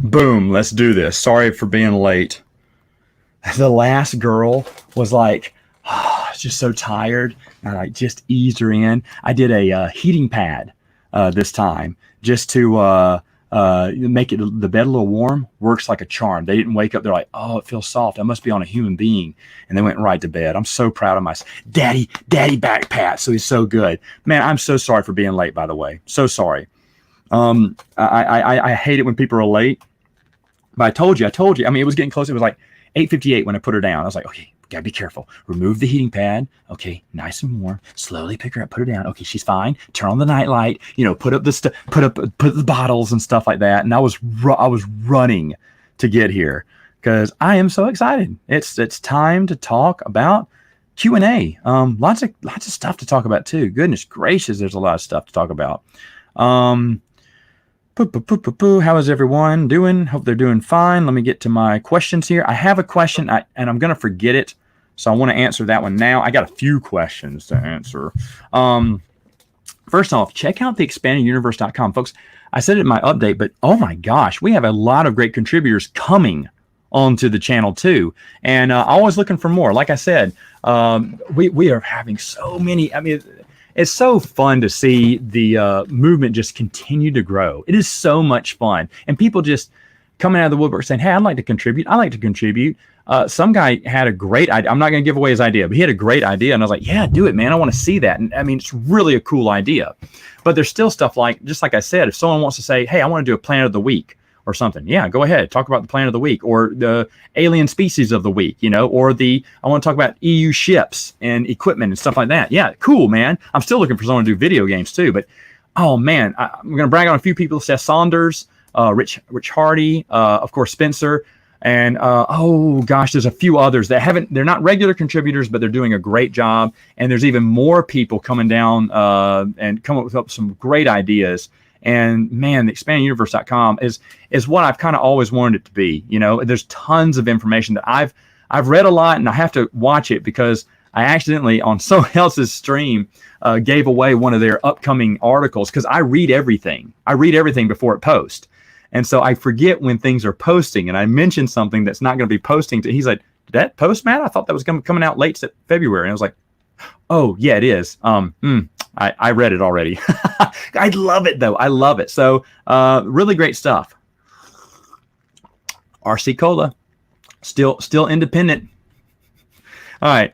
Boom, let's do this. Sorry for being late. The last girl was like, just so tired. And I just eased her in. I did a heating pad this time just to make it the bed a little warm. Works like a charm. They didn't wake up. They're like, oh, it feels soft. I must be on a human being. And they went right to bed. I'm so proud of myself. Daddy back pat. So he's so good. Man, I'm so sorry for being late, by the way. So sorry. I hate it when people are late. But I told you. I mean, it was getting close. It was like 8:58 when I put her down. I was like, okay, gotta be careful. Remove the heating pad. Okay, nice and warm. Slowly pick her up, put her down. Okay, she's fine. Turn on the night light. Put up the bottles and stuff like that. And I was running to get here because I am so excited. It's time to talk about Q&A. Lots of stuff to talk about too. Goodness gracious, there's a lot of stuff to talk about. How is everyone doing? Hope they're doing fine. Let me get to my questions here. I have a question, and I'm going to forget it, so I want to answer that one now. I got a few questions to answer. First off, check out the expandeduniverse.com. Folks, I said it in my update, but oh my gosh, we have a lot of great contributors coming onto the channel too, and always looking for more. Like I said, we are having so many. I mean, it's so fun to see the movement just continue to grow. It is so much fun. And people just coming out of the woodwork saying, hey, I'd like to contribute. I like to contribute. Some guy had a great idea. I'm not going to give away his idea, but he had a great idea. And I was like, yeah, do it, man. I want to see that. And I mean, it's really a cool idea. But there's still stuff like, just like I said, if someone wants to say, hey, I want to do a plant of the week or something. Yeah, go ahead. Talk about the plant of the week or the alien species of the week, or I want to talk about EU ships and equipment and stuff like that. Yeah, cool, man. I'm still looking for someone to do video games too, but oh man, I'm going to brag on a few people. Seth Saunders, Rich Hardy, of course, Spencer, and oh gosh, there's a few others that they're not regular contributors, but they're doing a great job. And there's even more people coming down and come up with some great ideas. And man, the expandeduniverse.com is what I've kind of always wanted it to be. There's tons of information that I've read a lot, and I have to watch it because I accidentally on someone else's stream gave away one of their upcoming articles because I read everything. I read everything before it posts. And so I forget when things are posting, and I mentioned something that's not going to be posting. He's like, did that post, Matt? I thought that was coming out late February. And I was like, oh, yeah, it is. I read it already. I love it, though. I love it. So really great stuff. RC Cola, still independent. All right.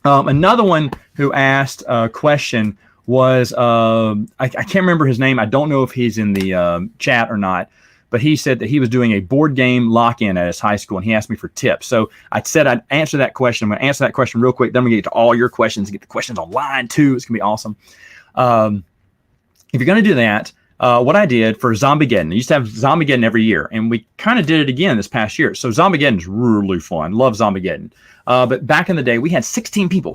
Another one who asked a question was, I can't remember his name. I don't know if he's in the chat or not. But he said that he was doing a board game lock-in at his high school, and he asked me for tips. So I said I'd answer that question. I'm going to answer that question real quick. Then we're going to get to all your questions, get the questions online too. It's going to be awesome. If you're going to do that, what I did for Zombiegeddon, I used to have Zombiegeddon every year, and we kind of did it again this past year. So Zombiegeddon is really fun. Love Zombiegeddon. But back in the day, we had 16 people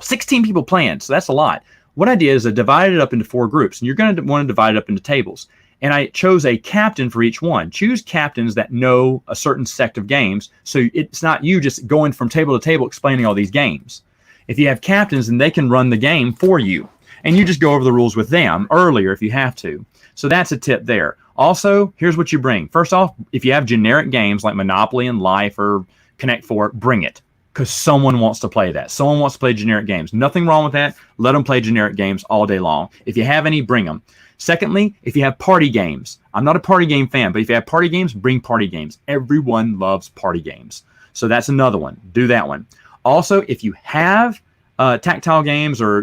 playing. So that's a lot. What I did is I divided it up into 4 groups, and you're going to want to divide it up into tables. And I chose a captain for each one. Choose captains that know a certain sect of games. So it's not you just going from table to table explaining all these games. If you have captains, then they can run the game for you. And you just go over the rules with them earlier if you have to. So that's a tip there. Also, here's what you bring. First off, if you have generic games like Monopoly and Life or Connect 4, bring it. Because someone wants to play that. Someone wants to play generic games. Nothing wrong with that. Let them play generic games all day long. If you have any, bring them. Secondly, if you have party games, I'm not a party game fan, but if you have party games, bring party games. Everyone loves party games. So that's another one. Do that one. Also, if you have tactile games or,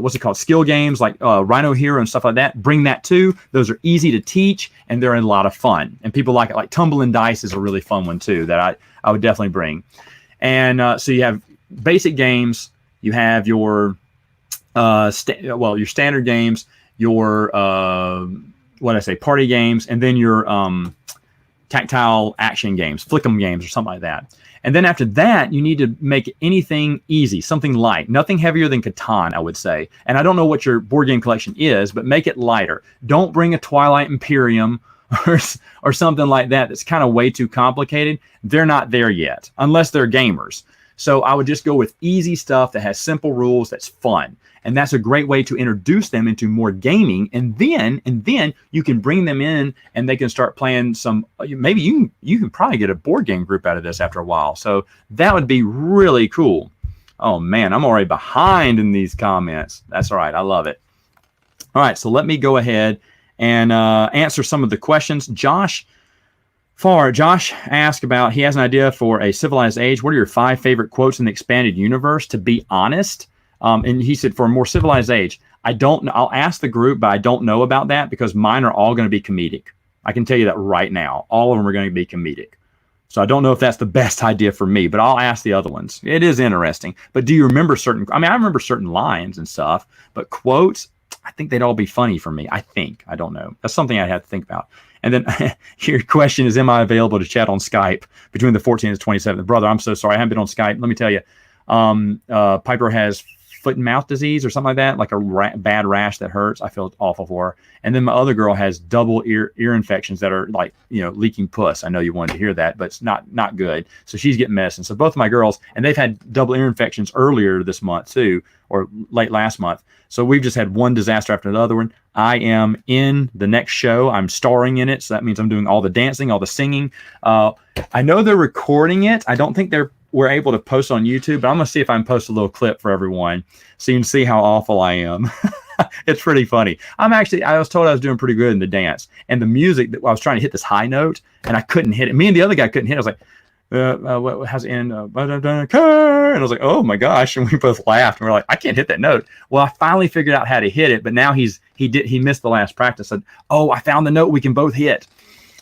what's it called? Skill games like Rhino Hero and stuff like that, bring that too. Those are easy to teach and they're a lot of fun. And people like it. Like Tumbling Dice is a really fun one too that I would definitely bring. And so you have basic games. You have your your standard games, your party games, and then your tactile action games, flick'em games or something like that. And then after that, you need to make anything easy, something light, nothing heavier than Catan, I would say. And I don't know what your board game collection is, but make it lighter. Don't bring a Twilight Imperium or something like that that's kind of way too complicated. They're not there yet, unless they're gamers. So I would just go with easy stuff that has simple rules, that's fun. And that's a great way to introduce them into more gaming. And then you can bring them in and they can start playing some, maybe you can probably get a board game group out of this after a while. So that would be really cool. Oh man, I'm already behind in these comments. That's all right. I love it. All right. So let me go ahead and answer some of the questions. Josh asked about, he has an idea for a civilized age. What are your 5 favorite quotes in the expanded universe? To be honest, and he said for a more civilized age, I don't know. I'll ask the group, but I don't know about that because mine are all going to be comedic. I can tell you that right now. All of them are going to be comedic. So I don't know if that's the best idea for me, but I'll ask the other ones. It is interesting. But do you remember I remember certain lines and stuff, but quotes, I think they'd all be funny for me. I don't know. That's something I'd have to think about. And then your question is, am I available to chat on Skype between the 14th and 27th? Brother, I'm so sorry. I haven't been on Skype. Let me tell you, Piper has foot and mouth disease or something like that, like a bad rash that hurts. I feel awful for her. And then my other girl has double ear infections that are like, leaking pus. I know you wanted to hear that, but it's not good. So she's getting medicine. So both of my girls, and they've had double ear infections earlier this month too, or late last month. So we've just had one disaster after the other one. I am in the next show. I'm starring in it. So that means I'm doing all the dancing, all the singing. I know they're recording it. I don't think we're able to post on YouTube, but I'm going to see if I can post a little clip for everyone so you can see how awful I am. It's pretty funny. I was told I was doing pretty good in the dance, and the music that I was trying to hit this high note and I couldn't hit it. Me and the other guy couldn't hit it. I was like, what has it in? And I was like, oh my gosh. And we both laughed and we're like, I can't hit that note. Well, I finally figured out how to hit it, but now he missed the last practice. I said, oh, I found the note we can both hit.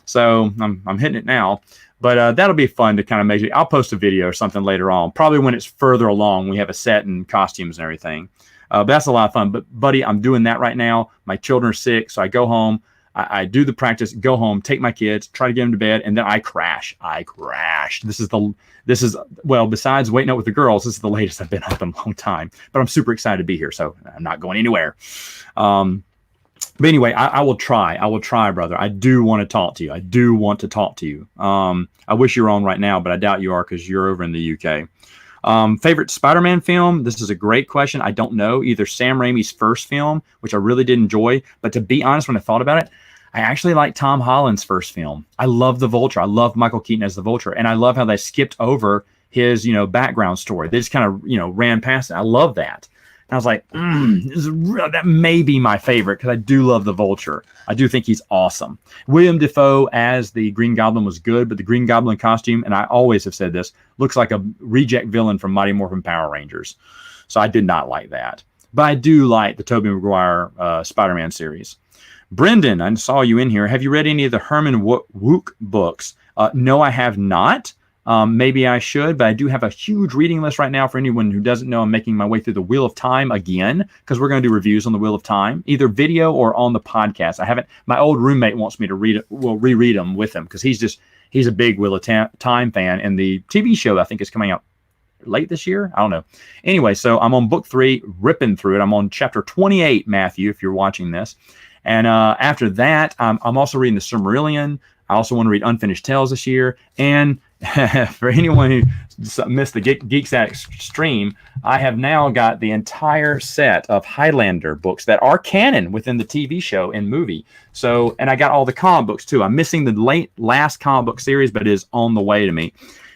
So I'm hitting it now. But that'll be fun to kind of measure. I'll post a video or something later on, probably when it's further along. We have a set and costumes and everything. But that's a lot of fun. But, buddy, I'm doing that right now. My children are sick, so I go home. I do the practice, go home, take my kids, try to get them to bed, and then I crash. Besides waiting up with the girls, this is the latest I've been up in a long time. But I'm super excited to be here, so I'm not going anywhere. But anyway, I will try. I will try, brother. I do want to talk to you. I wish you were on right now, but I doubt you are because you're over in the UK. Favorite Spider-Man film? This is a great question. I don't know. Either Sam Raimi's first film, which I really did enjoy, but to be honest, when I thought about it, I actually like Tom Holland's first film. I love the Vulture. I love Michael Keaton as the Vulture, and I love how they skipped over his, background story. They just kind of, ran past it. I love that. And I was like, that may be my favorite because I do love the Vulture. I do think he's awesome. William Dafoe as the Green Goblin was good, but the Green Goblin costume, and I always have said this, looks like a reject villain from Mighty Morphin Power Rangers. So I did not like that. But I do like the Tobey Maguire Spider-Man series. Brendan, I saw you in here. Have you read any of the Herman Wouk books? No, I have not. Maybe I should, but I do have a huge reading list right now. For anyone who doesn't know, I'm making my way through the Wheel of Time again because we're going to do reviews on the Wheel of Time, either video or on the podcast. My old roommate wants me to reread them with him because he's a big Wheel of Time fan, and the TV show I think is coming out late this year. I don't know. Anyway, so I'm on book 3, ripping through it. I'm on chapter 28, Matthew, if you're watching this. And after that, I'm also reading the Silmarillion. I also want to read Unfinished Tales this year. And for anyone who missed the Geekstack stream, I have now got the entire set of Highlander books that are canon within the TV show and movie. So, and I got all the comic books too. I'm missing the last comic book series, but it is on the way to me.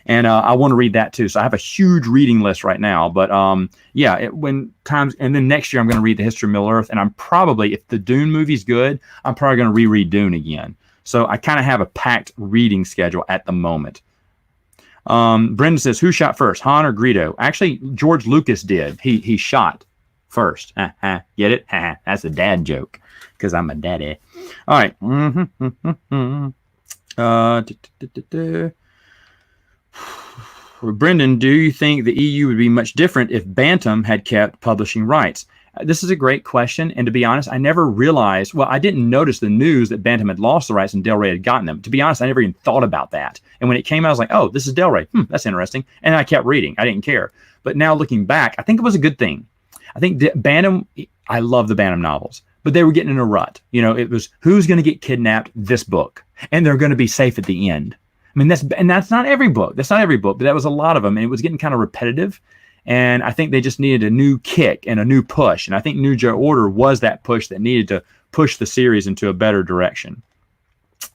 And I want to read that too. So I have a huge reading list right now. But and then next year I'm going to read The History of Middle-earth. And I'm probably, if the Dune movie's good, I'm probably going to reread Dune again. So I kind of have a packed reading schedule at the moment. Brendan says, who shot first, Han or Greedo? Actually, George Lucas did. He shot first. Get it? That's a dad joke because I'm a daddy. All right. Brendan, do you think the EU would be much different if Bantam had kept publishing rights? This is a great question, and to be honest, I never realized, I didn't notice the news that Bantam had lost the rights and Del Rey had gotten them. To be honest, I never even thought about that. And when it came out, I was like, oh, this is Del Rey. That's interesting. And I kept reading. I didn't care. But now looking back, I think it was a good thing. I think Bantam, I love the Bantam novels, but they were getting in a rut. It was, who's going to get kidnapped this book? And they're going to be safe at the end. I mean, that's not every book. That's not every book, but that was a lot of them. And it was getting kind of repetitive. And I think they just needed a new kick and a new push. And I think New Jedi Order was that push that needed to push the series into a better direction.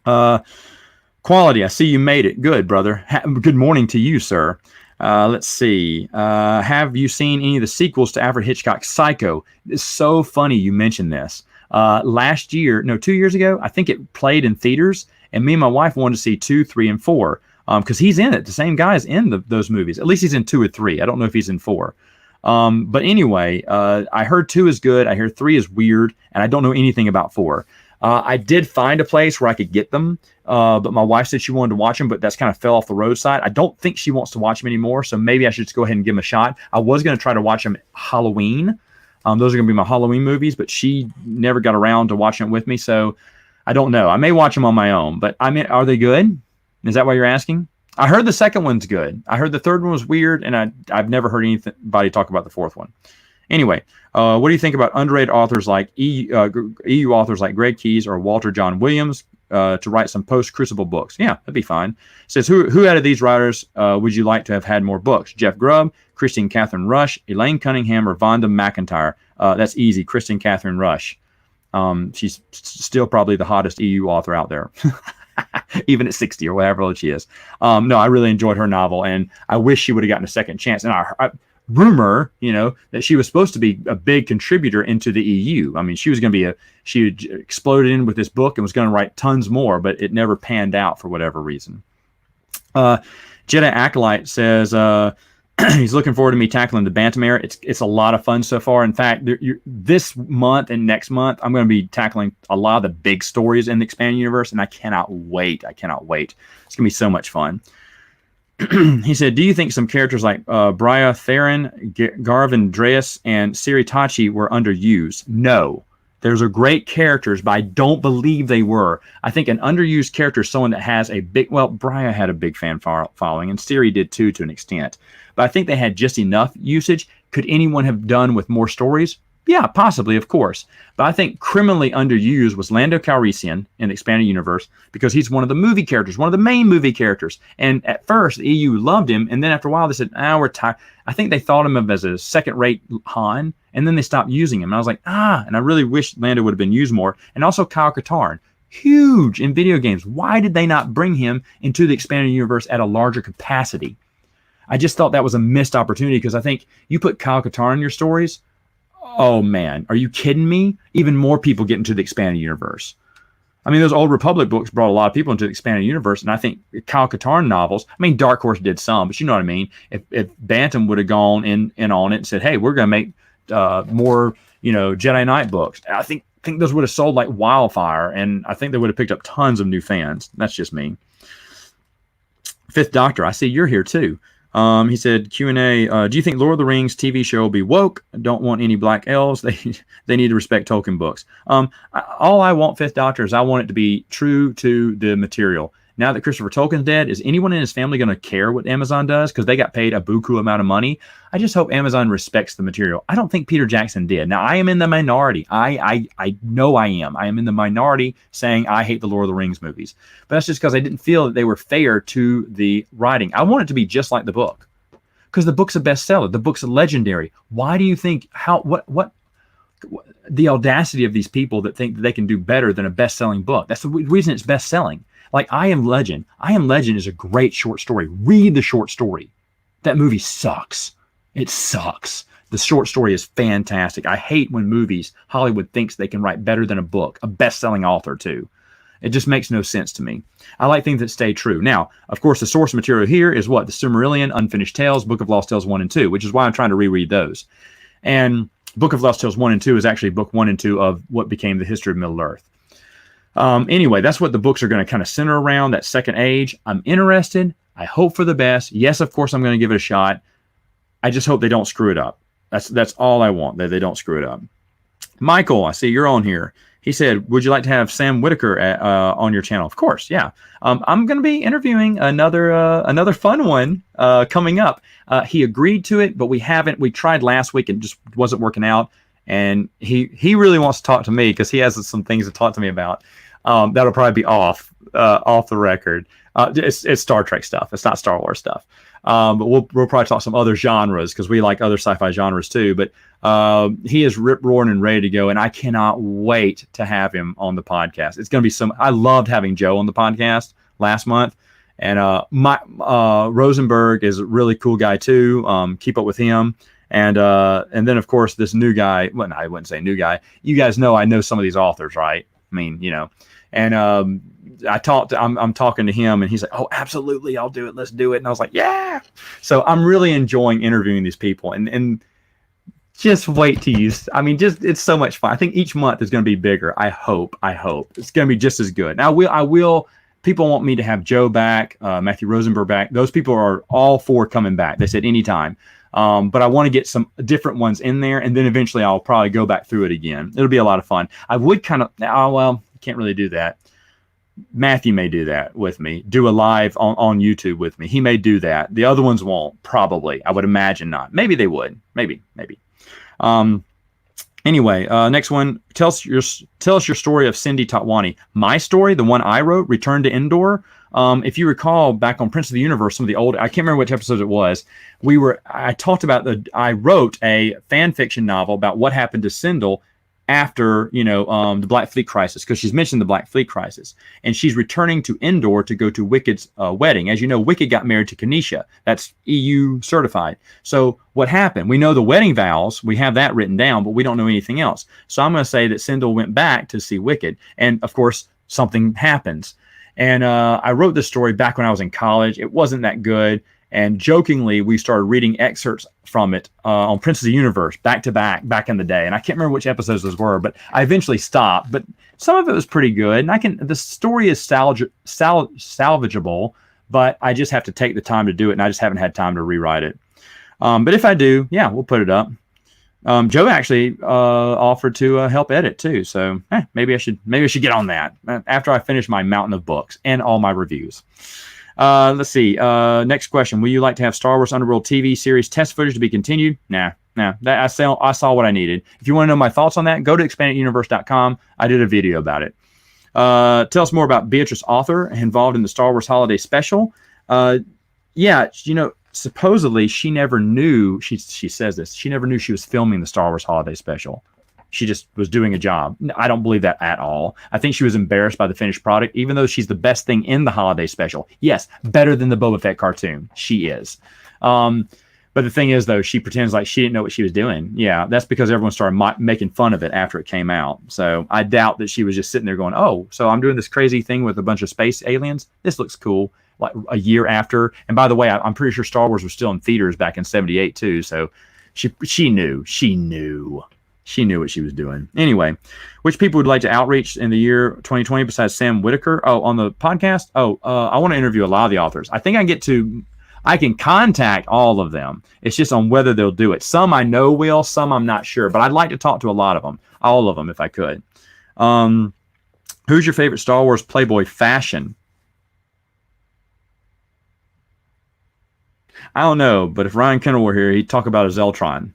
Quality, I see you made it. Good, brother. Good morning to you, sir. Let's see. Have you seen any of the sequels to Alfred Hitchcock's Psycho? It's so funny you mentioned this. 2 years ago, I think it played in theaters, and me and my wife wanted to see 2, 3, and 4 because he's in it. The same guy's in those movies. At least he's in 2 or 3. I don't know if he's in 4. But anyway, I heard 2 is good. I hear 3 is weird, and I don't know anything about 4. I did find a place where I could get them, but my wife said she wanted to watch them, but that's kind of fell off the roadside. I don't think she wants to watch them anymore, so maybe I should just go ahead and give them a shot. I was going to try to watch them Halloween. Those are going to be my Halloween movies, but she never got around to watching it with me, so I don't know. I may watch them on my own, but I mean, are they good? Is that what you're asking? I heard the second one's good. I heard the third one was weird, and I've never heard anybody talk about the fourth one. Anyway, what do you think about underrated authors like EU authors like Greg Keyes or Walter John Williams to write some post-Crucible books? Yeah, that'd be fine. It says, who out of these writers would you like to have had more books? Jeff Grubb, Christine Catherine Rush, Elaine Cunningham, or Vonda McIntyre? That's easy. Christine Catherine Rush. She's still probably the hottest EU author out there. Even at 60 or whatever old she is. No, I really enjoyed her novel, and I wish she would have gotten a second chance. And I rumor, that she was supposed to be a big contributor into the EU. I mean, she was going to be she exploded in with this book and was going to write tons more, but it never panned out for whatever reason. Jedi Acolyte says he's looking forward to me tackling the Bantam era. It's a lot of fun so far. In fact, this month and next month, I'm going to be tackling a lot of the big stories in the expanded universe, and I cannot wait. It's going to be so much fun. He said, do you think some characters like Bria Theron, Garvin Dreis, and Siri Tachi were underused? No. Those are great characters, but I don't believe they were. I think an underused character is someone that has Bria had a big fan following, and Siri did too, to an extent. But I think they had just enough usage. Could anyone have done with more stories? Yeah, possibly, of course. But I think criminally underused was Lando Calrissian in the expanded universe because he's one of the movie characters, one of the main movie characters. And at first, the EU loved him, and then after a while, they said, we're tired. I think they thought him of as a second-rate Han, and then they stopped using him. And I was like, and I really wish Lando would have been used more. And also Kyle Katarn, huge in video games. Why did they not bring him into the expanded universe at a larger capacity? I just thought that was a missed opportunity because I think you put Kyle Katarn in your stories, oh man, are you kidding me? Even more people get into the expanded universe. I mean, those Old Republic books brought a lot of people into the expanded universe, and I think Kyle Katarn novels, I mean, Dark Horse did some, but you know what I mean? If Bantam would have gone in on it and said, hey, we're going to make more, Jedi Knight books, I think those would have sold like wildfire, and I think they would have picked up tons of new fans. That's just me. Fifth Doctor, I see you're here too. He said, Q&A, do you think Lord of the Rings TV show will be woke? Don't want any black elves. They need to respect Tolkien books. All I want, Fifth Doctor, is I want it to be true to the material. Now that Christopher Tolkien's dead, is anyone in his family going to care what Amazon does? Because they got paid a buku amount of money. I just hope Amazon respects the material. I don't think Peter Jackson did. Now, I am in the minority. I know I am. I am in the minority saying I hate the Lord of the Rings movies. But that's just because I didn't feel that they were fair to the writing. I want it to be just like the book. Because the book's a bestseller. The book's legendary. Why do you think, what the audacity of these people that think that they can do better than a best-selling book? That's the reason it's best-selling. Like I Am Legend. I Am Legend is a great short story. Read the short story. That movie sucks. It sucks. The short story is fantastic. I hate when Hollywood thinks they can write better than a book, a best-selling author too. It just makes no sense to me. I like things that stay true. Now, of course, the source material here is what? The Silmarillion, Unfinished Tales, Book of Lost Tales 1 and 2, which is why I'm trying to reread those. And Book of Lost Tales 1 and 2 is actually book 1 and 2 of what became the history of Middle-earth. Anyway, that's what the books are going to kind of center around, that second age. I'm interested. I hope for the best. Yes, of course, I'm going to give it a shot. I just hope they don't screw it up. That's all I want, that they don't screw it up. Michael, I see you're on here. He said, would you like to have Sam Whitaker on your channel? Of course, yeah. I'm going to be interviewing another fun one coming up. He agreed to it, but we haven't. We tried last week and just wasn't working out. And he really wants to talk to me because he has some things to talk to me about. That'll probably be off off the record. It's Star Trek stuff. It's not Star Wars stuff. But we'll probably talk some other genres because we like other sci-fi genres too. But he is rip roaring and ready to go, and I cannot wait to have him on the podcast. It's going to be some. I loved having Joe on the podcast last month, and Rosenberg is a really cool guy too. Keep up with him. And then of course this new guy. Well, I wouldn't say new guy. You guys know I know some of these authors, right? I mean, And I'm talking to him, and he's like, "Oh, absolutely, I'll do it. Let's do it." And I was like, "Yeah." So I'm really enjoying interviewing these people, and just wait to use. I mean, it's so much fun. I think each month is going to be bigger. I hope it's going to be just as good. Now, I will. People want me to have Joe back, Matthew Rosenberg back. Those people are all for coming back. They said anytime. But I want to get some different ones in there, and then eventually I'll probably go back through it again. It'll be a lot of fun. I would kind of, can't really do that. Matthew may do that with me, do a live on YouTube with me. He may do that. The other ones won't, probably. I would imagine not. Maybe they would. Maybe. Anyway, next one. Tell us your story of Cindy Tatwani. My story, the one I wrote, Return to Endor. If you recall, back on Prince of the Universe, some of the old, I can't remember which episode it was. I wrote a fan fiction novel about what happened to Sindel after, the Black Fleet crisis, because she's mentioned the Black Fleet crisis, and she's returning to Endor to go to Wicked's wedding. As you know, Wicked got married to Kanisha. That's EU certified. So what happened? We know the wedding vows. We have that written down, but we don't know anything else. So I'm going to say that Sindel went back to see Wicked, and of course, something happens. And I wrote this story back when I was in college. It wasn't that good. And jokingly, we started reading excerpts from it on Prince of the Universe back to back in the day. And I can't remember which episodes those were, but I eventually stopped. But some of it was pretty good. And the story is salvageable, but I just have to take the time to do it. And I just haven't had time to rewrite it. But if I do, we'll put it up. Joe actually offered to help edit too. So maybe I should get on that after I finish my mountain of books and all my reviews. Let's see. Next question. Will you like to have Star Wars Underworld TV series test footage to be continued? Nah. I saw what I needed. If you want to know my thoughts on that, go to expandeduniverse.com. I did a video about it. Tell us more about Beatrice Arthur involved in the Star Wars Holiday Special. Supposedly she never knew, she says this, she never knew she was filming the Star Wars Holiday Special. She just was doing a job. I don't believe that at all. I think she was embarrassed by the finished product, even though she's the best thing in the Holiday Special. Yes, better than the Boba Fett cartoon. She is. But the thing is, though, she pretends like she didn't know what she was doing. Yeah, that's because everyone started making fun of it after it came out. So I doubt that she was just sitting there going, oh, so I'm doing this crazy thing with a bunch of space aliens? This looks cool. Like a year after. And by the way, I'm pretty sure Star Wars was still in theaters back in 78 too. So she knew what she was doing. Anyway, which people would like to outreach in the year 2020 besides Sam Whitaker? Oh, on the podcast? I want to interview a lot of the authors. I think I can contact all of them. It's just on whether they'll do it. Some I know will, some I'm not sure, but I'd like to talk to a lot of them, all of them if I could. Who's your favorite Star Wars Playboy fashion? I don't know, but if Ryan Kendall were here, he'd talk about a Zeltron.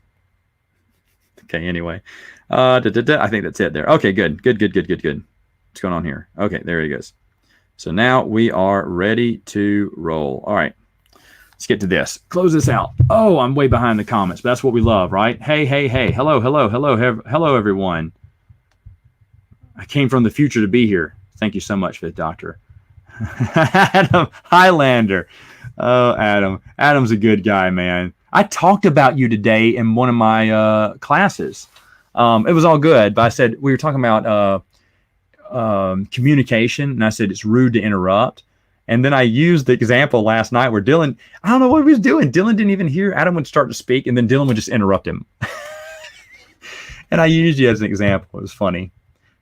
Okay, anyway. I think that's it there. Okay, good. What's going on here? Okay, there he goes. So now we are ready to roll. All right, let's get to this. Close this out. Oh, I'm way behind the comments, but that's what we love, right? Hey. Hello, everyone. I came from the future to be here. Thank you so much for the doctor. Adam Highlander. Oh, Adam. Adam's a good guy, man. I talked about you today in one of my classes. It was all good, but I said, we were talking about communication, and I said it's rude to interrupt. And then I used the example last night where Dylan, I don't know what he was doing. Dylan didn't even hear. Adam would start to speak, and then Dylan would just interrupt him. And I used you as an example. It was funny.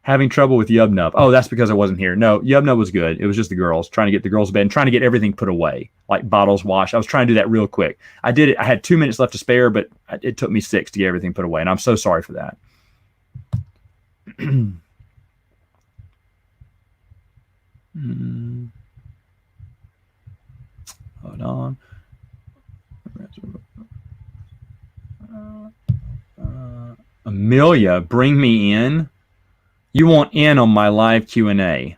Having trouble with Yubnub. Oh, that's because I wasn't here. No, Yubnub was good. It was just the girls, trying to get the girls to bed and trying to get everything put away, like bottles washed. I was trying to do that real quick. I did it. I had 2 minutes left to spare, but it took me 6 to get everything put away, and I'm so sorry for that. Hold on. Amelia, bring me in. You want in on my live Q&A.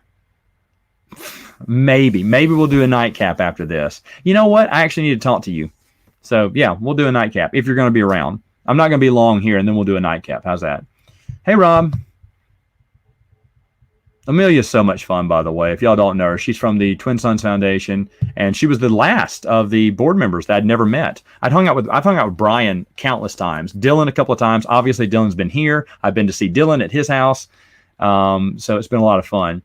Maybe we'll do a nightcap after this. You know what? I actually need to talk to you. So yeah, we'll do a nightcap if you're going to be around. I'm not going to be long here, and then we'll do a nightcap. How's that? Hey, Rob. Amelia's so much fun, by the way. If y'all don't know her, she's from the Twin Sons Foundation, and she was the last of the board members that I'd never met. I've hung out with Brian countless times, Dylan a couple of times. Obviously, Dylan's been here. I've been to see Dylan at his house, so it's been a lot of fun.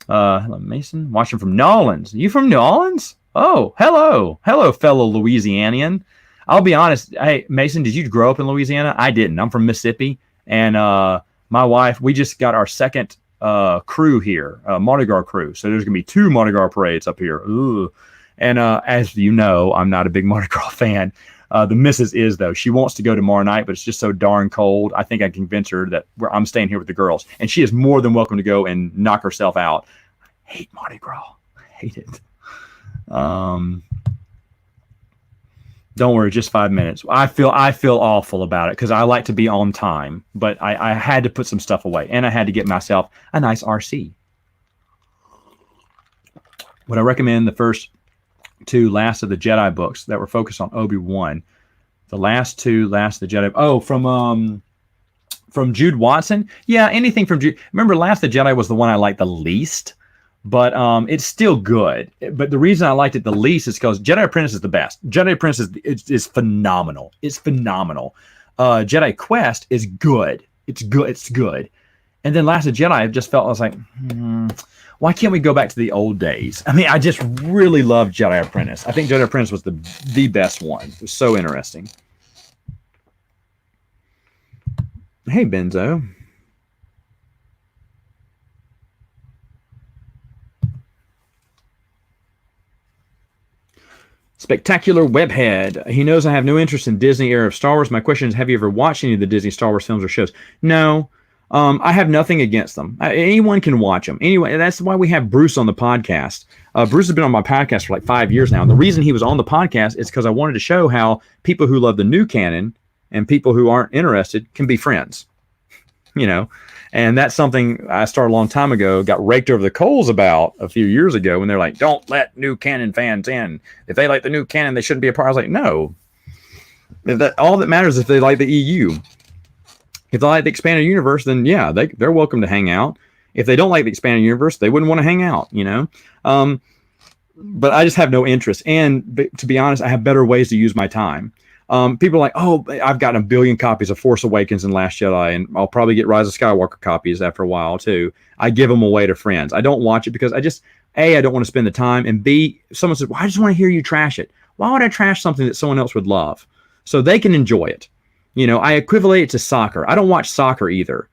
Hello, Mason, watching from Nolans. You from New Orleans? Oh, hello, fellow Louisianian. I'll be honest. Hey, Mason, did you grow up in Louisiana? I didn't. I'm from Mississippi, and my wife. We just got our second crew here, Mardi Gras crew. So there's gonna be 2 Mardi Gras parades up here. Ooh. And as you know, I'm not a big Mardi Gras fan. The missus is, though. She wants to go tomorrow night, but it's just so darn cold. I think I convince her that I'm staying here with the girls, and she is more than welcome to go and knock herself out. I hate Mardi Gras. I hate it. Don't worry, just 5 minutes. I feel awful about it because I like to be on time, but I had to put some stuff away, and I had to get myself a nice RC. Would I recommend the first 2 Last of the Jedi books that were focused on Obi-Wan? The last 2 Last of the Jedi. Oh, from Jude Watson? Yeah, anything from Jude. Remember, Last of the Jedi was the one I liked the least. But it's still good. But the reason I liked it the least is because Jedi Apprentice is the best. Jedi Apprentice is phenomenal. It's phenomenal. Jedi Quest is good. It's good. And then Last of Jedi, I just felt, I was like, why can't we go back to the old days? I mean, I just really love Jedi Apprentice. I think Jedi Apprentice was the best one. It was so interesting. Hey, Benzo. Spectacular Webhead. He knows I have no interest in Disney era of Star Wars. My question is, have you ever watched any of the Disney Star Wars films or shows? No. I have nothing against them. Anyone can watch them. Anyway, that's why we have Bruce on the podcast. Bruce has been on my podcast for like 5 years now. And the reason he was on the podcast is because I wanted to show how people who love the new canon and people who aren't interested can be friends. You know, and that's something I started a long time ago, got raked over the coals about a few years ago when they're like, don't let new canon fans in. If they like the new canon, they shouldn't be a part. I was like, no. All that matters is if they like the EU. If they like the expanded universe, then yeah, they're welcome to hang out. If they don't like the expanded universe, they wouldn't want to hang out, you know. But I just have no interest. And to be honest, I have better ways to use my time. People are like, oh, I've gotten 1 billion copies of Force Awakens and Last Jedi, and I'll probably get Rise of Skywalker copies after a while too. I give them away to friends. I don't watch it because I don't want to spend the time, and B, someone says, well, I just want to hear you trash it. Why would I trash something that someone else would love? So they can enjoy it. You know, I equivalent it to soccer. I don't watch soccer either.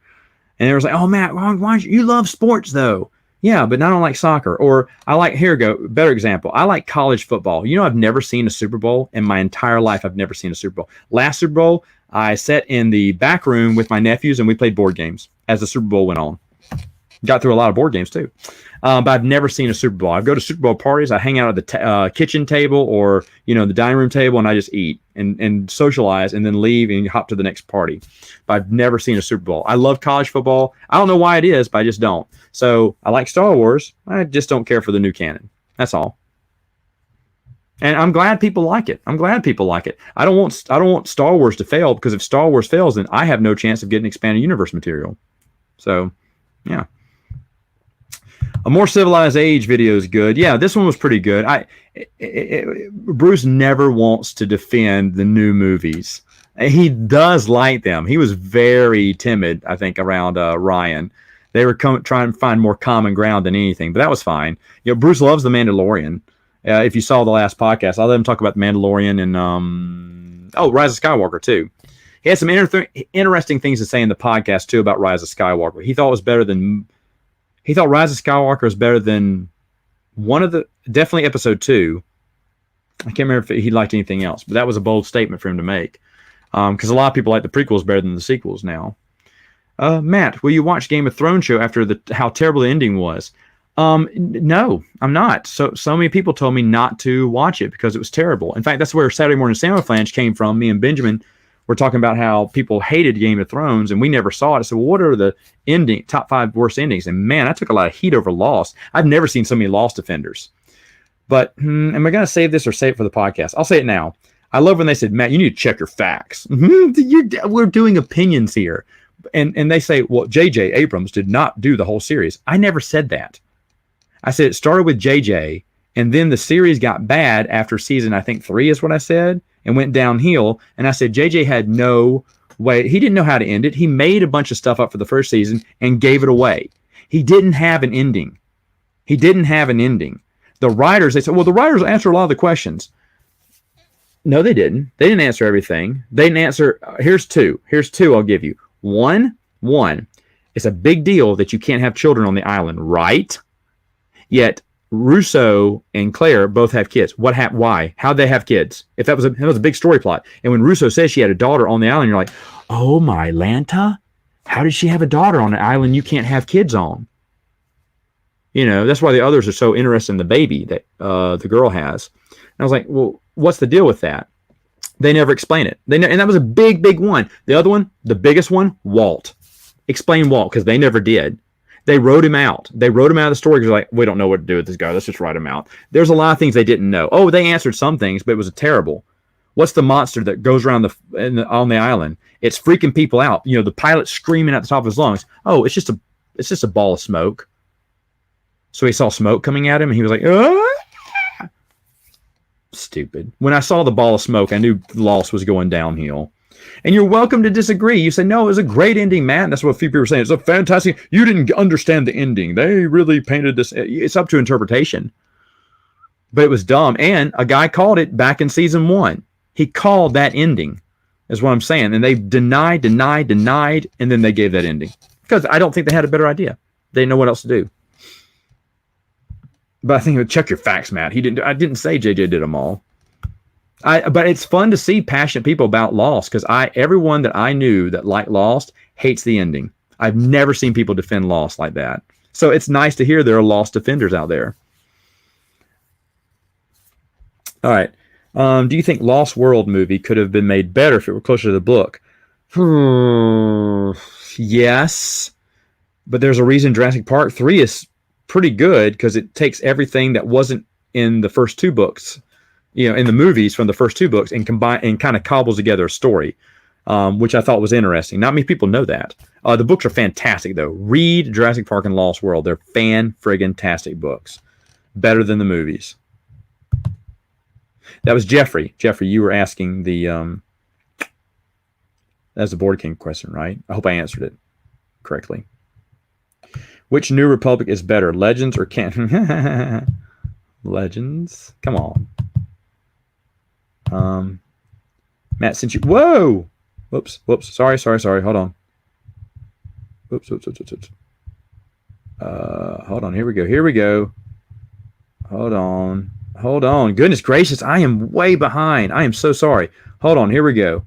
And they was like, oh, Matt, why you love sports though? Yeah, but I don't like soccer. Or I like, here we go, better example. I like college football. You know, I've never seen a Super Bowl in my entire life. I've never seen a Super Bowl. Last Super Bowl, I sat in the back room with my nephews and we played board games as the Super Bowl went on. Got through a lot of board games too. But I've never seen a Super Bowl. I go to Super Bowl parties. I hang out at the kitchen table or, you know, the dining room table, and I just eat and socialize and then leave and hop to the next party. But I've never seen a Super Bowl. I love college football. I don't know why it is, but I just don't. So I like Star Wars. I just don't care for the new canon. That's all. And I'm glad people like it. I don't want Star Wars to fail, because if Star Wars fails, then I have no chance of getting expanded universe material. So, yeah. A More Civilized Age video is good. Yeah, this one was pretty good. Bruce never wants to defend the new movies. He does like them. He was very timid, I think, around Ryan. They were trying to find more common ground than anything, but that was fine. You know, Bruce loves The Mandalorian. If you saw the last podcast, I let him talk about The Mandalorian and Rise of Skywalker too. He had some interesting things to say in the podcast too about Rise of Skywalker. He thought Rise of Skywalker was better than definitely episode 2. I can't remember if he liked anything else, but that was a bold statement for him to make. Because a lot of people like the prequels better than the sequels now. Matt, will you watch Game of Thrones show after how terrible the ending was? No, I'm not. So many people told me not to watch it because it was terrible. In fact, that's where Saturday Morning Sandwich Flange came from. Me and Benjamin we're talking about how people hated Game of Thrones and we never saw it. I said, well, what are the top 5 worst endings? And man, I took a lot of heat over Lost. I've never seen so many Lost defenders. But am I going to save this or save it for the podcast? I'll say it now. I love when they said, Matt, you need to check your facts. We're doing opinions here. And they say, well, J.J. Abrams did not do the whole series. I never said that. I said it started with J.J., and then the series got bad after season, I think 3 is what I said, and went downhill. And I said J.J. had no way. He didn't know how to end it. He made a bunch of stuff up for the first season and gave it away. He didn't have an ending. The writers, they said, well, the writers answer a lot of the questions. No, they didn't. They didn't answer everything. They didn't answer. Here's two I'll give you. One, it's a big deal that you can't have children on the island, right? Yet Russo and Claire both have kids. Why? How'd they have kids? If that was a big story plot. And when Russo says she had a daughter on the island, you're like, oh my Lanta, how did she have a daughter on an island you can't have kids on? That's why the others are so interested in the baby that the girl has. And I was like, well, what's the deal with that? They never explain it. And that was a big, big one. The other one, the biggest one, Walt. Explain Walt, because they never did. They wrote him out. They wrote him out of the story because like, we don't know what to do with this guy. Let's just write him out. There's a lot of things they didn't know. Oh, they answered some things, but it was terrible. What's the monster that goes around on the island? It's freaking people out. The pilot screaming at the top of his lungs. Oh, it's just a ball of smoke. So he saw smoke coming at him, and he was like, ah! Stupid. When I saw the ball of smoke, I knew Lost was going downhill. And you're welcome to disagree. You say, no, it was a great ending, Matt. And that's what a few people are saying. It's a fantastic. You didn't understand the ending. They really painted this. It's up to interpretation. But it was dumb. And a guy called it back in season 1. He called that ending, is what I'm saying. And they denied, and then they gave that ending. Because I don't think they had a better idea. They didn't know what else to do. But I think check your facts, Matt. I didn't say JJ did them all. But it's fun to see passionate people about Lost because everyone that I knew that liked Lost hates the ending. I've never seen people defend Lost like that. So it's nice to hear there are Lost defenders out there. All right. Do you think Lost World movie could have been made better if it were closer to the book? Yes. But there's a reason Jurassic Park 3 is pretty good because it takes everything that wasn't in the first 2 books, in the movies from the first 2 books and combine and kind of cobbles together a story, which I thought was interesting. Not many people know that. The books are fantastic though. Read Jurassic Park and Lost World. They're fan-friggin-tastic books. Better than the movies. That was Jeffrey. Jeffrey, you were asking that's the Board King question, right? I hope I answered it correctly. Which New Republic is better, Legends or Canon? Legends? Come on. Matt, since you... Whoa! Whoops. Sorry. Hold on. Whoops. Hold on. Here we go. Hold on. Goodness gracious, I am way behind. I am so sorry. Hold on. Here we go.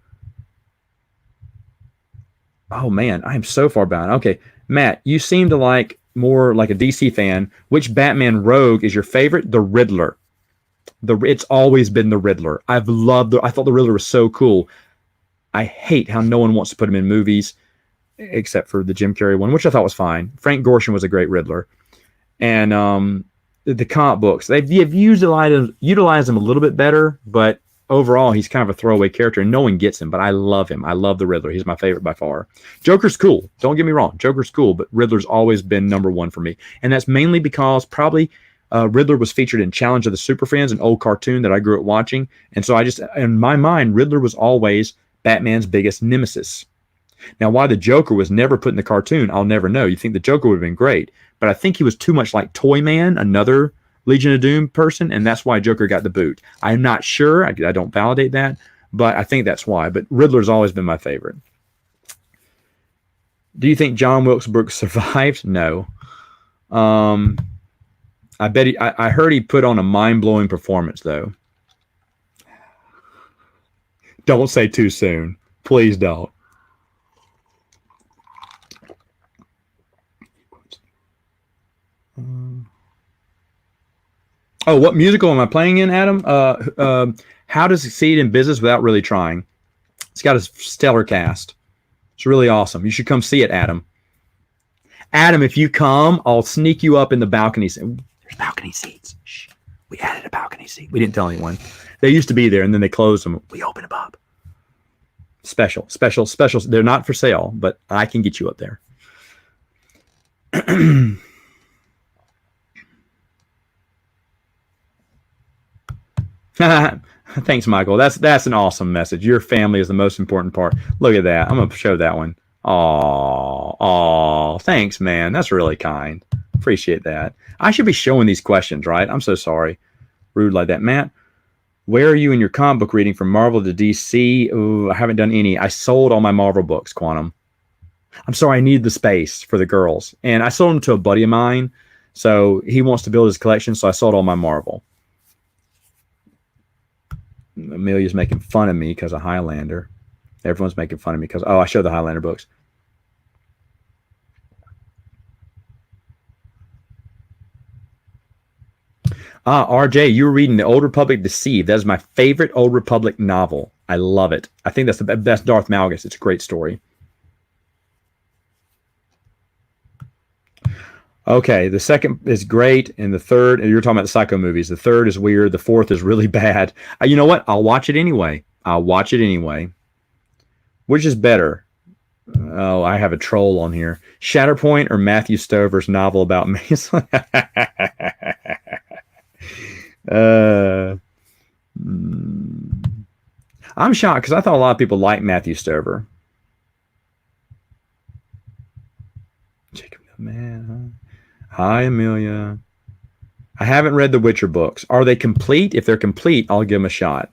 Oh, man. I am so far behind. Okay. Matt, you seem to like more like a DC fan. Which Batman rogue is your favorite? The Riddler. It's always been the Riddler. I thought the Riddler was so cool. I hate how no one wants to put him in movies, except for the Jim Carrey one, which I thought was fine. Frank Gorshin was a great Riddler. And the comic books, they've utilized him a little bit better, but overall, he's kind of a throwaway character, and no one gets him, but I love him. I love the Riddler. He's my favorite by far. Joker's cool. Don't get me wrong. Joker's cool, but Riddler's always been number 1 for me. And that's mainly because probably Riddler was featured in Challenge of the Super Friends, an old cartoon that I grew up watching. And so in my mind, Riddler was always Batman's biggest nemesis. Now, why the Joker was never put in the cartoon, I'll never know. You think the Joker would have been great, but I think he was too much like Toyman, another Legion of Doom person, and that's why Joker got the boot. I'm not sure. I don't validate that, but I think that's why. But Riddler's always been my favorite. Do you think John Wilkes Books survived? No. I bet I heard he put on a mind-blowing performance, though. Don't say too soon. Please don't. Oh, what musical am I playing in, Adam? How to Succeed in Business Without Really Trying. It's got a stellar cast. It's really awesome. You should come see it, Adam. Adam, if you come, I'll sneak you up in the balcony. There's balcony seats. Shh. We added a balcony seat. We didn't tell anyone. They used to be there, and then they closed them. We opened them up. Special. They're not for sale, but I can get you up there. Thanks, Michael. That's an awesome message. Your family is the most important part. Look at that. I'm going to show that one. Oh, thanks, man. That's really kind. Appreciate that. I should be showing these questions, right? I'm so sorry. Rude like that. Matt, where are you in your comic book reading from Marvel to DC? Ooh, I haven't done any. I sold all my Marvel books, Quantum. I'm sorry. I needed the space for the girls. And I sold them to a buddy of mine. So he wants to build his collection. So I sold all my Marvel. Amelia's making fun of me because of Highlander. Everyone's making fun of me because, I showed the Highlander books. RJ, you were reading The Old Republic Deceived. That is my favorite Old Republic novel. I love it. I think that's the best Darth Malgus. It's a great story. Okay, the second is great, and the third, and you're talking about the Psycho movies. The third is weird. The fourth is really bad. You know what? I'll watch it anyway. Which is better? Oh, I have a troll on here. Shatterpoint or Matthew Stover's novel about Mace? I'm shocked because I thought a lot of people liked Matthew Stover. Jacob, man. Hi, Amelia. I haven't read the Witcher books. Are they complete? If they're complete, I'll give them a shot.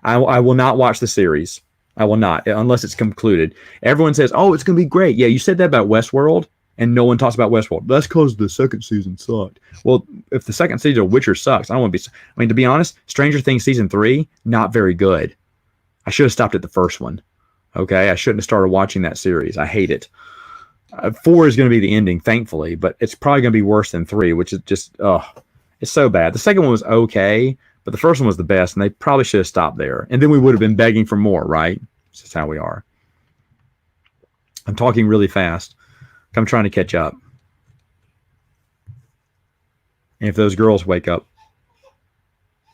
I will not watch the series. I will not, unless it's concluded. Everyone says, oh, it's going to be great. Yeah, you said that about Westworld, and no one talks about Westworld. That's because the second season sucked. Well, if the second season of Witcher sucks, I don't want to be... I mean, to be honest, Stranger Things Season 3, not very good. I should have stopped at the first one. Okay? I shouldn't have started watching that series. I hate it. 4 is going to be the ending, thankfully, but it's probably going to be worse than 3, which is just... it's so bad. The second one was okay, but the first one was the best, and they probably should have stopped there. And then we would have been begging for more, right? That's just how we are. I'm talking really fast. I'm trying to catch up. And if those girls wake up,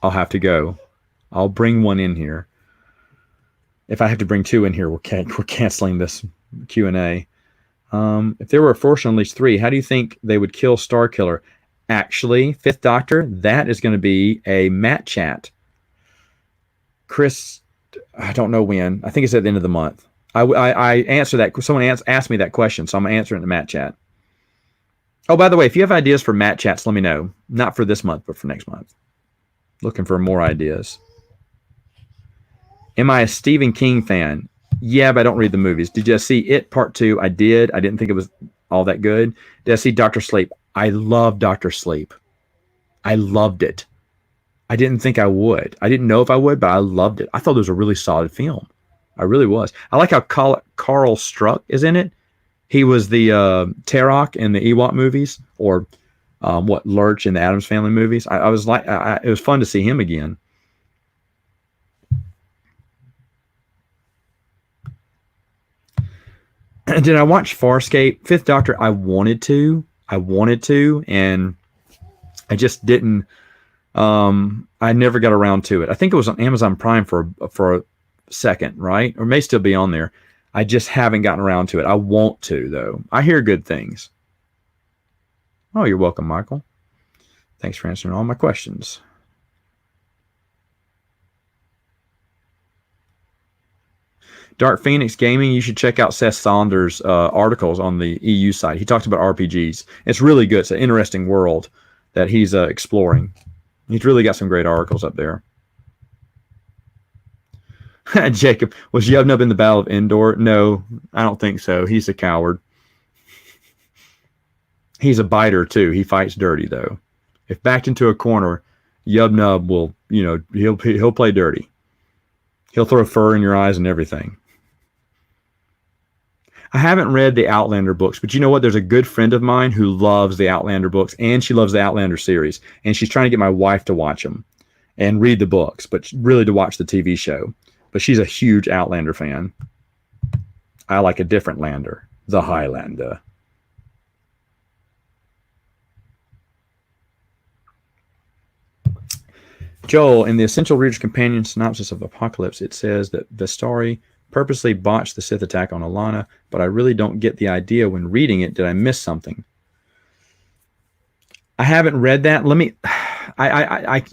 I'll have to go. I'll bring one in here. If I have to bring 2 in here, we're canceling this Q&A. If there were a force on at least 3, how do you think they would kill Starkiller? Actually, Fifth Doctor, that is going to be a Matt chat. Chris, I don't know when. I think it's at the end of the month. I answer that. Someone asked me that question, so I'm going to answer it in the Matt chat. Oh, by the way, if you have ideas for Matt chats, let me know. Not for this month, but for next month. Looking for more ideas. Am I a Stephen King fan? Yeah, but I don't read the movies. Did you see It Part 2? I did. I didn't think it was all that good. Did I see Dr. Sleep? I love Dr. Sleep. I loved it. I didn't think I would. I didn't know if I would, but I loved it. I thought it was a really solid film. I really was. I like how Carl Struck is in it. He was the Tarok in the Ewok movies, or Lurch in the Addams Family movies. I was like, it was fun to see him again. Did I watch Farscape? Fifth Doctor, I wanted to, and I just didn't. I never got around to it. I think it was on Amazon Prime for a second, right? Or may still be on there. I just haven't gotten around to it. I want to, though. I hear good things. Oh, you're welcome, Michael. Thanks for answering all my questions. Dark Phoenix Gaming, you should check out Seth Saunders' articles on the EU site. He talks about RPGs. It's really good. It's an interesting world that he's exploring. He's really got some great articles up there. Jacob, was Yubnub in the Battle of Endor? No, I don't think so. He's a coward. He's a biter, too. He fights dirty, though. If backed into a corner, Yubnub will, he'll play dirty. He'll throw fur in your eyes and everything. I haven't read the Outlander books, but you know what? There's a good friend of mine who loves the Outlander books, and she loves the Outlander series, and she's trying to get my wife to watch them and read the books, but really to watch the TV show. but she's a huge Outlander fan. I like a different lander, the Highlander. Joel, in the Essential Reader's Companion synopsis of Apocalypse, it says that Vestari purposely botched the Sith attack on Alana, but I really don't get the idea when reading it. Did I miss something? I haven't read that. Let me,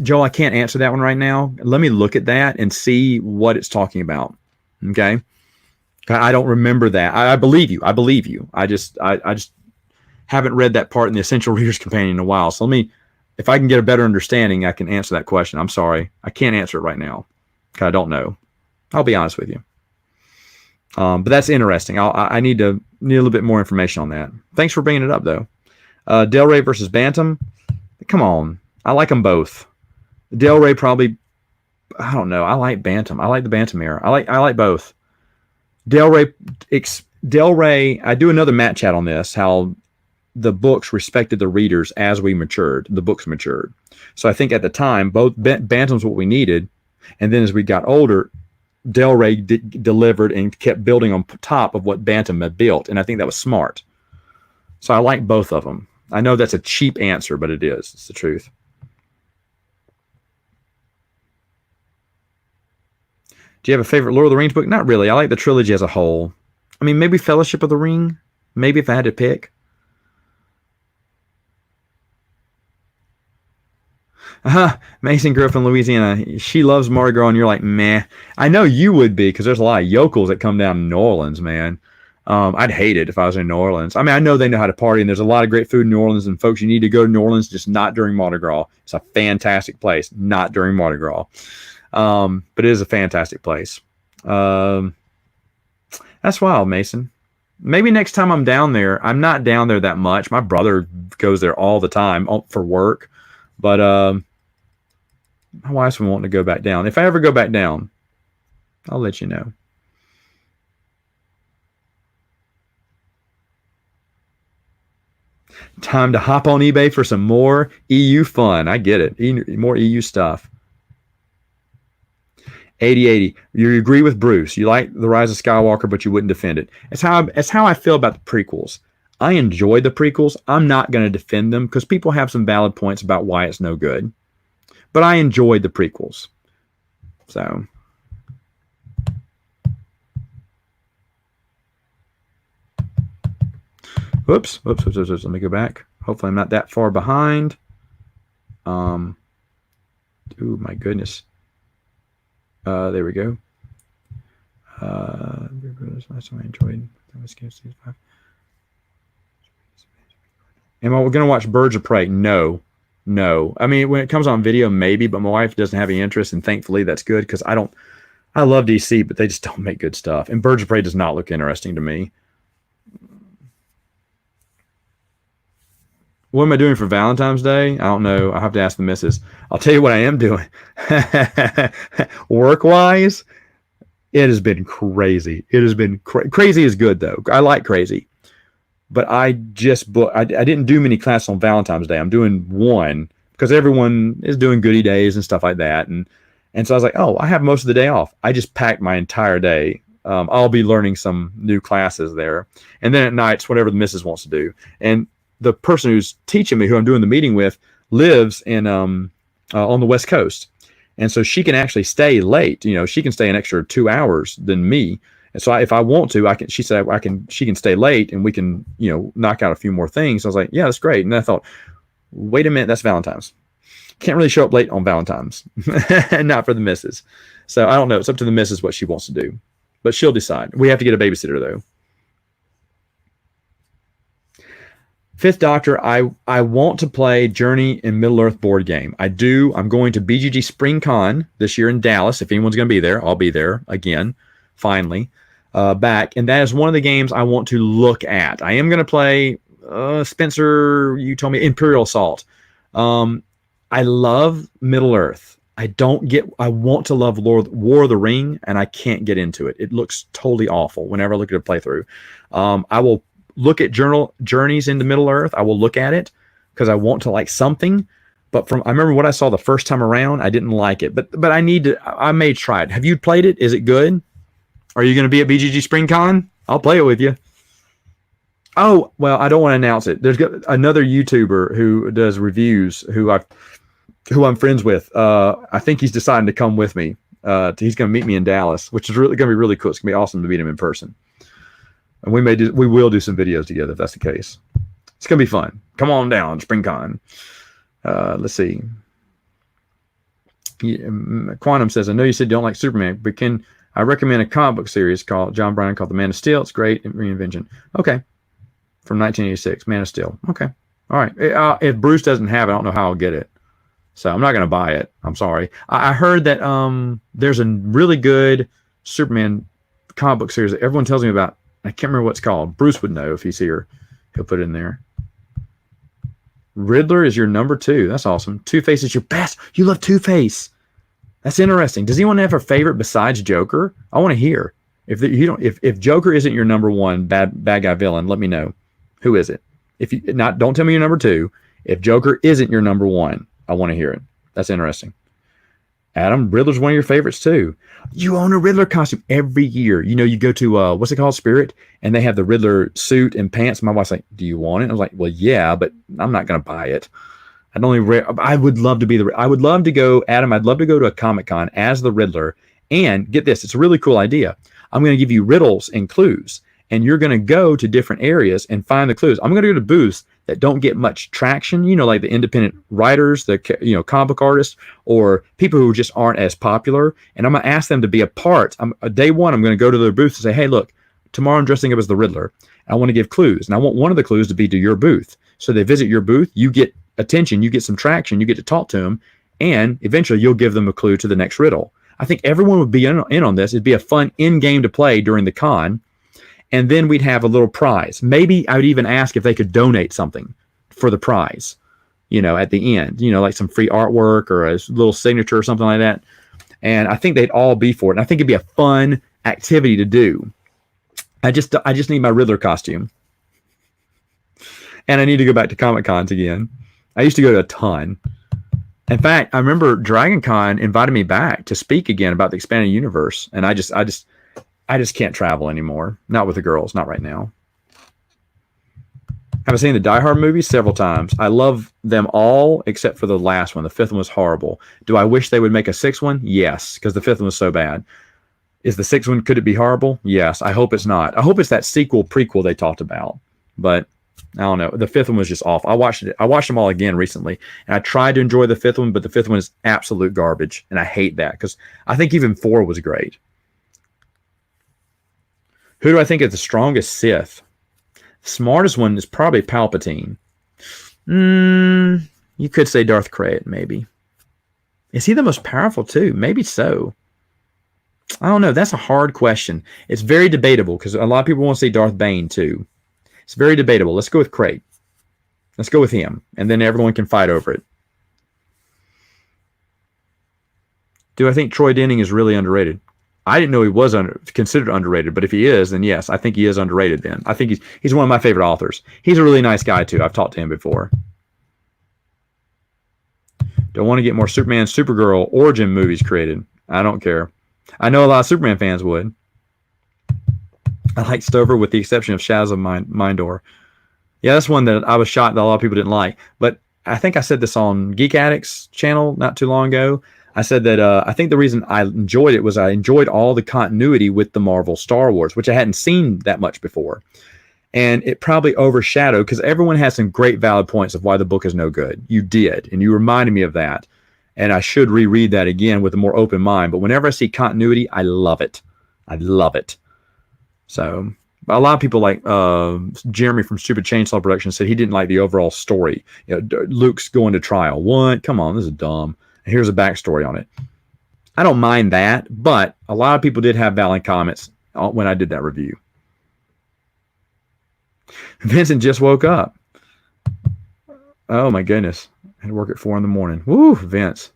Joel, I can't answer that one right now. Let me look at that and see what it's talking about. Okay. I don't remember that. I believe you. I believe you. I just haven't read that part in the Essential Reader's Companion in a while. So let me, if I can get a better understanding, I can answer that question. I'm sorry. I can't answer it right now because I don't know. I'll be honest with you. But that's interesting. I need a little bit more information on that. Thanks for bringing it up, though. Del Rey versus Bantam. Come on. I like them both. Del Rey probably, I don't know. I like Bantam. I like the Bantam era. I like both. Del Rey, I do another Matt chat on this, how the books respected the readers as we matured. The books matured. So I think at the time, both Bantam's what we needed. And then as we got older, Del Rey delivered and kept building on top of what Bantam had built. And I think that was smart. So I like both of them. I know that's a cheap answer, but it is. It's the truth. Do you have a favorite Lord of the Rings book? Not really. I like the trilogy as a whole. I mean, maybe Fellowship of the Ring. Maybe if I had to pick. Mason grew up in Louisiana. She loves Mardi Gras, and you're like, meh. I know you would be, because there's a lot of yokels that come down to New Orleans, man. I'd hate it if I was in New Orleans. I mean, I know they know how to party, and there's a lot of great food in New Orleans, and folks, you need to go to New Orleans, just not during Mardi Gras. It's a fantastic place, not during Mardi Gras. But it is a fantastic place. That's wild, Mason. Maybe next time I'm down there. I'm not down there that much. My brother goes there all the time for work. But my wife's been wanting to go back down. If I ever go back down, I'll let you know. Time to hop on eBay for some more EU fun. I get it. More EU stuff. 8080. You agree with Bruce. You like The Rise of Skywalker, but you wouldn't defend it. It's how I feel about the prequels. I enjoy the prequels. I'm not going to defend them because people have some valid points about why it's no good. But I enjoyed the prequels. So. Whoops. Let me go back. Hopefully I'm not that far behind. Oh my goodness. There we go. Last time I enjoyed. Am I going to watch Birds of Prey? No. I mean, when it comes on video, maybe, but my wife doesn't have any interest, and thankfully that's good because I love DC, but they just don't make good stuff. And Birds of Prey does not look interesting to me. What am I doing for Valentine's Day? I don't know. I have to ask the missus. I'll tell you what I am doing. Work-wise, it has been crazy. It has been crazy is good, though. I like crazy. But I didn't do many classes on Valentine's Day. I'm doing one because everyone is doing goodie days and stuff like that. And so I was like, oh, I have most of the day off. I just packed my entire day. I'll be learning some new classes there. And then at night, it's whatever the missus wants to do. And the person who's teaching me, who I'm doing the meeting with, lives in on the West Coast. And so she can actually stay late. You know, she can stay an extra 2 hours than me. And so if I want to, she can stay late and we can, knock out a few more things. So I was like, yeah, that's great. And I thought, wait a minute, that's Valentine's. Can't really show up late on Valentine's. Not for the missus. So I don't know. It's up to the missus what she wants to do. But she'll decide. We have to get a babysitter, though. Fifth Doctor, I want to play Journey in Middle-earth board game. I do. I'm going to BGG Spring Con this year in Dallas. If anyone's going to be there, I'll be there again, finally, back. And that is one of the games I want to look at. I am going to play, Spencer, you told me, Imperial Assault. I love Middle-earth. I want to love War of the Ring, and I can't get into it. It looks totally awful whenever I look at a playthrough. I will look at Journeys into Middle-earth. I will look at it because I want to like something, But I remember what I saw the first time around, I didn't like it. But I may try it. Have you played it? Is it good? Are you going to be at BGG Spring Con? I'll play it with you. Oh, well, I don't want to announce it. There's another YouTuber who does reviews who I'm friends with. I think he's deciding to come with me. He's going to meet me in Dallas, which is really going to be really cool. It's going to be awesome to meet him in person. And we will do some videos together if that's the case. It's going to be fun. Come on down, SpringCon. Let's see. Quantum says, I know you said you don't like Superman, but can I recommend a comic book series called John Bryan called The Man of Steel? It's great reinvention. Okay. From 1986, Man of Steel. Okay. All right. If Bruce doesn't have it, I don't know how I'll get it. So I'm not going to buy it. I'm sorry. I heard that there's a really good Superman comic book series that everyone tells me about. I can't remember what it's called. Bruce would know if he's here. He'll put it in there. Riddler is your number 2. That's awesome. Two-Face is your best. You love Two-Face. That's interesting. Does anyone have a favorite besides Joker? I want to hear. If Joker isn't your number 1 bad guy villain, let me know. Who is it? Don't tell me your number 2. If Joker isn't your number 1, I want to hear it. That's interesting. Adam, Riddler's one of your favorites too. You own a Riddler costume every year. You know, you go to what's it called, Spirit, and they have the Riddler suit and pants. My wife's like, "Do you want it?" I was like, "Well, yeah, but I'm not going to buy it." I would love to be I would love to go, Adam. I'd love to go to a Comic-Con as the Riddler. And get this, it's a really cool idea. I'm going to give you riddles and clues, and you're going to go to different areas and find the clues. I'm going to go to booths that don't get much traction, like the independent writers, the comic book artists, or people who just aren't as popular. And I'm going to ask them to be a part. Day one, I'm going to go to their booth and say, hey, look, tomorrow I'm dressing up as the Riddler. I want to give clues. And I want one of the clues to be to your booth. So they visit your booth, you get attention, you get some traction, you get to talk to them, and eventually you'll give them a clue to the next riddle. I think everyone would be in on this. It'd be a fun in-game to play during the con. And then we'd have a little prize. Maybe I would even ask if they could donate something for the prize, at the end, like some free artwork or a little signature or something like that. And I think they'd all be for it. And I think it'd be a fun activity to do. I just need my Riddler costume. And I need to go back to Comic Cons again. I used to go to a ton. In fact, I remember Dragon Con invited me back to speak again about the expanded universe. And I just can't travel anymore. Not with the girls. Not right now. I've seen the Die Hard movies several times. I love them all except for the last one. The fifth one was horrible. Do I wish they would make a sixth one? Yes, because the fifth one was so bad. Is the sixth one, could it be horrible? Yes. I hope it's not. I hope it's that prequel they talked about. But I don't know. The fifth one was just off. I watched them all again recently, and I tried to enjoy the fifth one, but the fifth one is absolute garbage, and I hate that because I think even 4 was great. Who do I think is the strongest Sith? The smartest one is probably Palpatine. You could say Darth Krayt, maybe. Is he the most powerful too? Maybe so. I don't know. That's a hard question. It's very debatable because a lot of people want to say Darth Bane too. It's very debatable. Let's go with Krayt. Let's go with him, and then everyone can fight over it. Do I think Troy Denning is really underrated? I didn't know he was considered underrated, but if he is, then yes, I think he is underrated then. I think he's one of my favorite authors. He's a really nice guy too. I've talked to him before. Don't want to get more Superman, Supergirl origin movies created. I don't care. I know a lot of Superman fans would. I like Stover with the exception of Shadows of Mindor. Yeah, that's one that I was shocked that a lot of people didn't like. But I think I said this on Geek Addict's channel not too long ago. I said that I think the reason I enjoyed it was I enjoyed all the continuity with the Marvel Star Wars, which I hadn't seen that much before. And it probably overshadowed, because everyone has some great valid points of why the book is no good. You did, and you reminded me of that. And I should reread that again with a more open mind. But whenever I see continuity, I love it. I love it. So a lot of people like Jeremy from Stupid Chainsaw Productions said he didn't like the overall story. Luke's going to trial. What? Come on, this is dumb. Here's a backstory on it. I don't mind that, but a lot of people did have valid comments when I did that review. Vincent just woke up. Oh my goodness. I had to work at 4 a.m. Woo, Vince.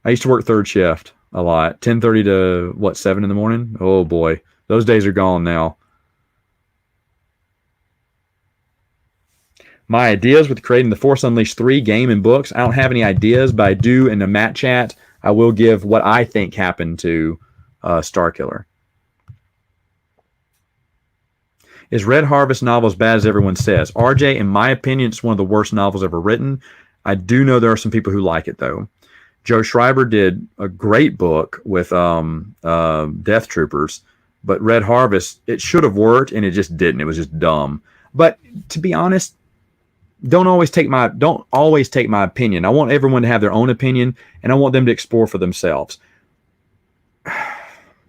I used to work third shift a lot. 10:30 to 7 a.m? Oh boy. Those days are gone now. My ideas with creating the Force Unleashed 3 game and books. I don't have any ideas, but I do in the Matt chat. I will give what I think happened to Starkiller. Is Red Harvest novel as bad as everyone says? RJ, in my opinion, it's one of the worst novels ever written. I do know there are some people who like it, though. Joe Schreiber did a great book with Death Troopers, but Red Harvest, it should have worked, and it just didn't. It was just dumb. But to be honest, don't always take my opinion. I want everyone to have their own opinion, and I want them to explore for themselves.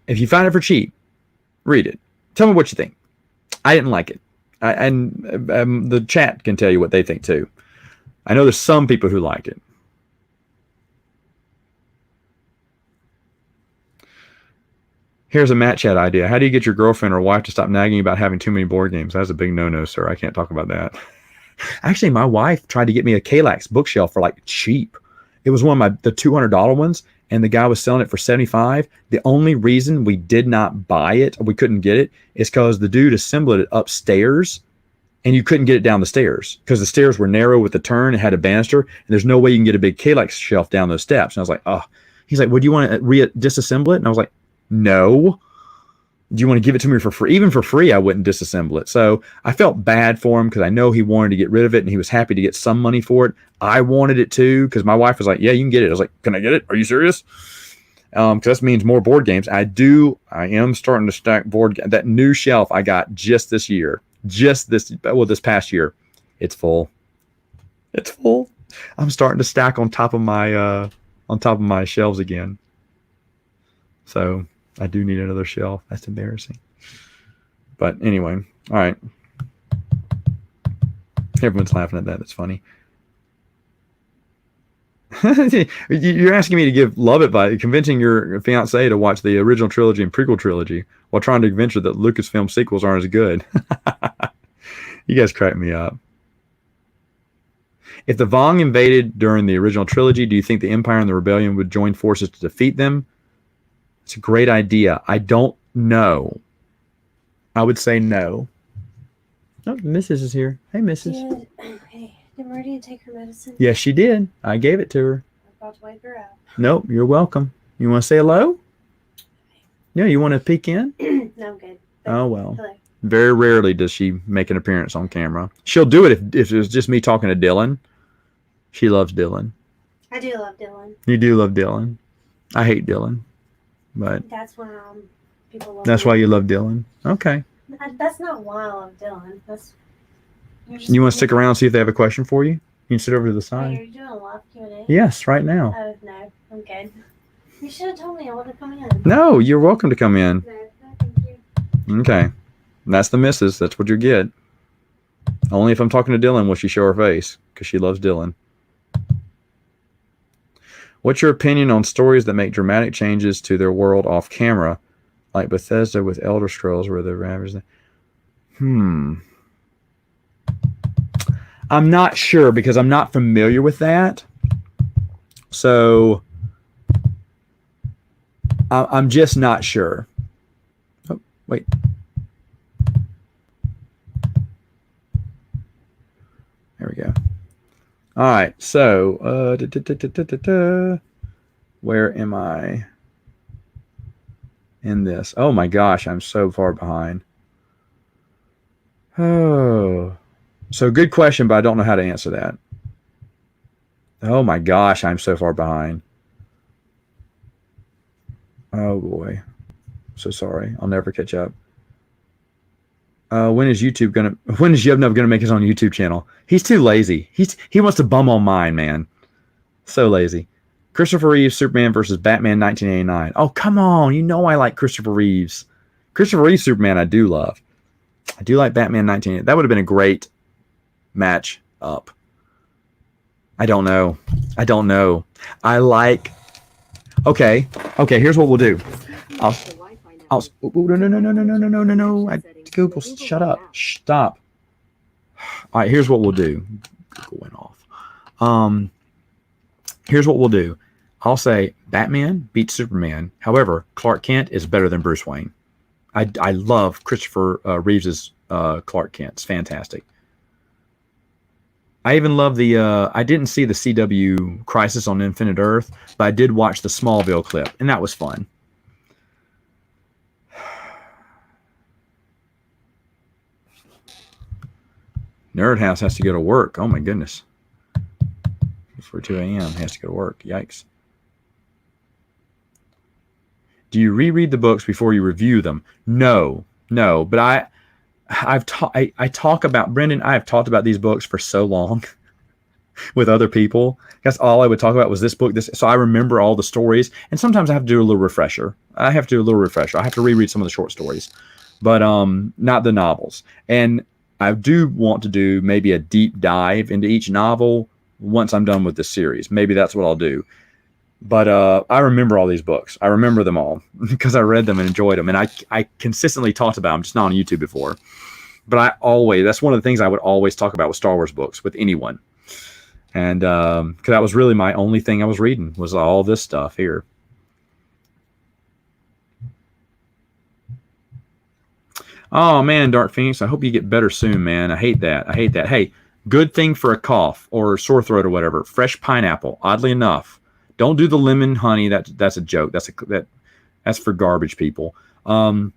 If you find it for cheap, read it. Tell me what you think. I didn't like it. And the chat can tell you what they think too. I know there's some people who like it. Here's a Matt chat idea. How do you get your girlfriend or wife to stop nagging about having too many board games? That's a big no-no, sir. I can't talk about that. Actually, my wife tried to get me a Kallax bookshelf for like cheap. It was one of the $200 ones, and the guy was selling it for $75. The only reason we did not buy it, or we couldn't get it, is because the dude assembled it upstairs, and you couldn't get it down the stairs because the stairs were narrow with the turn. It had a banister, and there's no way you can get a big Kallax shelf down those steps. And I was like, oh. He's like, would you want to disassemble it? And I was like, no. Do you want to give it to me for free? Even for free, I wouldn't disassemble it. So I felt bad for him because I know he wanted to get rid of it, and he was happy to get some money for it. I wanted it too because my wife was like, yeah, you can get it. I was like, can I get it? Are you serious? Because that means more board games. I am starting to stack that new shelf I got just this year. This past year. It's full. It's full. I'm starting to stack on top of my shelves again. So I do need another shelf. That's embarrassing. But anyway, all right. Everyone's laughing at that. That's funny. You're asking me to give love advice, convincing your fiance to watch the original trilogy and prequel trilogy while trying to convince her that Lucasfilm sequels aren't as good. You guys crack me up. If the Vong invaded during the original trilogy, do you think the Empire and the Rebellion would join forces to defeat them? It's a great idea. I don't know. I would say no. Oh, Mrs. is here. Hey, Mrs. Hey, did Marty take her medicine? Yes, she did. I gave it to her. I'm about to wake her up. Nope, you're welcome. You want to say hello? Yeah, you want to peek in? No, I'm good. Oh, well. Hello. Very rarely does she make an appearance on camera. She'll do it if it was just me talking to Dylan. She loves Dylan. I do love Dylan. You do love Dylan. I hate Dylan. But that's why people love that's him. why you love Dylan. Okay. That's not why I love Dylan. You want to stick around and see if they have a question for you? You can sit over to the side. Wait, are you doing a live Q&A? Yes, right now. Oh, no. I'm good. You should have told me I would have come in. No, you're welcome to come in. No, thank you. Okay. That's the missus. That's what you get. Only if I'm talking to Dylan will she show her face, because she loves Dylan. What's your opinion on stories that make dramatic changes to their world off camera, like Bethesda with Elder Scrolls, where the ravaged? I'm not sure because I'm not familiar with that. So I'm just not sure. Oh, wait. There we go. All right, so where am I in this? Oh my gosh, I'm so far behind. Oh, so good question, but I don't know how to answer that. Oh my gosh, I'm so far behind. Oh boy, so sorry. I'll never catch up. When is Yubnub gonna make his own YouTube channel? He's too lazy. He wants to bum on mine, man. So lazy. Christopher Reeves, Superman versus Batman 1989. Oh, come on. You know I like Christopher Reeves. Christopher Reeves Superman I do love. I do like Batman 1989. That would have been a great match up. I don't know. Okay, here's what we'll do. No. Google, shut up. Stop. All right, here's what we'll do. Google went off. Here's what we'll do. I'll say Batman beats Superman. However, Clark Kent is better than Bruce Wayne. I love Christopher Reeves's Clark Kent. It's fantastic. I even love the. I didn't see the CW Crisis on Infinite Earth, but I did watch the Smallville clip, and that was fun. Nerd House has to go to work. Oh my goodness. Before 2 a.m. has to go to work. Yikes. Do you reread the books before you review them? No. But I talk about, Brendan, I have talked about these books for so long with other people. That's all I would talk about was this book. So I remember all the stories, and sometimes I have to do a little refresher. I have to reread some of the short stories, but not the novels. And I do want to do maybe a deep dive into each novel once I'm done with this series. Maybe that's what I'll do. But I remember all these books. I remember them all because I read them and enjoyed them. And I consistently talked about them, just not on YouTube before. But that's one of the things I would always talk about with Star Wars books with anyone. And because that was really my only thing I was reading was all this stuff here. Oh, man, Dark Phoenix, I hope you get better soon, man. I hate that. Hey, good thing for a cough or sore throat or whatever. Fresh pineapple, oddly enough. Don't do the lemon honey. That's a joke. That's for garbage people. So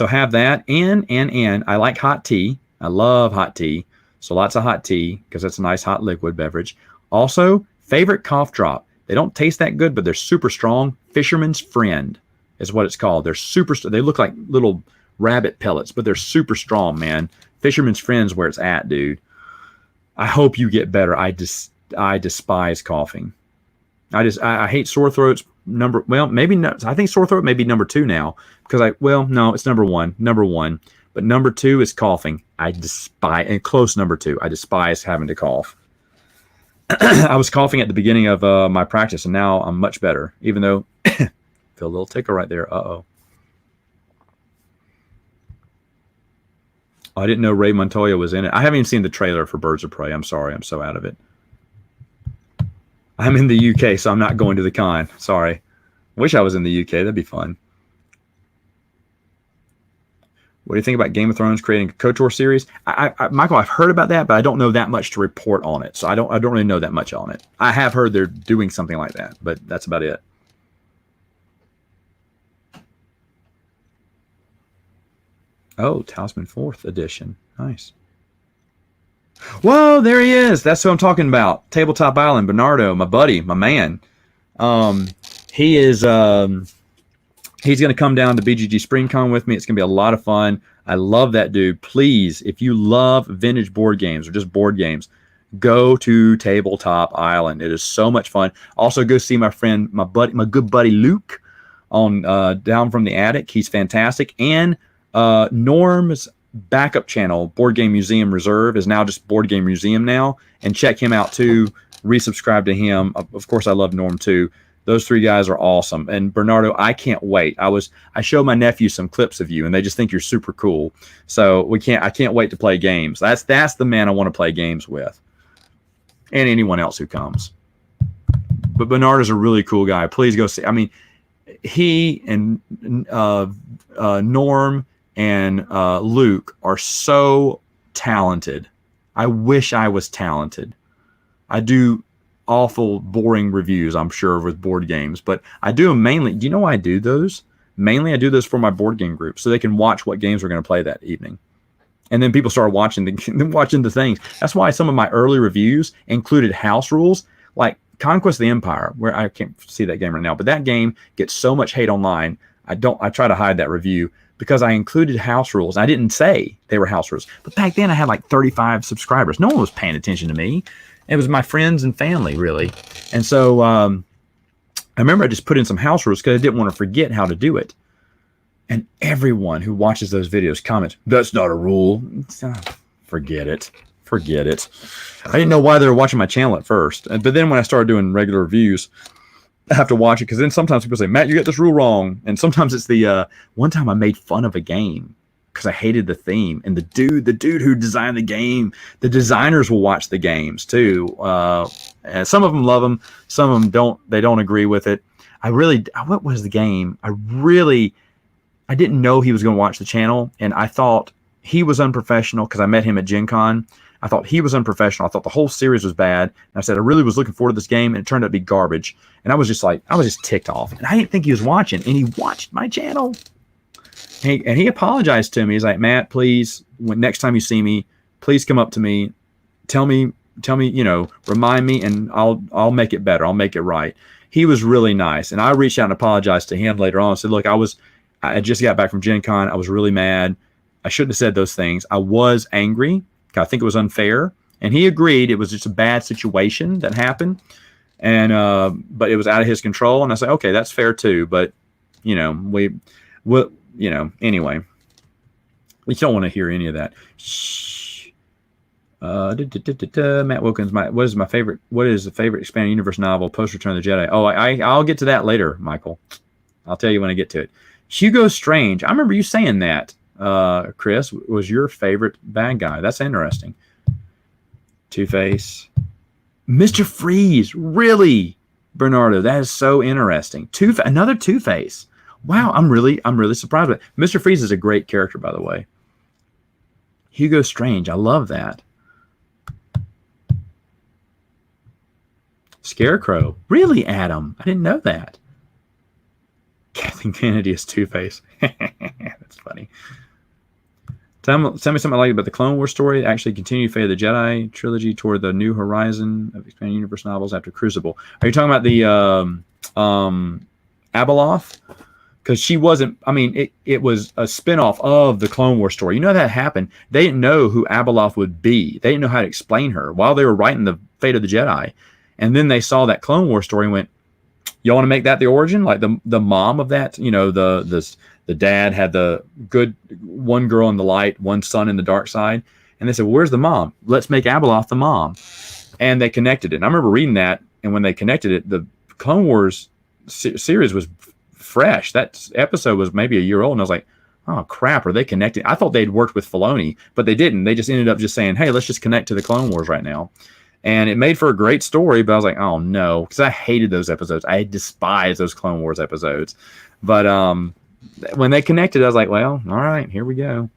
have that. And I like hot tea. I love hot tea. So lots of hot tea because that's a nice hot liquid beverage. Also, favorite cough drop. They don't taste that good, but they're super strong. Fisherman's Friend is what it's called. They look like little rabbit pellets, but they're super strong, man. Fisherman's Friend's where it's at, dude. I hope you get better. I despise coughing. I hate sore throats. Maybe not. I think sore throat may be number 2 now because no, it's number 1. Number 1, but number 2 is coughing. I despise, and close number 2. I despise having to cough. I was coughing at the beginning of my practice, and now I'm much better. Even though feel a little tickle right there. Oh, I didn't know Ray Montoya was in it. I haven't even seen the trailer for Birds of Prey. I'm sorry. I'm so out of it. I'm in the UK, so I'm not going to the con. Sorry. Wish I was in the UK. That'd be fun. What do you think about Game of Thrones creating a KOTOR series? Michael, I've heard about that, but I don't know that much to report on it. So I don't really know that much on it. I have heard they're doing something like that, but that's about it. Oh, Talisman 4th edition. Nice. Whoa, there he is. That's who I'm talking about. Tabletop Island, Bernardo, my buddy, my man. He is he's going to come down to BGG SpringCon with me. It's going to be a lot of fun. I love that dude. Please, if you love vintage board games or just board games, go to Tabletop Island. It is so much fun. Also, go see my friend, my good buddy Luke on Down from the Attic. He's fantastic. And Norm's backup channel, Board Game Museum Reserve, is now just Board Game Museum now. And check him out too. Resubscribe to him. Of course, I love Norm too. Those 3 guys are awesome. And Bernardo, I can't wait. I showed my nephew some clips of you, and they just think you're super cool. So I can't wait to play games. That's the man I want to play games with, and anyone else who comes. But Bernardo's a really cool guy. Please go see. I mean, he and Norm and Luke are so talented. I wish I was talented. I do awful, boring reviews, I'm sure, with board games, but I do them mainly. Do you know why I do those? Mainly, I do those for my board game group so they can watch what games we're going to play that evening. And then people start watching the things. That's why some of my early reviews included house rules, like Conquest of the Empire, where I can't see that game right now, but that game gets so much hate online. I try to hide that review because I included house rules. I didn't say they were house rules, but back then I had like 35 subscribers. No one was paying attention to me. It was my friends and family, really. And so I remember I just put in some house rules because I didn't want to forget how to do it. And everyone who watches those videos comments, "That's not a rule." Forget it. I didn't know why they were watching my channel at first. But then when I started doing regular reviews, I have to watch it because then sometimes people say, "Matt, you got this rule wrong." And sometimes it's the one time I made fun of a game because I hated the theme. And the dude who designed the game, the designers will watch the games too. And some of them love them. Some of them don't. They don't agree with it. What was the game? I didn't know he was going to watch the channel. And I thought he was unprofessional because I met him at Gen Con. I thought he was unprofessional. I thought the whole series was bad. And I said I really was looking forward to this game, and it turned out to be garbage. And I was just ticked off. And I didn't think he was watching, and he watched my channel. And he apologized to me. He's like, Matt, please, next time you see me, please come up to me, tell me, remind me, and I'll make it better. I'll make it right. He was really nice, and I reached out and apologized to him later on. I said, look, I just got back from Gen Con. I was really mad. I shouldn't have said those things. I was angry. I think it was unfair. And he agreed it was just a bad situation that happened. And but it was out of his control. And I said, okay, that's fair too. But, anyway. We don't want to hear any of that. Shh. Matt Wilkins, what is the favorite expanded universe novel post Return of the Jedi? Oh, I'll get to that later, Michael. I'll tell you when I get to it. Hugo Strange. I remember you saying that. Chris, was your favorite bad guy. That's interesting. Two-Face. Mr. Freeze. Really? Bernardo, that is so interesting. Another Two-Face. Wow, I'm really surprised with it. Mr. Freeze is a great character, by the way. Hugo Strange. I love that. Scarecrow. Really, Adam? I didn't know that. Kathleen Kennedy is Two-Face. That's funny. Tell me something I like about the Clone Wars story. Actually, continue Fate of the Jedi trilogy toward the new horizon of expanded universe novels after Crucible. Are you talking about the Abeloth? Because she wasn't. I mean, it was a spinoff of the Clone Wars story. You know that happened. They didn't know who Abeloth would be. They didn't know how to explain her while they were writing the Fate of the Jedi. And then they saw that Clone Wars story and went, "You want to make that the origin? Like the mom of that? The dad had the good one girl in the light, one son in the dark side." And they said, well, where's the mom? Let's make Abeloth the mom. And they connected it. And I remember reading that, and when they connected it, the Clone Wars series was fresh. That episode was maybe a year old, and I was like, oh, crap, are they connected? I thought they'd worked with Filoni, but they didn't. They just ended up just saying, hey, let's just connect to the Clone Wars right now. And it made for a great story, but I was like, oh, no, because I hated those episodes. I despised those Clone Wars episodes. But when they connected, I was like, well, all right, here we go.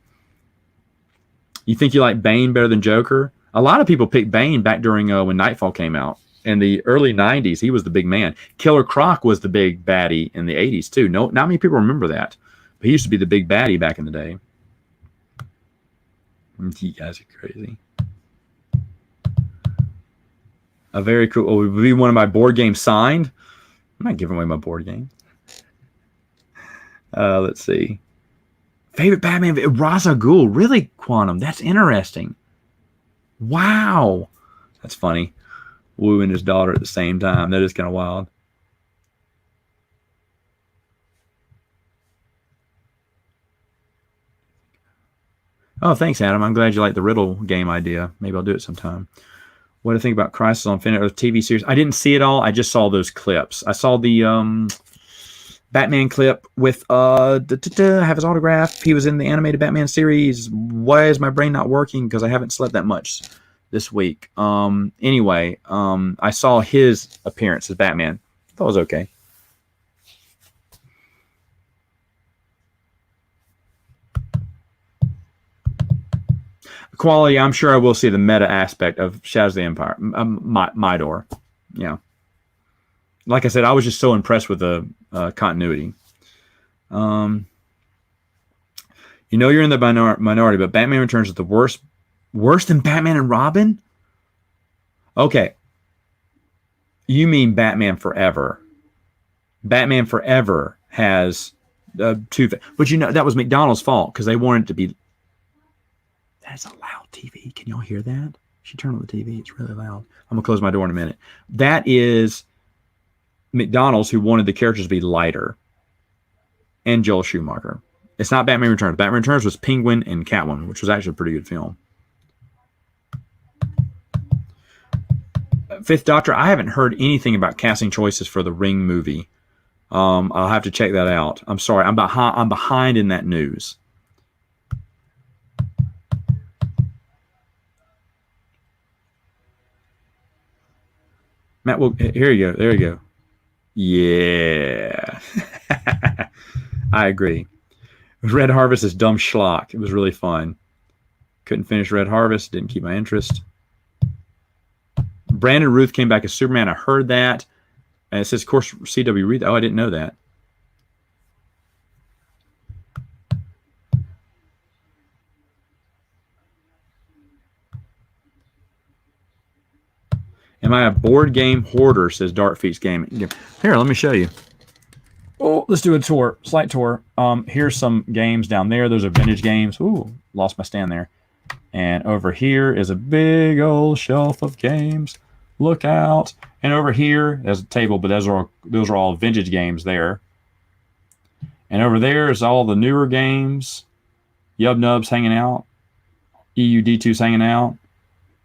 You think you like Bane better than Joker? A lot of people picked Bane back during when Nightfall came out. In the early 90s, he was the big man. Killer Croc was the big baddie in the 80s, too. No, not many people remember that. But he used to be the big baddie back in the day. You guys are crazy. A very cool. Oh, would be one of my board games signed? I'm not giving away my board game. Let's see. Favorite Batman? Ra's al Ghul. Really, Quantum? That's interesting. Wow. That's funny. Wu and his daughter at the same time. That is kind of wild. Oh, thanks, Adam. I'm glad you like the riddle game idea. Maybe I'll do it sometime. What do you think about Crisis on Infinite Earth TV series? I didn't see it all. I just saw those clips. I saw the Batman clip with I have his autograph. He was in the animated Batman series. Why is my brain not working? Because I haven't slept that much this week. Anyway, I saw his appearance as Batman. I thought it was okay. Quality, I'm sure I will see the meta aspect of Shadows of the Empire. Midor. Yeah. Like I said, I was just so impressed with the continuity. You're in the minority, but Batman Returns is the worst than Batman and Robin? Okay. You mean Batman Forever. Batman Forever has two... But that was McDonald's fault because they wanted it to be... That is a loud TV. Can y'all hear that? You should turn on the TV. It's really loud. I'm going to close my door in a minute. That is McDonald's who wanted the characters to be lighter. And Joel Schumacher. It's not Batman Returns. Batman Returns was Penguin and Catwoman, which was actually a pretty good film. Fifth Doctor, I haven't heard anything about casting choices for the Ring movie. I'll have to check that out. I'm sorry. I'm behind in that news. Matt, well, here you go. There you go. Yeah. I agree. Red Harvest is dumb schlock. It was really fun. Couldn't finish Red Harvest. Didn't keep my interest. Brandon Ruth came back as Superman. I heard that. And it says, of course, C.W. Reed. Oh, I didn't know that. Am I a board game hoarder, says Dartfeet's Gaming. Here, let me show you. Oh, let's do a tour, slight tour. Here's some games down there. Those are vintage games. Ooh, lost my stand there. And over here is a big old shelf of games. Look out. And over here, there's a table, but those are all vintage games there. And over there is all the newer games. Yub Nubs hanging out. EUD2's hanging out.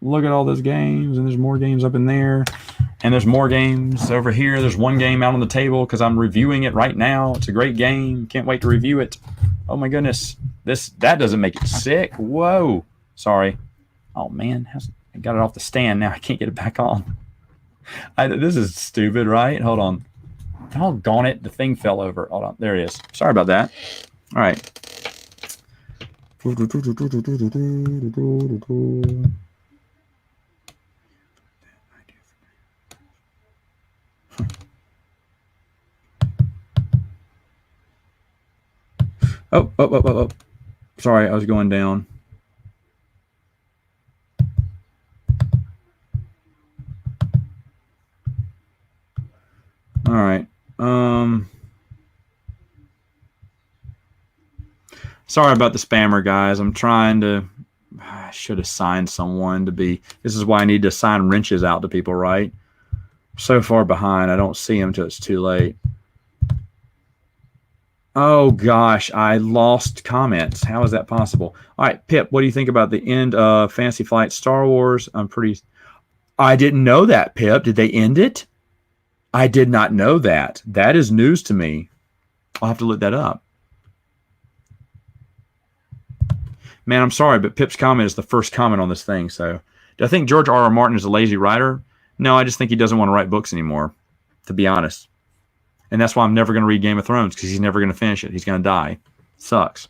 Look at all those games, and there's more games up in there. And there's more games over here. There's one game out on the table because I'm reviewing it right now. It's a great game. Can't wait to review it. Oh, my goodness. That doesn't make it sick. Whoa. Sorry. Oh, man. I got it off the stand now. I can't get it back on. This is stupid, right? Hold on. Doggone it. The thing fell over. Hold on. There it is. Sorry about that. All right. Oh. Sorry, I was going down. All right. Sorry about the spammer, guys. I'm trying to... I should assign someone to be... This is why I need to assign wrenches out to people, right? So far behind, I don't see them until it's too late. Oh, gosh, I lost comments. How is that possible? All right, Pip, what do you think about the end of Fantasy Flight Star Wars? I didn't know that, Pip. Did they end it? I did not know that. That is news to me. I'll have to look that up. Man, I'm sorry, but Pip's comment is the first comment on this thing. So, do I think George R.R. Martin is a lazy writer? No, I just think he doesn't want to write books anymore, to be honest. And that's why I'm never going to read Game of Thrones, because he's never going to finish it. He's going to die. Sucks.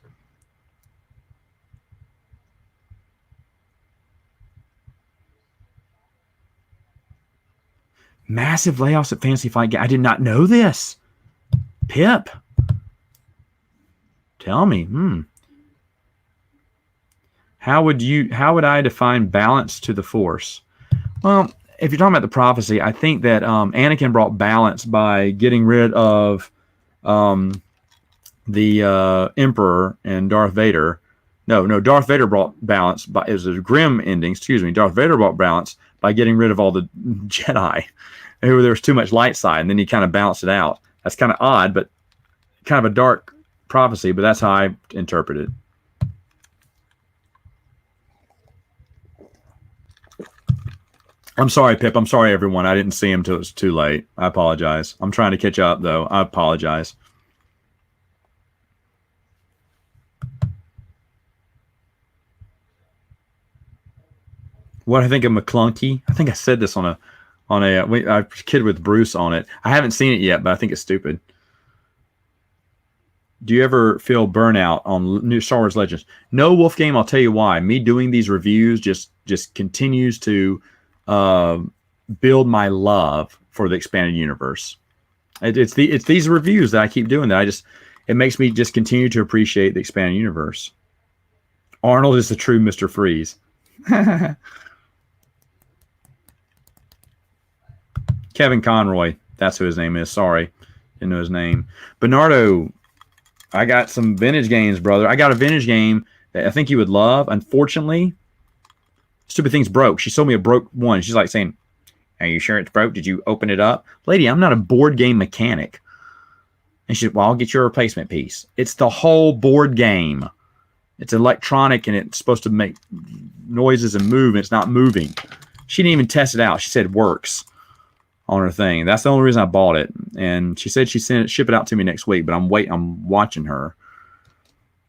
Massive layoffs at Fantasy Flight. I did not know this. Pip. Tell me. How would I define balance to the Force? Well, if you're talking about the prophecy, I think that Anakin brought balance by getting rid of the Emperor and Darth Vader. No, Darth Vader brought balance by, it was a grim ending, Darth Vader brought balance by getting rid of all the Jedi who there was too much light side, and then he kind of balanced it out. That's kind of odd, but kind of a dark prophecy, but that's how I interpret it. I'm sorry, Pip. I'm sorry, everyone. I didn't see him till it was too late. I apologize. I'm trying to catch up, though. I apologize. What I think of McClunky? I think I said this on a kid with Bruce on it. I haven't seen it yet, but I think it's stupid. Do you ever feel burnout on new Star Wars Legends? No, Wolfgame. I'll tell you why. Me doing these reviews just continues to build my love for the expanded universe. It's these reviews that I keep doing that it makes me just continue to appreciate the expanded universe. Arnold is the true Mr. Freeze. Kevin Conroy, that's who his name is. Sorry, didn't know his name. Bernardo, I got some vintage games, brother. I got a vintage game that I think you would love. Unfortunately, Stupid Things broke. She sold me a broke one. She's like saying, "Are you sure it's broke? Did you open it up?" Lady, I'm not a board game mechanic. And she said, "Well, I'll get you a replacement piece." It's the whole board game. It's electronic, and it's supposed to make noises and move, and it's not moving. She didn't even test it out. She said it works on her thing. That's the only reason I bought it. And she said ship it out to me next week, but I'm watching her.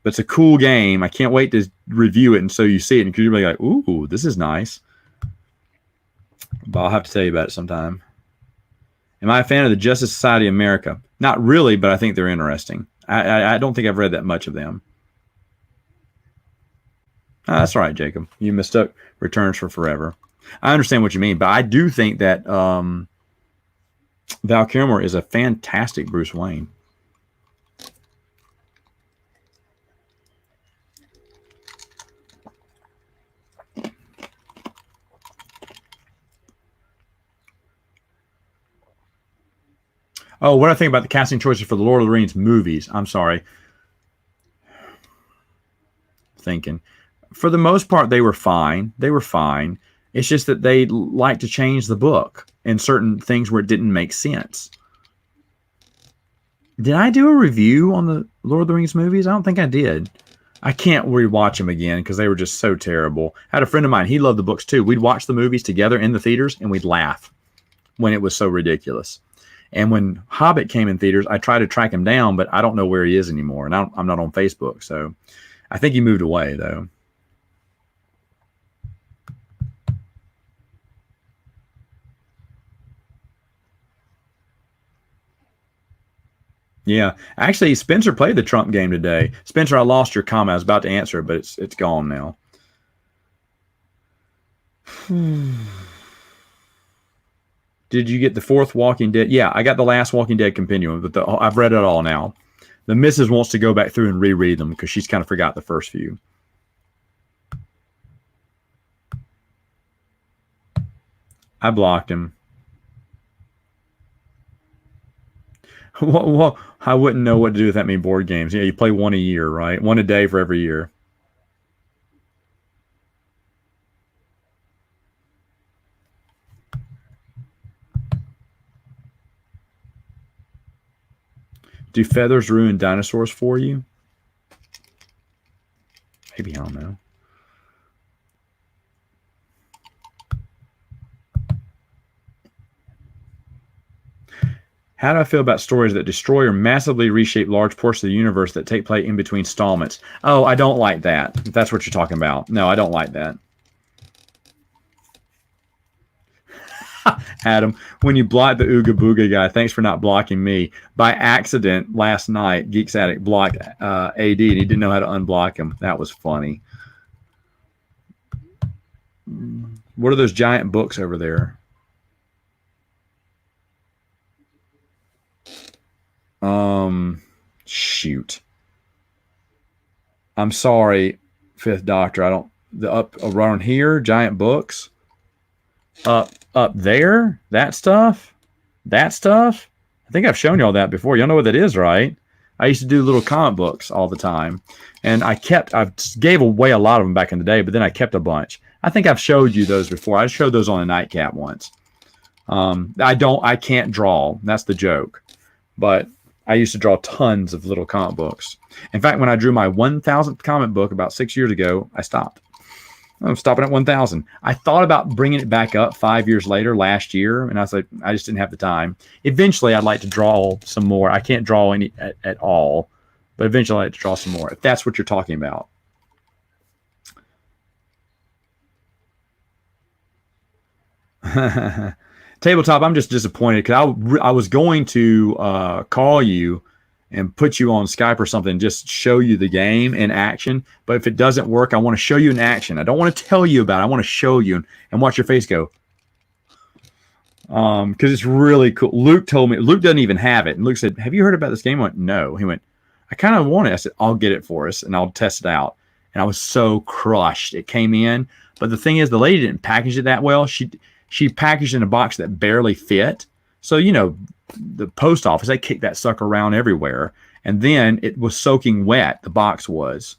But it's a cool game. I can't wait to review it, and so you see it, and you'll be like, "Ooh, this is nice." But I'll have to tell you about it sometime. Am I a fan of the Justice Society of America? Not really, but I think they're interesting. I don't think I've read that much of them. That's all right, Jacob. You mistook Returns for Forever. I understand what you mean, but I do think that Val Kilmer is a fantastic Bruce Wayne. Oh, what do I think about the casting choices for the Lord of the Rings movies? I'm sorry. Thinking. For the most part, they were fine. They were fine. It's just that they like to change the book in certain things where it didn't make sense. Did I do a review on the Lord of the Rings movies? I don't think I did. I can't rewatch them again because they were just so terrible. I had a friend of mine. He loved the books too. We'd watch the movies together in the theaters and we'd laugh when it was so ridiculous. And when Hobbit came in theaters, I tried to track him down, but I don't know where he is anymore. And I'm not on Facebook. So I think he moved away, though. Yeah. Actually, Spencer played the Trump game today. Spencer, I lost your comment. I was about to answer it, but it's gone now. Did you get the fourth Walking Dead? Yeah, I got the last Walking Dead compendium, but I've read it all now. The missus wants to go back through and reread them because she's kind of forgot the first few. I blocked him. Well, I wouldn't know what to do with that many board games. Yeah, you play one a year, right? One a day for every year. Do feathers ruin dinosaurs for you? Maybe, I don't know. How do I feel about stories that destroy or massively reshape large portions of the universe that take place in between installments? Oh, I don't like that. If that's what you're talking about. No, I don't like that. Adam, when you blocked the Ooga Booga guy, thanks for not blocking me. By accident, last night, Geeks Addict blocked AD, and he didn't know how to unblock him. That was funny. What are those giant books over there? Shoot. I'm sorry, Fifth Doctor. I don't. The up around here, giant books. Up there, that stuff. I think I've shown y'all that before. Y'all know what that is, right? I used to do little comic books all the time, and I gave away a lot of them back in the day, but then I kept a bunch. I think I've showed you those before. I showed those on a nightcap once. I can't draw. That's the joke. But I used to draw tons of little comic books. In fact, when I drew my 1,000th comic book about 6 years ago, I stopped. I'm stopping at 1,000. I thought about bringing it back up 5 years later, last year, and I was like, I just didn't have the time. Eventually, I'd like to draw some more. I can't draw any at all, but eventually I'd like to draw some more, if that's what you're talking about. Tabletop, I'm just disappointed because I was going to call you and put you on Skype or something, just show you the game in action. But if it doesn't work, I want to show you in action. I don't want to tell you about it. I want to show you and watch your face go. Because it's really cool. Luke told me, Luke doesn't even have it. And Luke said, have you heard about this game? I went, no. He went, I kind of want it. I said, I'll get it for us and I'll test it out. And I was so crushed. It came in. But the thing is, the lady didn't package it that well. She packaged in a box that barely fit. So, you know, the post office, they kicked that sucker around everywhere. And then it was soaking wet. The box was.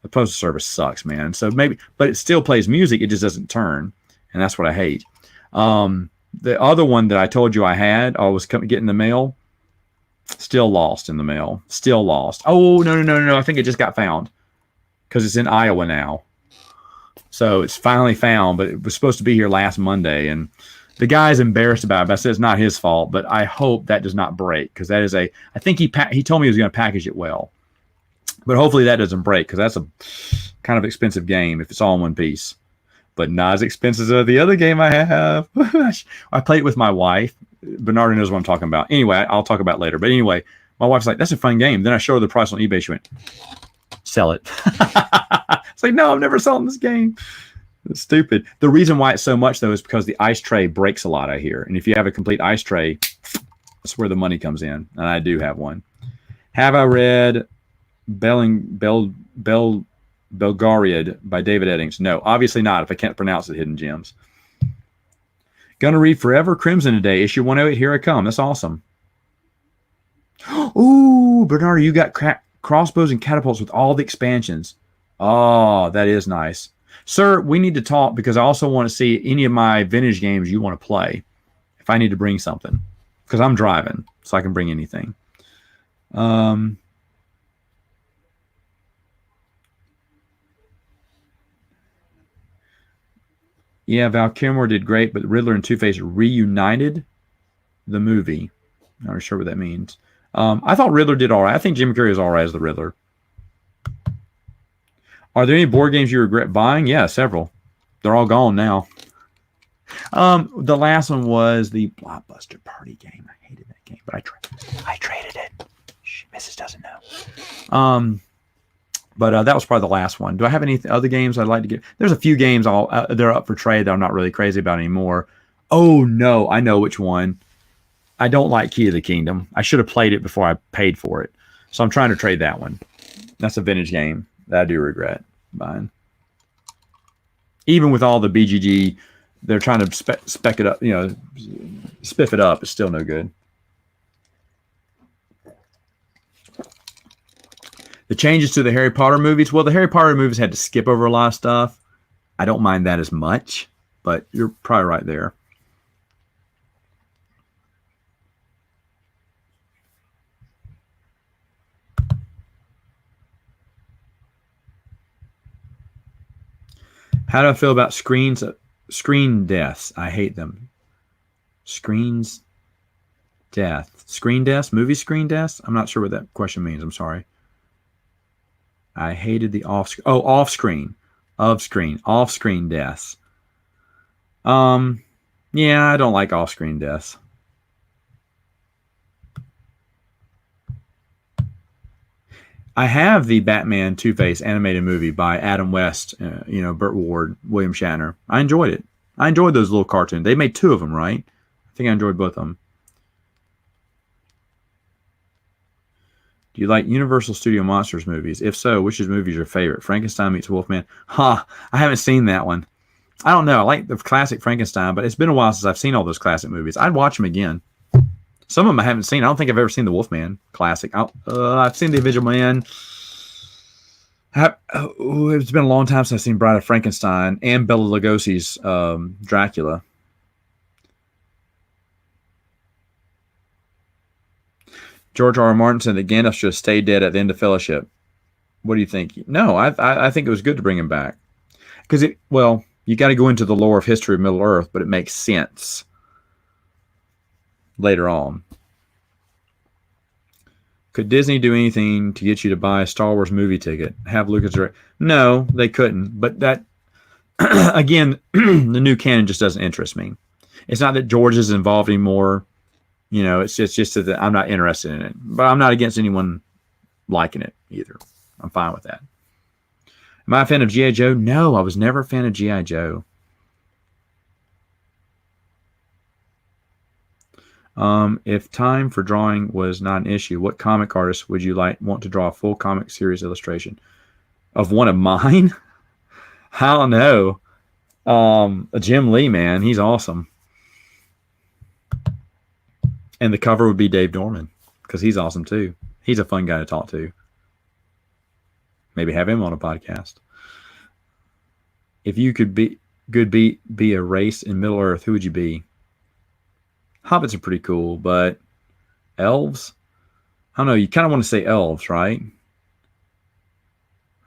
The postal service sucks, man. So maybe, but it still plays music. It just doesn't turn. And that's what I hate. The other one that I told you I had, I was getting the mail. Still lost in the mail. Still lost. Oh, no. I think it just got found because it's in Iowa now. So it's finally found, but it was supposed to be here last Monday. And the guy's embarrassed about it, but I said it's not his fault. But I hope that does not break because that is I think he told me he was going to package it well. But hopefully that doesn't break because that's a kind of expensive game if it's all in one piece. But not as expensive as the other game I have. I played it with my wife. Bernardo knows what I'm talking about. Anyway, I'll talk about it later. But anyway, my wife's like, that's a fun game. Then I showed her the price on eBay. She went, sell it. It's like, no, I'm never selling this game. It's stupid. The reason why it's so much, though, is because the ice tray breaks a lot, I hear. And if you have a complete ice tray, that's where the money comes in. And I do have one. Have I read Belgariad by David Eddings? No, obviously not, if I can't pronounce it, Hidden Gems. Gonna read Forever Crimson today. Issue 108, here I come. That's awesome. Ooh, Bernardo, you got crossbows and catapults with all the expansions. Oh, that is nice. Sir, we need to talk because I also want to see any of my vintage games you want to play if I need to bring something. Because I'm driving, so I can bring anything. Yeah, Val Kilmer did great, but Riddler and Two-Face reunited the movie. Not sure what that means. I thought Riddler did all right. I think Jim Carrey is all right as the Riddler. Are there any board games you regret buying? Yeah, several. They're all gone now. The last one was the Blockbuster Party game. I hated that game, but I traded it. Shh, Mrs. doesn't know. But that was probably the last one. Do I have any other games I'd like to get? There's a few games they're up for trade that I'm not really crazy about anymore. Oh, no, I know which one. I don't like Key to the Kingdom. I should have played it before I paid for it. So I'm trying to trade that one. That's a vintage game that I do regret buying. Even with all the BGG, they're trying to spec it up, spiff it up. It's still no good. The changes to the Harry Potter movies. Well, the Harry Potter movies had to skip over a lot of stuff. I don't mind that as much, but you're probably right there. How do I feel about screen deaths? I hate them. Screen deaths? Movie screen deaths? I'm not sure what that question means. I'm sorry. I hated the off-screen deaths. Yeah, I don't like off-screen deaths. I have the Batman Two-Face animated movie by Adam West, Burt Ward, William Shatner. I enjoyed it. I enjoyed those little cartoons. They made 2 of them, right? I think I enjoyed both of them. Do you like Universal Studio Monsters movies? If so, which movie is your favorite? Frankenstein meets Wolfman? I haven't seen that one. I don't know. I like the classic Frankenstein, but it's been a while since I've seen all those classic movies. I'd watch them again. Some of them I haven't seen. I don't think I've ever seen the Wolfman classic. I've seen the Invisible Man. It's been a long time since I've seen Bride of Frankenstein and Bela Lugosi's Dracula. George R. R. Martin said that Gandalf should have stayed dead at the end of Fellowship. What do you think? No, I think it was good to bring him back. Because you got to go into the lore of history of Middle-earth, but it makes sense later on. Could Disney do anything to get you to buy a Star Wars movie ticket? Have Lucas direct? No, they couldn't. But that, again, the new canon just doesn't interest me. It's not that George is involved anymore. It's just that I'm not interested in it. But I'm not against anyone liking it either. I'm fine with that. Am I a fan of G.I. Joe? No, I was never a fan of G.I. Joe. If time for drawing was not an issue, what comic artist would you want to draw a full comic series illustration of one of mine? I don't know. Jim Lee, man, he's awesome. And the cover would be Dave Dorman because he's awesome too. He's a fun guy to talk to. Maybe have him on a podcast. If you could be a race in Middle Earth, who would you be? Hobbits are pretty cool, but elves? I don't know. You kind of want to say elves, right?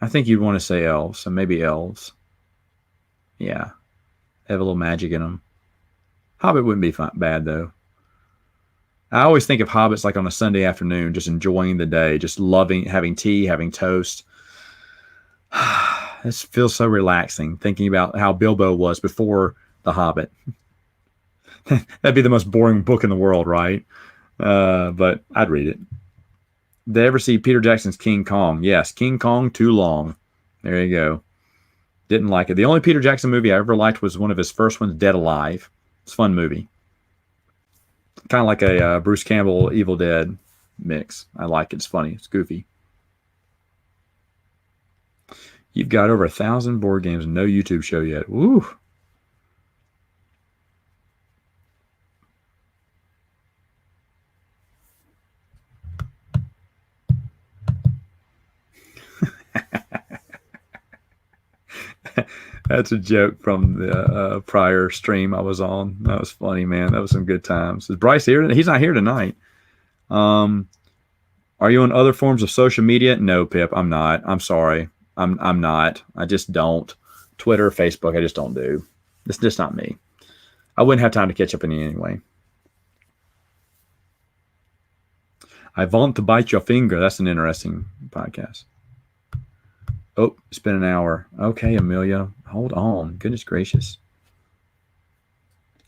I think you'd want to say elves, so maybe elves. Yeah. They have a little magic in them. Hobbit wouldn't be bad, though. I always think of hobbits like on a Sunday afternoon, just enjoying the day, just loving having tea, having toast. This feels so relaxing, thinking about how Bilbo was before The Hobbit. That'd be the most boring book in the world, right? But I'd read it. Did I ever see Peter Jackson's King Kong? Yes, King Kong too long. There you go. Didn't like it. The only Peter Jackson movie I ever liked was one of his first ones, Dead Alive. It's a fun movie. Kind of like a Bruce Campbell Evil Dead mix. I like it. It's funny. It's goofy. You've got over 1,000 board games and no YouTube show yet. Woo! That's a joke from the prior stream I was on. That was funny, man. That was some good times. Is Bryce here? He's not here tonight. Are you on other forms of social media? No, Pip, I'm not. I'm sorry. I'm not. I just don't. Twitter, Facebook, I just don't do. It's just not me. I wouldn't have time to catch up in it anyway. I want to bite your finger. That's an interesting podcast. Oh, it's been an hour. Okay, Amelia, hold on. Goodness gracious.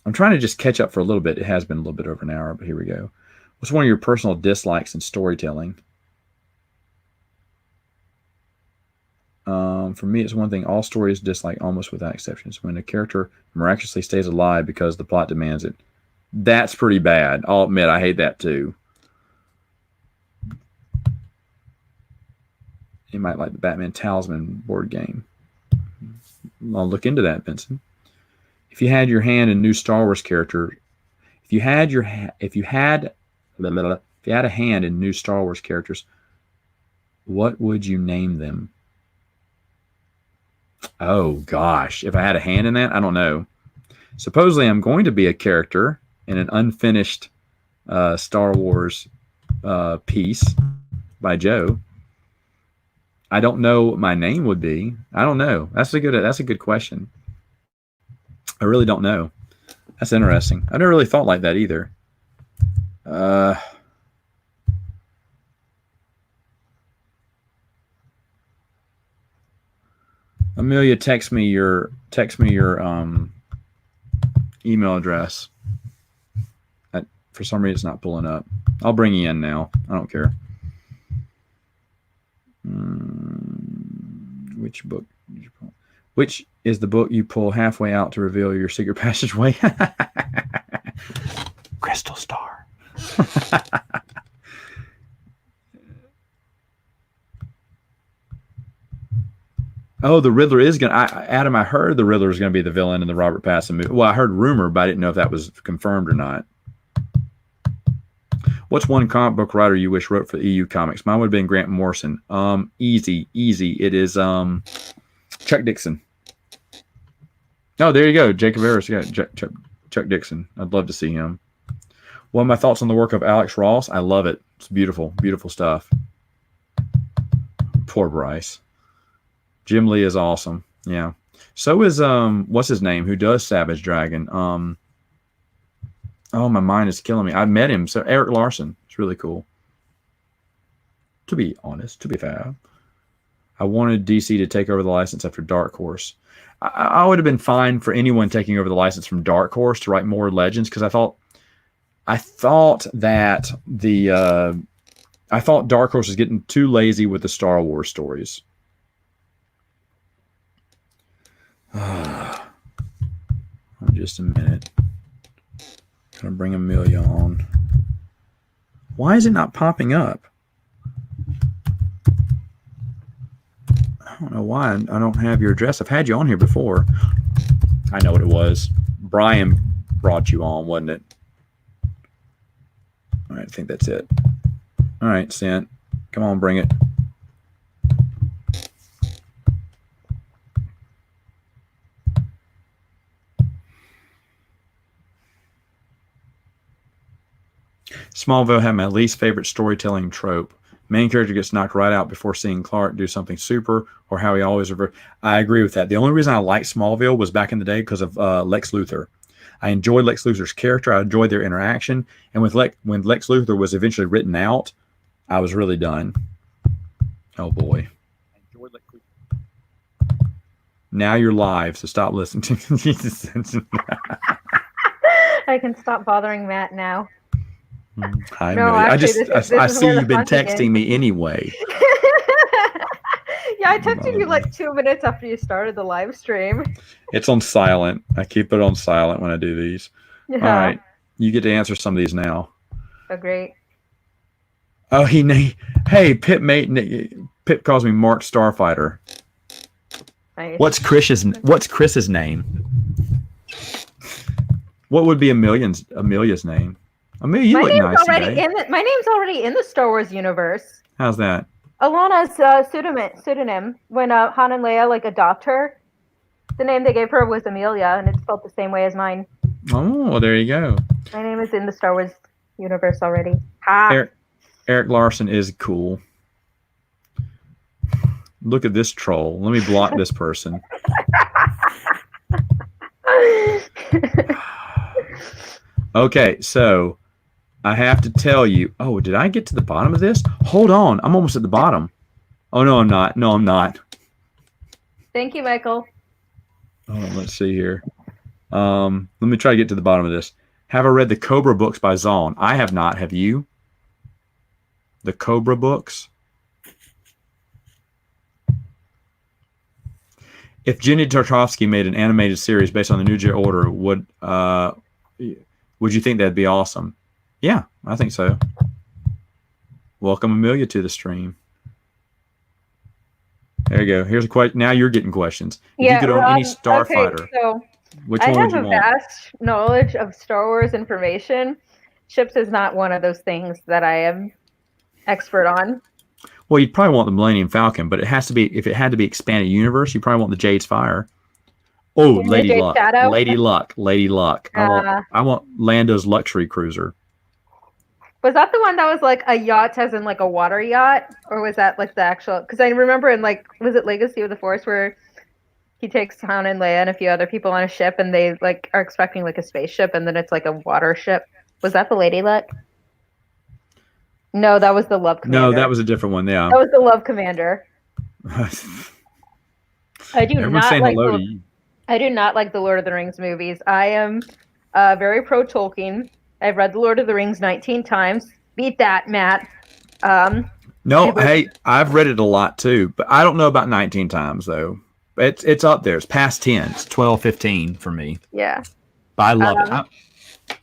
I'm trying to just catch up for a little bit. It has been a little bit over an hour, but here we go. What's one of your personal dislikes in storytelling? For me, it's one thing. All stories dislike almost without exceptions. When a character miraculously stays alive because the plot demands it. That's pretty bad. I'll admit I hate that too. You might like the Batman Talisman board game. I'll look into that, Vincent. If you had your hand in new Star Wars character, if you had a hand in new Star Wars characters, what would you name them? Oh gosh, if I had a hand in that, I don't know. Supposedly, I'm going to be a character in an unfinished Star Wars piece by Joe. I don't know what my name would be. I don't know. That's a good question. I really don't know. That's interesting. I never really thought like that either. Amelia, text me your email address. For some reason, it's not pulling up. I'll bring you in now. I don't care. Which book did you pull? Which is the book you pull halfway out to reveal your secret passageway? Crystal Star. Oh, the Riddler is going to... Adam, I heard the Riddler is going to be the villain in the Robert Pattinson movie. Well, I heard rumor, but I didn't know if that was confirmed or not. What's one comic book writer you wish wrote for EU Comics? Mine would have been Grant Morrison. Easy. It is Chuck Dixon. Oh, there you go. Jacob Harris. Yeah, Chuck Dixon. I'd love to see him. One of my thoughts on the work of Alex Ross. I love it. It's beautiful. Beautiful stuff. Poor Bryce. Jim Lee is awesome. Yeah. So is what's his name? Who does Savage Dragon? Oh, my mind is killing me. I met him. So Eric Larson. It's really cool. To be honest, to be fair, I wanted DC to take over the license after Dark Horse. I would have been fine for anyone taking over the license from Dark Horse to write more Legends, because I thought that I thought Dark Horse was getting too lazy with the Star Wars stories. Just a minute. Gonna bring Amelia on. Why is it not popping up? I don't know why. I don't have your address. I've had you on here before. I know what it was. Brian brought you on, wasn't it? All right, I think that's it. All right, Sent. Come on, bring it. Smallville had my least favorite storytelling trope. Main character gets knocked right out before seeing Clark do something super, or how he always revert. I agree with that. The only reason I liked Smallville was back in the day because of Lex Luthor. I enjoyed Lex Luthor's character. I enjoyed their interaction. And when Lex Luthor was eventually written out, I was really done. Oh, boy. Now you're live, so stop listening to me. I can stop bothering Matt now. Hi, no, actually, I see you've been texting me anyway. Yeah, I texted you like 2 minutes after you started the live stream. It's on silent. I keep it on silent when I do these. Yeah. All right. You get to answer some of these now. Oh, great. Oh, hey, Pip calls me Mark Starfighter. Nice. What's Chris's name? What would be Amelia's name? Amelia, you look nice today. My name's already in the Star Wars universe. How's that? Alana's pseudonym. When Han and Leia like adopt her, the name they gave her was Amelia, and it's spelled the same way as mine. Oh, well, there you go. My name is in the Star Wars universe already. Ha! Eric Larson is cool. Look at this troll. Let me block this person. Okay, so I have to tell you. Oh, did I get to the bottom of this? Hold on. I'm almost at the bottom. Oh, no, I'm not. No, I'm not. Thank you, Michael. Oh, let's see here. Let me try to get to the bottom of this. Have I read the Cobra books by Zahn? I have not. Have you? The Cobra books? If Jenny Tartakovsky made an animated series based on the New Jedi Order, would you think that'd be awesome? Yeah, I think so. Welcome Amelia to the stream. There you go. Here's a question. Now you're getting questions. If you could own any starfighter, so which one would you want? I have a vast knowledge of Star Wars information. Ships is not one of those things that I am expert on. Well, you'd probably want the Millennium Falcon, but it has to be, if it had to be expanded universe, you probably want the Jade's Fire. Oh, Lady Luck. Shadow? Lady Luck. I want Lando's luxury cruiser. Was that the one that was like a yacht, as in like a water yacht, or was that like the actual? Because I remember in like, was it Legacy of the Force where he takes Han and Leia and a few other people on a ship, and they like are expecting like a spaceship, and then it's like a water ship. Was that the Lady Luck? No, that was the Love Commander. No, that was a different one. Yeah, that was the Love Commander. I do Everyone's not saying like. hello to you. I do not like the Lord of the Rings movies. I am very pro Tolkien. I've read the Lord of the Rings 19 times. Beat that, Matt. No, hey, I've read it a lot too, but I don't know about 19 times though. It's up there. It's past 10. It's 12, 15 for me. Yeah. But I love it.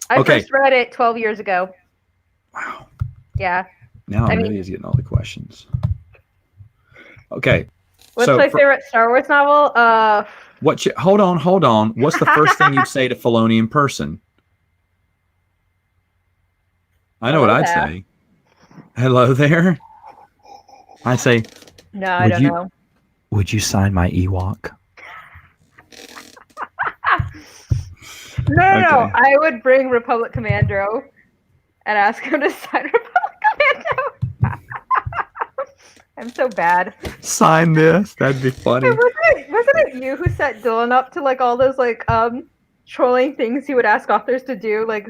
I first read it 12 years ago. Wow. Yeah. Now Amelia's getting all the questions. Okay. What's my favorite Star Wars novel? Hold on. What's the first thing you'd say to Filoni in person? I know what I'd say. Hello there. I'd say, no, I don't know. Would you sign my Ewok? No. I would bring Republic Commando and ask him to sign Republic Commando. I'm so bad. Sign this. That'd be funny. Wasn't it you who set Dylan up to like all those like trolling things he would ask authors to do, like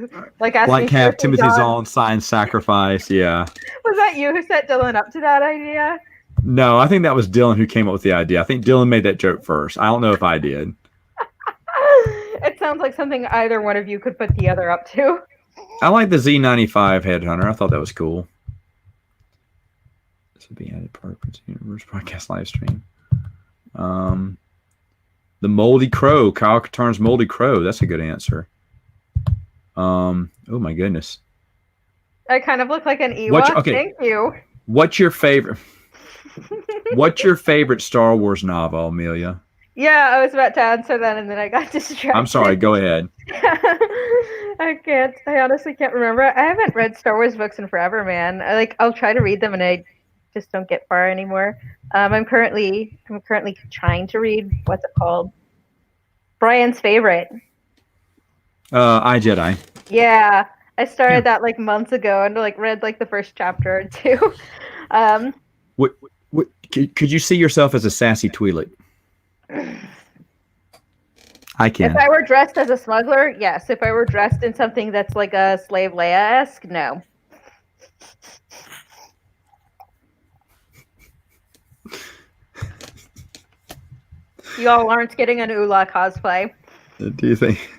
have Timothy Zahn sign Sacrifice? Yeah. Was that you who set Dylan up to that idea? No, I think that was Dylan who came up with the idea. I think Dylan made that joke first. I don't know if I did. It sounds like something either one of you could put the other up to. I like the Z95 Headhunter. I thought that was cool. This would be added part of the Universe broadcast live stream. The Moldy Crow. Kyle Katarn's Moldy Crow. That's a good answer. Oh my goodness. I kind of look like an Ewok. Thank you. What's your favorite? What's your favorite Star Wars novel, Amelia? Yeah, I was about to answer that, and then I got distracted. I'm sorry. Go ahead. I honestly can't remember. I haven't read Star Wars books in forever, man. I'll try to read them, and I just don't get far anymore. I'm currently trying to read, what's it called? Brian's favorite. I Jedi. Yeah, I started that like months ago, and like read like the first chapter or two. Could you see yourself as a sassy Twi'lek? I can. If I were dressed as a smuggler, yes. If I were dressed in something that's like a slave Leia-esque, no. Y'all aren't getting an Ula cosplay. Do you think?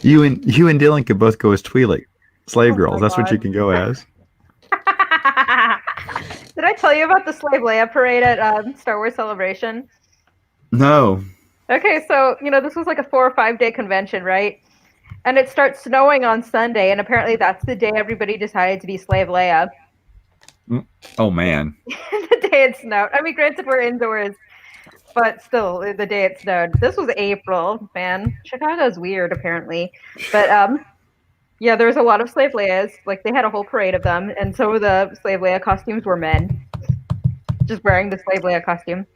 You and Dylan could both go as Twi'lek. Slave Oh girls. my That's what you God. can go as. Did I tell you about the Slave Leia parade at Star Wars Celebration? No. Okay, so this was like a 4 or 5 day convention, right? And it starts snowing on Sunday, and apparently that's the day everybody decided to be Slave Leia. Oh man. The day it snowed. I mean, granted, we're indoors, but still, the day it snowed. This was April, man. Chicago's weird, apparently. But yeah, there was a lot of Slave Leias. Like, they had a whole parade of them, and some of the Slave Leia costumes were men, just wearing the Slave Leia costume.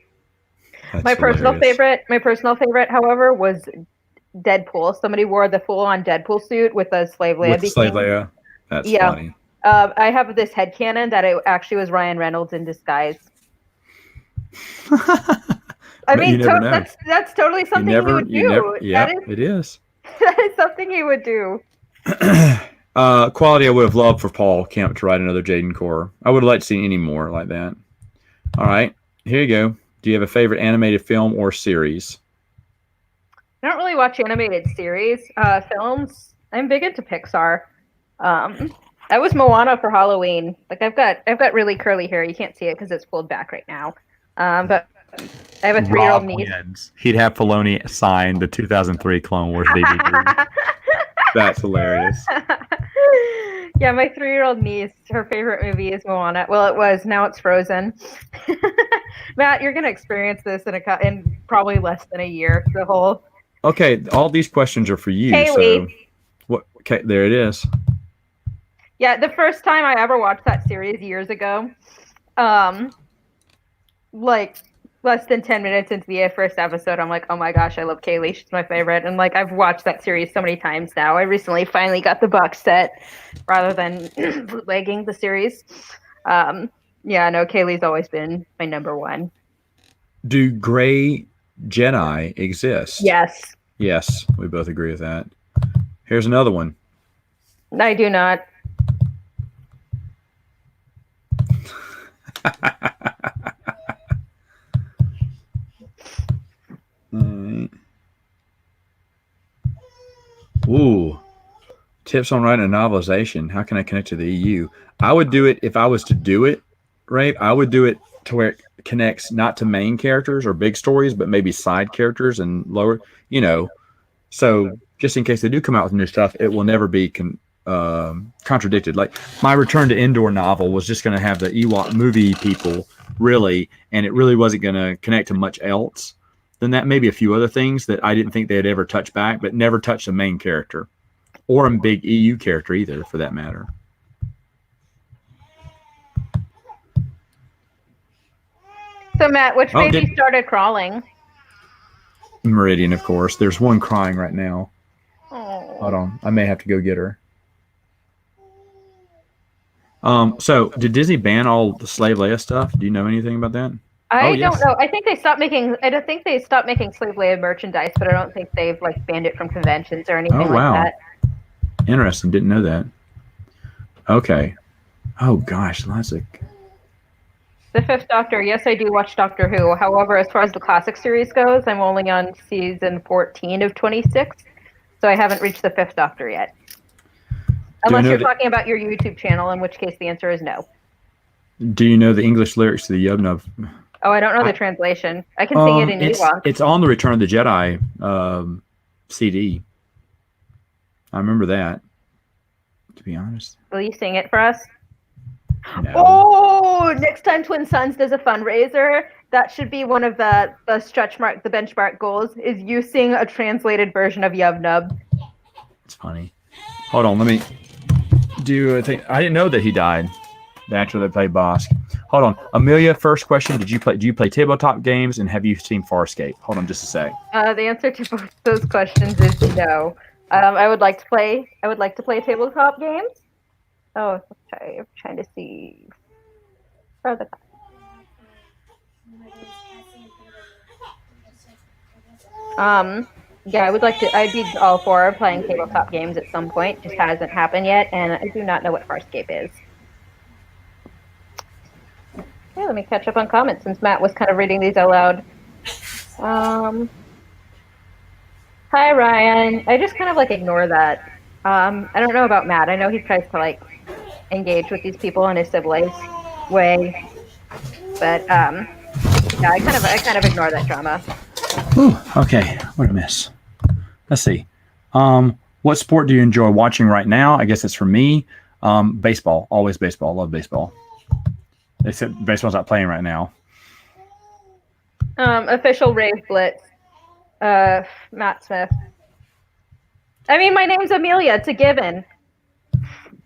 That's My personal hilarious. favorite, however, was Deadpool. Somebody wore the full-on Deadpool suit with a Slave Leia With the Slave bikini. Leia. That's Yeah. funny. I have this headcanon that it actually was Ryan Reynolds in disguise. I But mean, you never know. that's totally something he would do. Yeah, That is it is. that is something he would do. Quality I would have loved for Paul Kemp to write another Jaden Core. I would have liked to see any more like that. All right, here you go. Do you have a favorite animated film or series? I don't really watch animated series, films. I'm big into Pixar. I was Moana for Halloween. Like, I've got really curly hair. You can't see it because it's pulled back right now. But I have a 3-year-old niece. Wins. He'd have Filoni sign the 2003 Clone Wars DVD. That's hilarious. Yeah, my 3-year-old niece, her favorite movie is Moana. Well, it was. Now it's Frozen. Matt, you're gonna experience this in probably less than a year. The whole. Okay, all these questions are for you. Kaylee. So, what? Okay, there it is. Yeah, the first time I ever watched that series years ago, like less than 10 minutes into the first episode, I'm like, oh my gosh, I love Kaylee. She's my favorite. And like, I've watched that series so many times now. I recently finally got the box set rather than bootlegging the series. Yeah, no, Kaylee's always been my number one. Do gray Jedi exist? Yes. Yes, we both agree with that. Here's another one. I do not. Ooh. Tips on writing a novelization. How can I connect to the EU? I would do it if I was to do it, right? I would do it to where it connects not to main characters or big stories, but maybe side characters and lower, So just in case they do come out with new stuff, it will never be contradicted. Like my Return to Endor novel was just going to have the Ewok movie people, really, and it really wasn't going to connect to much else than that. Maybe a few other things that I didn't think they'd ever touch back, but never touch the main character or a big EU character either, for that matter. So Matt, which baby started crawling? Meridian, of course. There's one crying right now. Oh. Hold on. I may have to go get her. So did Disney ban all the Slave Leia stuff? Do you know anything about that? I don't know. I think they stopped making Slave Leia merchandise, but I don't think they've like banned it from conventions or anything like that. Interesting. Didn't know that. Okay. Oh gosh, Lazik. The Fifth Doctor. Yes, I do watch Doctor Who. However, as far as the classic series goes, I'm only on season 14 of 26, so I haven't reached the Fifth Doctor yet. Unless you're talking about your YouTube channel, in which case the answer is no. Do you know the English lyrics to the Yub Nub? Oh, I don't know the translation. I can sing it in Ewok. It's on the Return of the Jedi CD. I remember that, to be honest. Will you sing it for us? No. Oh, next time Twin Sons does a fundraiser, that should be one of the benchmark goals, is you sing a translated version of Yub Nub. It's funny. Hold on, let me do a thing. I didn't know that he died. The actor that played Bosk. Hold on. Amelia, first question. Do you play tabletop games, and have you seen Farscape? Hold on just a sec. The answer to both those questions is no. I would like to play tabletop games. Oh, I'm trying to see. Where the yeah, I'd be all for playing tabletop games at some point. Just hasn't happened yet, and I do not know what Farscape is. Okay, let me catch up on comments since Matt was kind of reading these out loud. Hi, Ryan. I just kind of ignore that. I don't know about Matt. I know he tries to like engage with these people in his siblings way, but yeah, I kind of ignore that drama. Whew, okay, what a miss. Let's see. What sport do you enjoy watching right now? I guess it's for me. Baseball. Always baseball. Love baseball. Except baseball's not playing right now. Official rave blitz. Matt Smith. I mean, my name's Amelia. It's a given.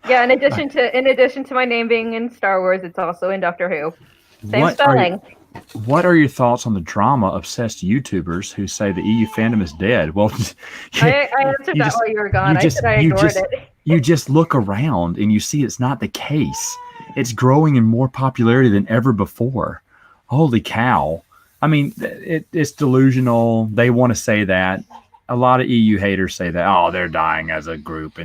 Yeah. In addition to my name being in Star Wars, it's also in Doctor Who. Same spelling. What are your thoughts on the drama-obsessed YouTubers who say the EU fandom is dead? Well, I answered that while you were gone. I said I ignored it. You just look around and you see it's not the case. It's growing in more popularity than ever before. Holy cow. I mean, it's delusional. They want to say that. A lot of EU haters say that, oh, they're dying as a group.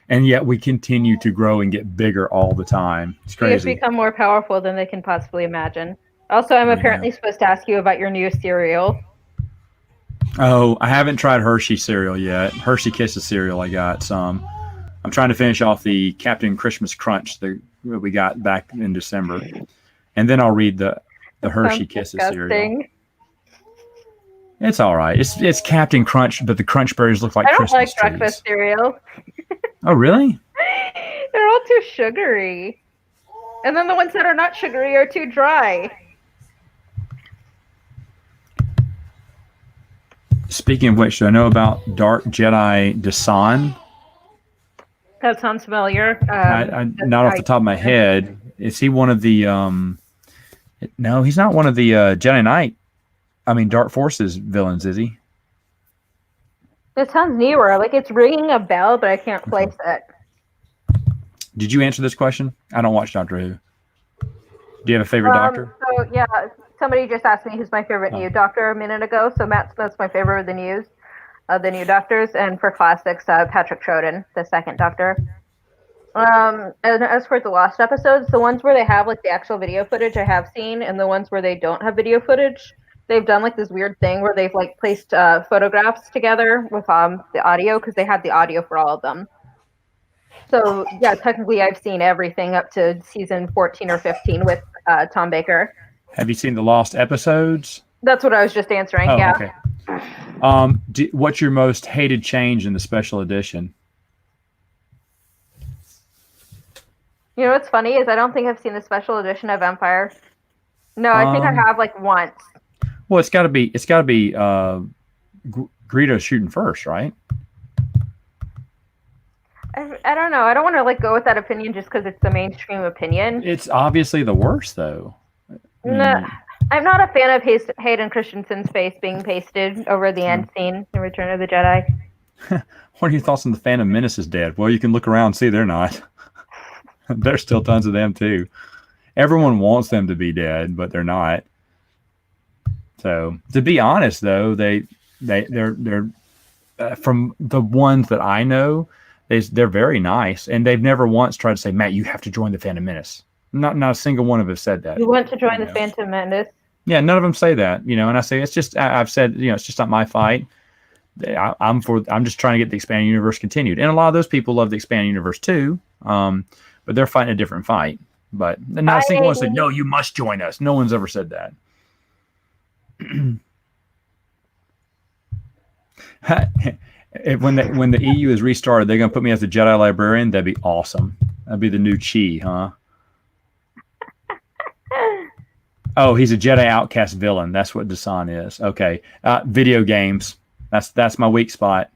And yet we continue to grow and get bigger all the time. It's crazy. They've become more powerful than they can possibly imagine. Also, I'm apparently supposed to ask you about your new cereal. Oh, I haven't tried Hershey cereal yet. Hershey Kisses cereal, I got some. I'm trying to finish off the Captain Christmas Crunch that we got back in December. And then I'll read the Hershey Kisses cereal. It's all right. It's Captain Crunch, but the Crunch berries look like Christmas trees. I don't like breakfast cereal. Oh, really? They're all too sugary. And then the ones that are not sugary are too dry. Speaking of which, do I know about Dark Jedi Dasan? That sounds familiar. Not off the top of my head. Is he one of the... No, he's not one of the Jedi Knight. I mean, Dark Forces villains, is he? It sounds newer. Like, it's ringing a bell, but I can't place it. Did you answer this question? I don't watch Doctor Who. Do you have a favorite doctor? So, yeah, somebody just asked me who's my favorite new doctor a minute ago. So Matt Smith's my favorite of the new doctors. And for classics, Patrick Troughton, the second doctor. And as for the lost episodes, the ones where they have like the actual video footage I have seen, and the ones where they don't have video footage, they've done like this weird thing where they've like placed photographs together with the audio, because they had the audio for all of them. So yeah, technically I've seen everything up to season 14 or 15 with Tom Baker. Have you seen the lost episodes? That's what I was just answering. Oh, yeah. Okay. What's your most hated change in the special edition? You know what's funny is I don't think I've seen the special edition of Empire. No, I think I have like once. Well, it's got to be Greedo shooting first, right? I don't know. I don't want to like go with that opinion just because it's the mainstream opinion. It's obviously the worst, though. No, I'm not a fan of Hayden Christensen's face being pasted over the end scene in Return of the Jedi. What are your thoughts on the Phantom Menace is dead? Well, you can look around and see they're not. There's still tons of them too. Everyone wants them to be dead, but they're not. So, to be honest, though, they're from the ones that I know, they're very nice, and they've never once tried to say, "Matt, you have to join the Phantom Menace." Not a single one of them said that. You want to join the Phantom Menace? Yeah, none of them say that. And I say it's just I've said it's just not my fight. I'm just trying to get the expanded universe continued, and a lot of those people love the expanded universe too. But they're fighting a different fight. But not a single one said, "No, you must join us." No one's ever said that. When the EU is restarted, they're gonna put me as the Jedi librarian. That'd be awesome. That'd be the new Chi, huh? Oh, he's a Jedi outcast villain. That's what Dasan is. Okay. Video games. That's my weak spot.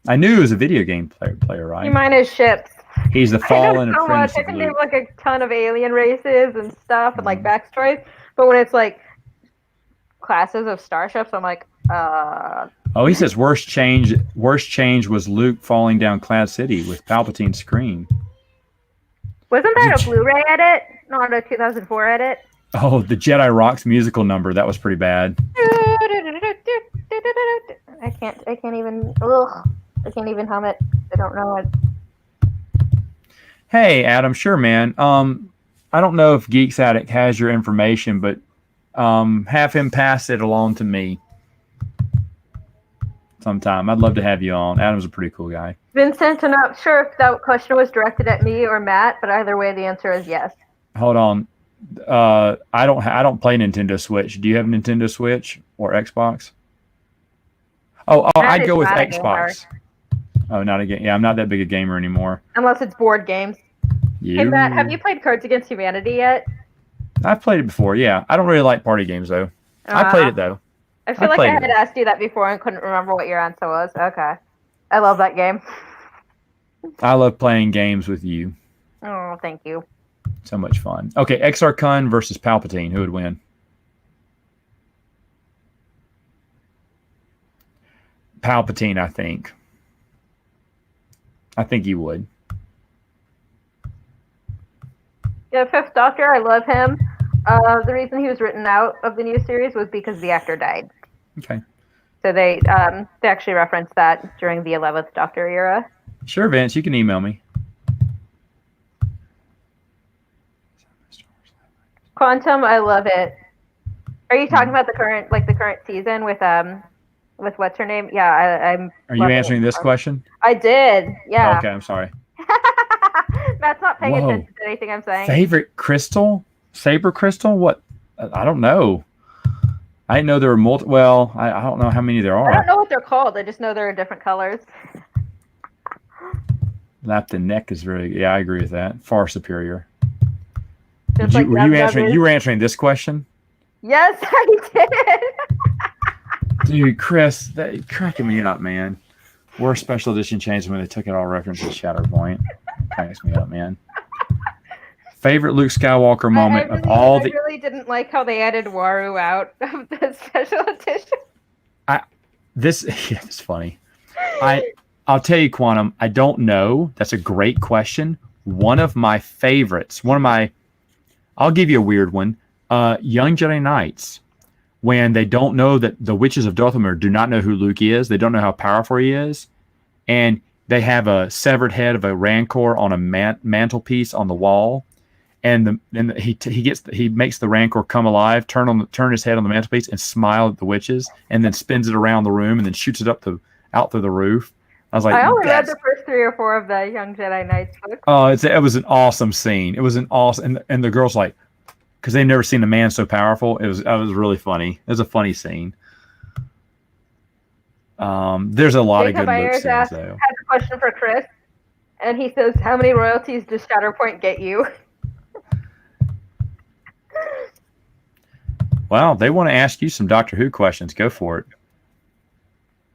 I knew he was a video game player, right? Mine is ships. He's the fallen apprentice. I can name like a ton of alien races and stuff and like backstories, but when it's like classes of starships, I'm like, Oh, he says worst change was Luke falling down Cloud City with Palpatine's scream. Wasn't that a Blu-ray edit? Not a 2004 edit? Oh, the Jedi Rocks musical number. That was pretty bad. I can't even hum it. I don't know it. Hey, Adam, sure, man. I don't know if Geeks Addict has your information, but have him pass it along to me. sometime. I'd love to have you on. Adam's a pretty cool guy. Vincent, I'm not sure if that question was directed at me or Matt, but either way, the answer is yes. Hold on. I don't play Nintendo Switch. Do you have Nintendo Switch or Xbox? Oh, Matt I'd is go with not a gamer. Xbox. Oh, not a game. Yeah, I'm not that big a gamer anymore. Unless it's board games. Hey, Matt, have you played Cards Against Humanity yet? I've played it before. Yeah, I don't really like party games though. I played it though. I feel like I had asked you that before and couldn't remember what your answer was. Okay. I love that game. I love playing games with you. Oh, thank you. So much fun. Okay, Exar Kun versus Palpatine. Who would win? Palpatine, I think. I think he would. Yeah, Fifth Doctor, I love him. The reason he was written out of the new series was because the actor died. Okay. So they actually referenced that during the 11th Doctor era. Sure, Vince, you can email me. Quantum, I love it. Are you talking about the current season with what's her name? Yeah, I'm. Are you answering this question? I did. Yeah. Okay, I'm sorry. Matt's not paying Whoa. attention to anything I'm saying. Favorite crystal? Saber crystal? What? I don't know. I didn't know there were multiple. Well, I don't know how many there are. I don't know what they're called. I just know they're in different colors. Lap and neck is very. Yeah, I agree with that. Far superior. Just Were you answering? You were answering this question? Yes, I did. Dude, Chris, that cracking me up, man. Worst special edition change when they took it all references Shatterpoint. Cracks me up, man. Favorite Luke Skywalker moment of all the. I really didn't like how they added Waru out of the special edition. It's funny. I'll tell you, Quantum. I don't know. That's a great question. One of my favorites. I'll give you a weird one. Young Jedi Knights. When they don't know that the witches of Dothamir do not know who Luke is, they don't know how powerful he is, and they have a severed head of a Rancor on a mantelpiece on the wall, and he makes the Rancor come alive, turn his head on the mantelpiece, and smile at the witches, and then spins it around the room, and then shoots it out through the roof. I was like, I only read the first 3 or 4 of the Young Jedi Knights books. Oh, it was an awesome scene. It was an awesome, and the girl's like, because they've never seen a man so powerful. It was really funny. It was a funny scene. There's a lot of good Luke scenes, though. Has a question for Chris, and he says, "How many royalties does Shatterpoint get you?" Well, they want to ask you some Doctor Who questions. Go for it.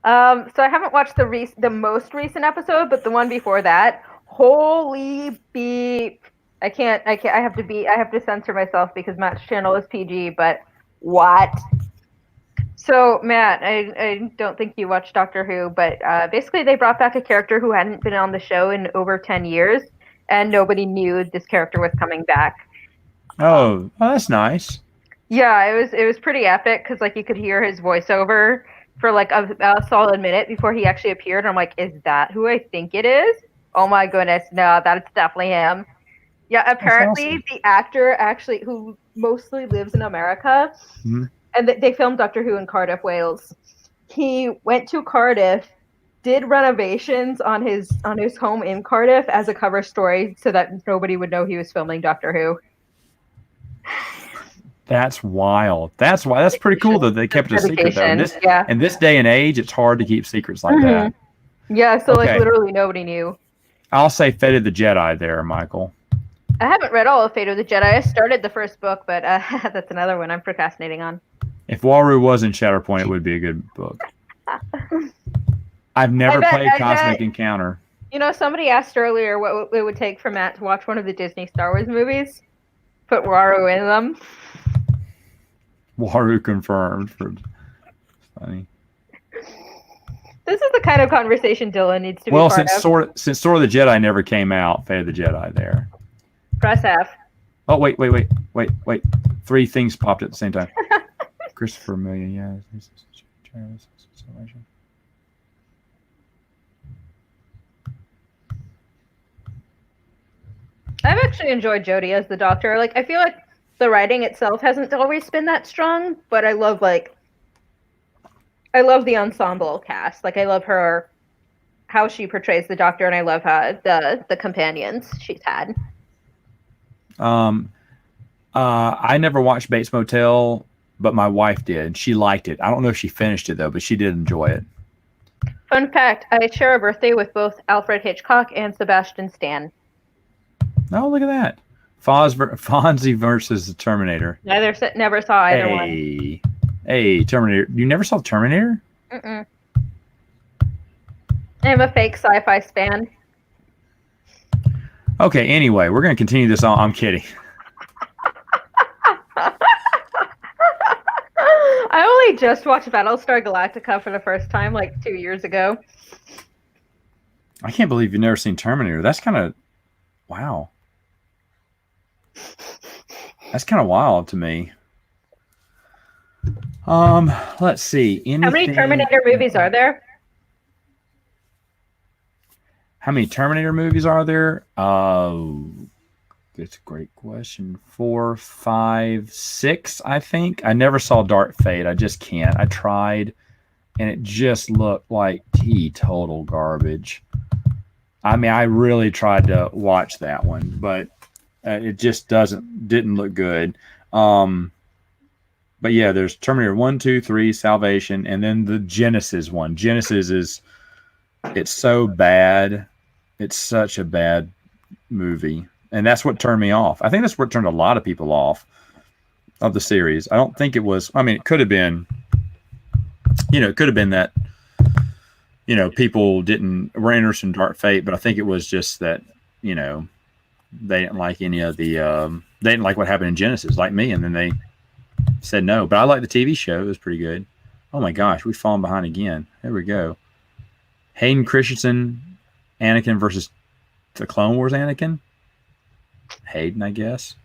So I haven't watched the most recent episode, but the one before that. Holy beep! I can't. I have to censor myself because Matt's channel is PG. But what? So Matt, I don't think you watched Doctor Who, but basically they brought back a character who hadn't been on the show in over 10 years, and nobody knew this character was coming back. Oh, that's nice. Yeah, it was pretty epic because like you could hear his voiceover for like a solid minute before he actually appeared. And I'm like, is that who I think it is? Oh my goodness, no, that's definitely him. Yeah, apparently awesome. The actor actually who mostly lives in America, mm-hmm. and they filmed Doctor Who in Cardiff, Wales. He went to Cardiff, did renovations on his home in Cardiff as a cover story so that nobody would know he was filming Doctor Who. That's wild. That's pretty cool that they kept it a secret though. In this day and age, it's hard to keep secrets like mm-hmm. that. Yeah, so like literally nobody knew. I'll say Fate of the Jedi there, Michael. I haven't read all of Fate of the Jedi. I started the first book, but that's another one I'm procrastinating on. If Waru was in Shatterpoint, it would be a good book. I've never played Cosmic Encounter. You know, somebody asked earlier what it would take for Matt to watch one of the Disney Star Wars movies. Put Waru in them. Waru confirmed. Funny. This is the kind of conversation Dylan needs to be part of. Since Sword of the Jedi never came out, Fate of the Jedi there. Press F. Oh, wait. 3 things popped at the same time. Christopher Million, yeah. I've actually enjoyed Jodie as the Doctor. Like, I feel like the writing itself hasn't always been that strong, but I love, like, I love the ensemble cast. Like I love her, how she portrays the Doctor, and I love how the companions she's had. I never watched Bates Motel, but my wife did. She liked it. I don't know if she finished it though, but she did enjoy it. Fun fact: I share a birthday with both Alfred Hitchcock and Sebastian Stan. Oh, look at that. Fonzie versus the Terminator. Never saw either one. Hey, Terminator. You never saw Terminator? Mm-mm. I'm a fake sci-fi fan. Okay, anyway, we're going to continue this on. I'm kidding. I only just watched Battlestar Galactica for the first time like 2 years ago. I can't believe you've never seen Terminator. That's kind of... Wow. That's kind of wild to me. Let's see. How many Terminator movies are there? How many Terminator movies are there? That's a great question. 4, 5, 6, I think. I never saw Dark Fate. I just can't. I tried, and it just looked like total garbage. I mean, I really tried to watch that one, but it just didn't look good. But yeah, there's Terminator 1, 2, 3, Salvation, and then the Genesis one. Genesis it's so bad. It's such a bad movie. And that's what turned me off. I think that's what turned a lot of people off of the series. I don't think it was, I mean, it could have been, it could have been that, people were interested in Dark Fate, but I think it was just that, they didn't like any of the, they didn't like what happened in Genesis, like me. And then they said no, but I like the TV show. It was pretty good. Oh my gosh, we've fallen behind again. There we go. Hayden Christensen, Anakin versus the Clone Wars Anakin. Hayden, I guess.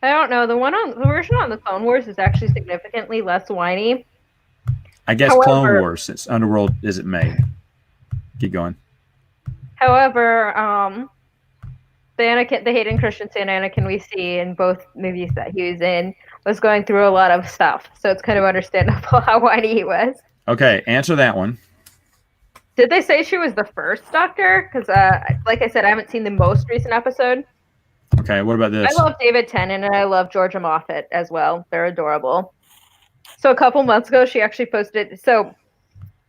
I don't know. The version on the Clone Wars is actually significantly less whiny. I guess Clone Wars, since Underworld isn't made. Keep going. However, the Hayden Christensen Anakin we see in both movies that he was in was going through a lot of stuff, so it's kind of understandable how whiny he was. Okay, answer that one. Did they say she was the first Doctor? Because, like I said, I haven't seen the most recent episode. Okay, what about this? I love David Tennant and I love Georgia Moffat as well. They're adorable. So a couple months ago, she actually posted. So,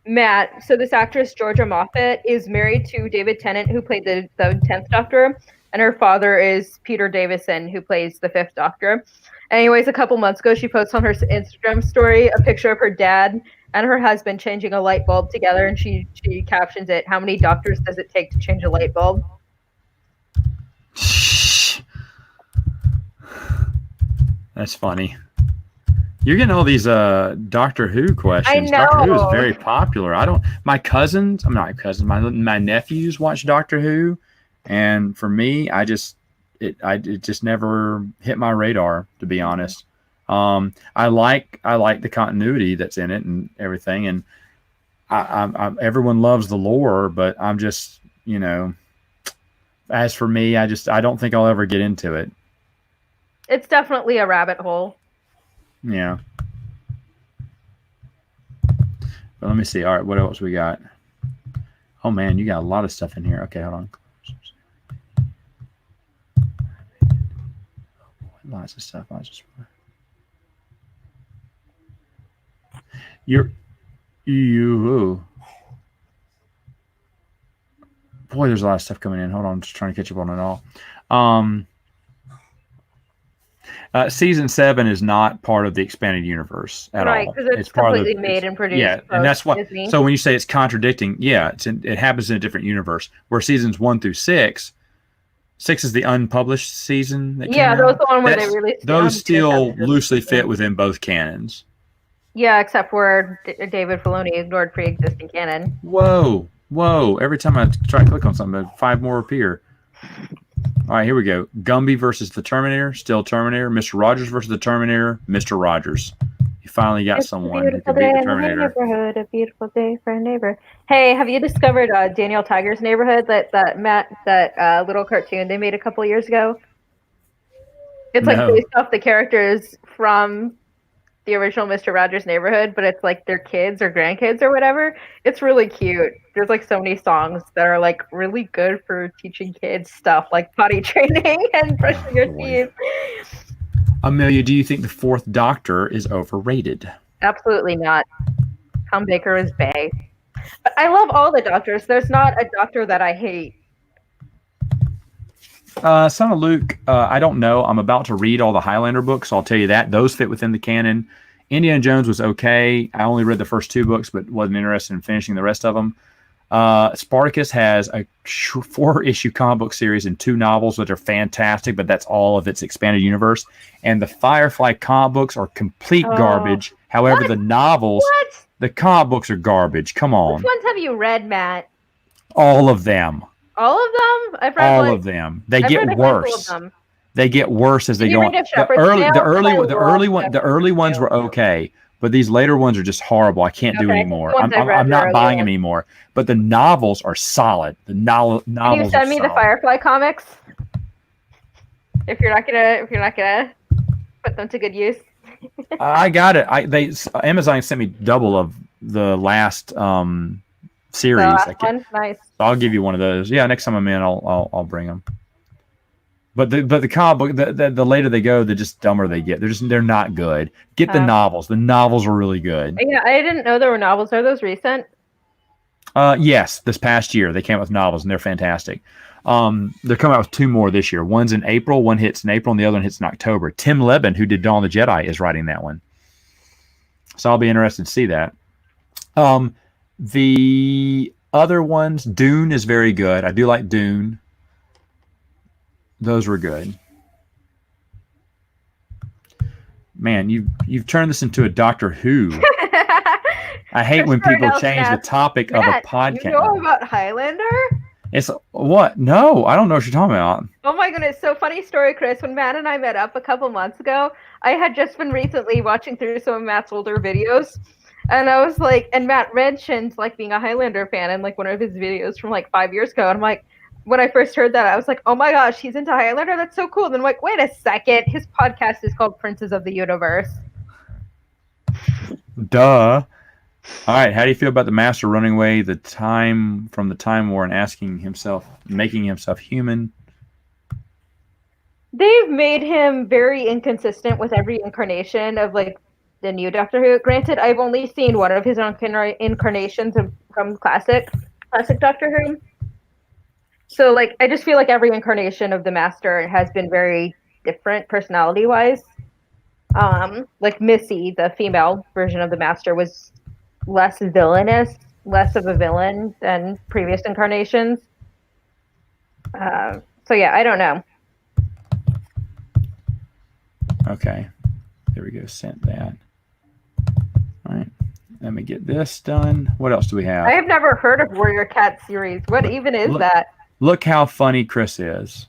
Matt, this actress, Georgia Moffat, is married to David Tennant, who played the 10th Doctor, and her father is Peter Davison, who plays the 5th Doctor. Anyways, a couple months ago, she posted on her Instagram story a picture of her dad and her husband changing a light bulb together, and she captions it, "How many doctors does it take to change a light bulb?" That's funny. You're getting all these Doctor Who questions. I know. Doctor Who is very popular. My nephews watch Doctor Who, and for me, it just never hit my radar, to be honest. I like the continuity that's in it and everything, and I everyone loves the lore, but I'm just, as for me, I don't think I'll ever get into it. It's definitely a rabbit hole. Yeah. But let me see. All right, what else we got? Oh man, you got a lot of stuff in here. Okay, hold on. Lots of stuff. Boy, there's a lot of stuff coming in. Hold on, I'm just trying to catch up on it all. Season 7 is not part of the expanded universe at all. Right, because it's completely made and produced. Yeah, and that's what. Disney. So when you say it's contradicting, yeah, it happens in a different universe. Where seasons 1 through 6. 6 is the unpublished season. That came out. Those the one where they released. Those still loosely fit within both canons. Yeah, except where David Filoni ignored pre-existing canon. Whoa! Every time I try to click on something, 5 more appear. All right, here we go. Gumby versus the Terminator. Still Terminator. Mr. Rogers versus the Terminator. Mr. Rogers. You finally got someone who can beat the Terminator. Neighborhood, a beautiful day for a neighbor. Hey, have you discovered Daniel Tiger's Neighborhood? That little cartoon they made a couple years ago. It's like based off the characters from the original Mr. Rogers' Neighborhood, but it's like their kids or grandkids or whatever. It's really cute. There's like so many songs that are like really good for teaching kids stuff like potty training and brushing your boy. teeth. Amelia, do you think the Fourth Doctor is overrated? Absolutely not. Tom Baker is bae. But I love all the doctors. There's not a doctor that I hate. Son of Luke, I don't know. I'm about to read all the Highlander books, so I'll tell you that. Those fit within the canon. Indiana Jones was okay. I only read the first 2 books, but wasn't interested in finishing the rest of them. Spartacus has a 4-issue comic book series and 2 novels, which are fantastic, but that's all of its expanded universe. And the Firefly comic books are complete garbage. However, the novels, the comic books are garbage. Come on. Which ones have you read, Matt? All of them. All of them? I've read all of them. They get worse. They get worse as they go on. The early ones were okay, but these later ones are just horrible. I can't do anymore. I'm not buying them anymore. But the novels are solid. The novels. Can you send me the Firefly comics? If you're not gonna put them to good use. I got it. Amazon sent me double of the last series. Nice. So I'll give you one of those. Yeah, next time I'm in, I'll bring them. But the comic book, the later they go, the just dumber they get. They're not good. Get the novels. The novels are really good. Yeah, I didn't know there were novels. Are those recent? Yes, this past year they came out with novels and they're fantastic. They're coming out with 2 more this year. One's in April, one hits in April, and the other one hits in October. Tim Levin, who did Dawn of the Jedi, is writing that one. So I'll be interested to see that. The other ones, Dune is very good. I do like Dune. Those were good. Man, you've turned this into a Doctor Who. I hate when people change the topic of a podcast. You know about Highlander? It's what? No, I don't know what you're talking about. Oh my goodness. So funny story, Chris. When Matt and I met up a couple months ago, I had just been recently watching through some of Matt's older videos. And I was like, and Matt mentioned like being a Highlander fan in like one of his videos from like 5 years ago. And I'm like, when I first heard that, I was like, oh my gosh, he's into Highlander? That's so cool. And then I'm like, wait a second. His podcast is called Princes of the Universe. Duh. All right. How do you feel about the Master running away from the Time War and making himself human? They've made him very inconsistent with every incarnation of like the new Doctor Who. Granted, I've only seen one of his incarnations from classic Doctor Who. So like I just feel like every incarnation of the Master has been very different personality-wise. Like Missy, the female version of the Master, was less villainous, less of a villain than previous incarnations. So yeah, I don't know. Okay. There we go. Sent that. All right. Let me get this done. What else do we have? I have never heard of Warrior Cat series. What even is that? Look how funny Chris is.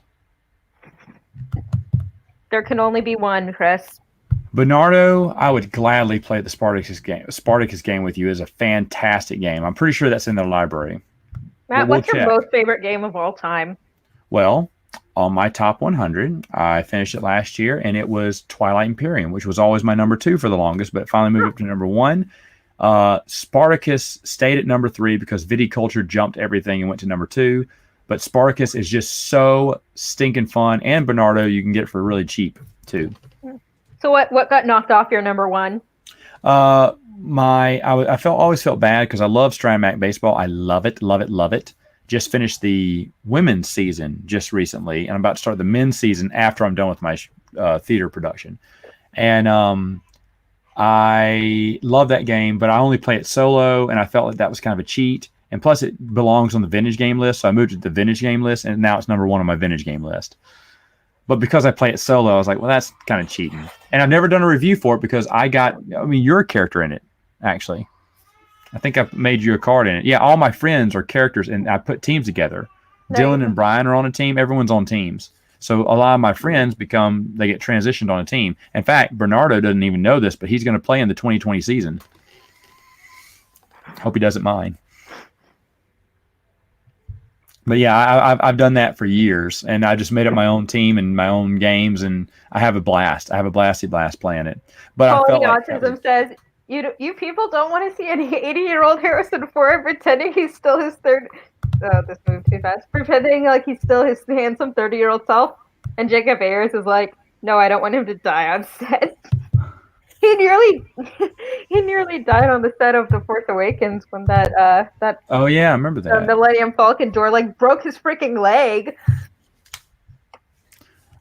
There can only be one, Chris. Bernardo, I would gladly play the Spartacus game with you. It's a fantastic game. I'm pretty sure that's in the library. Matt, what's your most favorite game of all time? Well, on my top 100, I finished it last year, and it was Twilight Imperium, which was always my number 2 for the longest, but it finally moved up to number 1. Spartacus stayed at number 3 because Viticulture jumped everything and went to number 2. But Spartacus is just so stinking fun, and Bernardo, you can get it for really cheap too. So what got knocked off your number 1? I always felt bad because I love Strandmac Baseball. I love it. Just finished the women's season just recently, and I'm about to start the men's season after I'm done with my theater production. And I love that game, but I only play it solo, and I felt like that was kind of a cheat. And plus, it belongs on the vintage game list, so I moved it to the vintage game list, and now it's number 1 on my vintage game list. But because I play it solo, I was like, well, that's kind of cheating. And I've never done a review for it because you're a character in it, actually. I think I made you a card in it. Yeah, all my friends are characters, and I put teams together. Nice. Dylan and Brian are on a team. Everyone's on teams. So a lot of my friends get transitioned on a team. In fact, Bernardo doesn't even know this, but he's going to play in the 2020 season. Hope he doesn't mind. But yeah, I've done that for years, and I just made up my own team and my own games, and I have a blast. I have a blasty blast playing it. But I felt like Autism says, you people don't want to see an 80-year-old Harrison Ford pretending he's still his third. Oh, this moved too fast. Pretending like he's still his handsome 30-year-old self, and Jacob Ayers is like, no, I don't want him to die on set. He nearly died on the set of The Force Awakens when that oh yeah, I remember that. Millennium Falcon door like broke his freaking leg.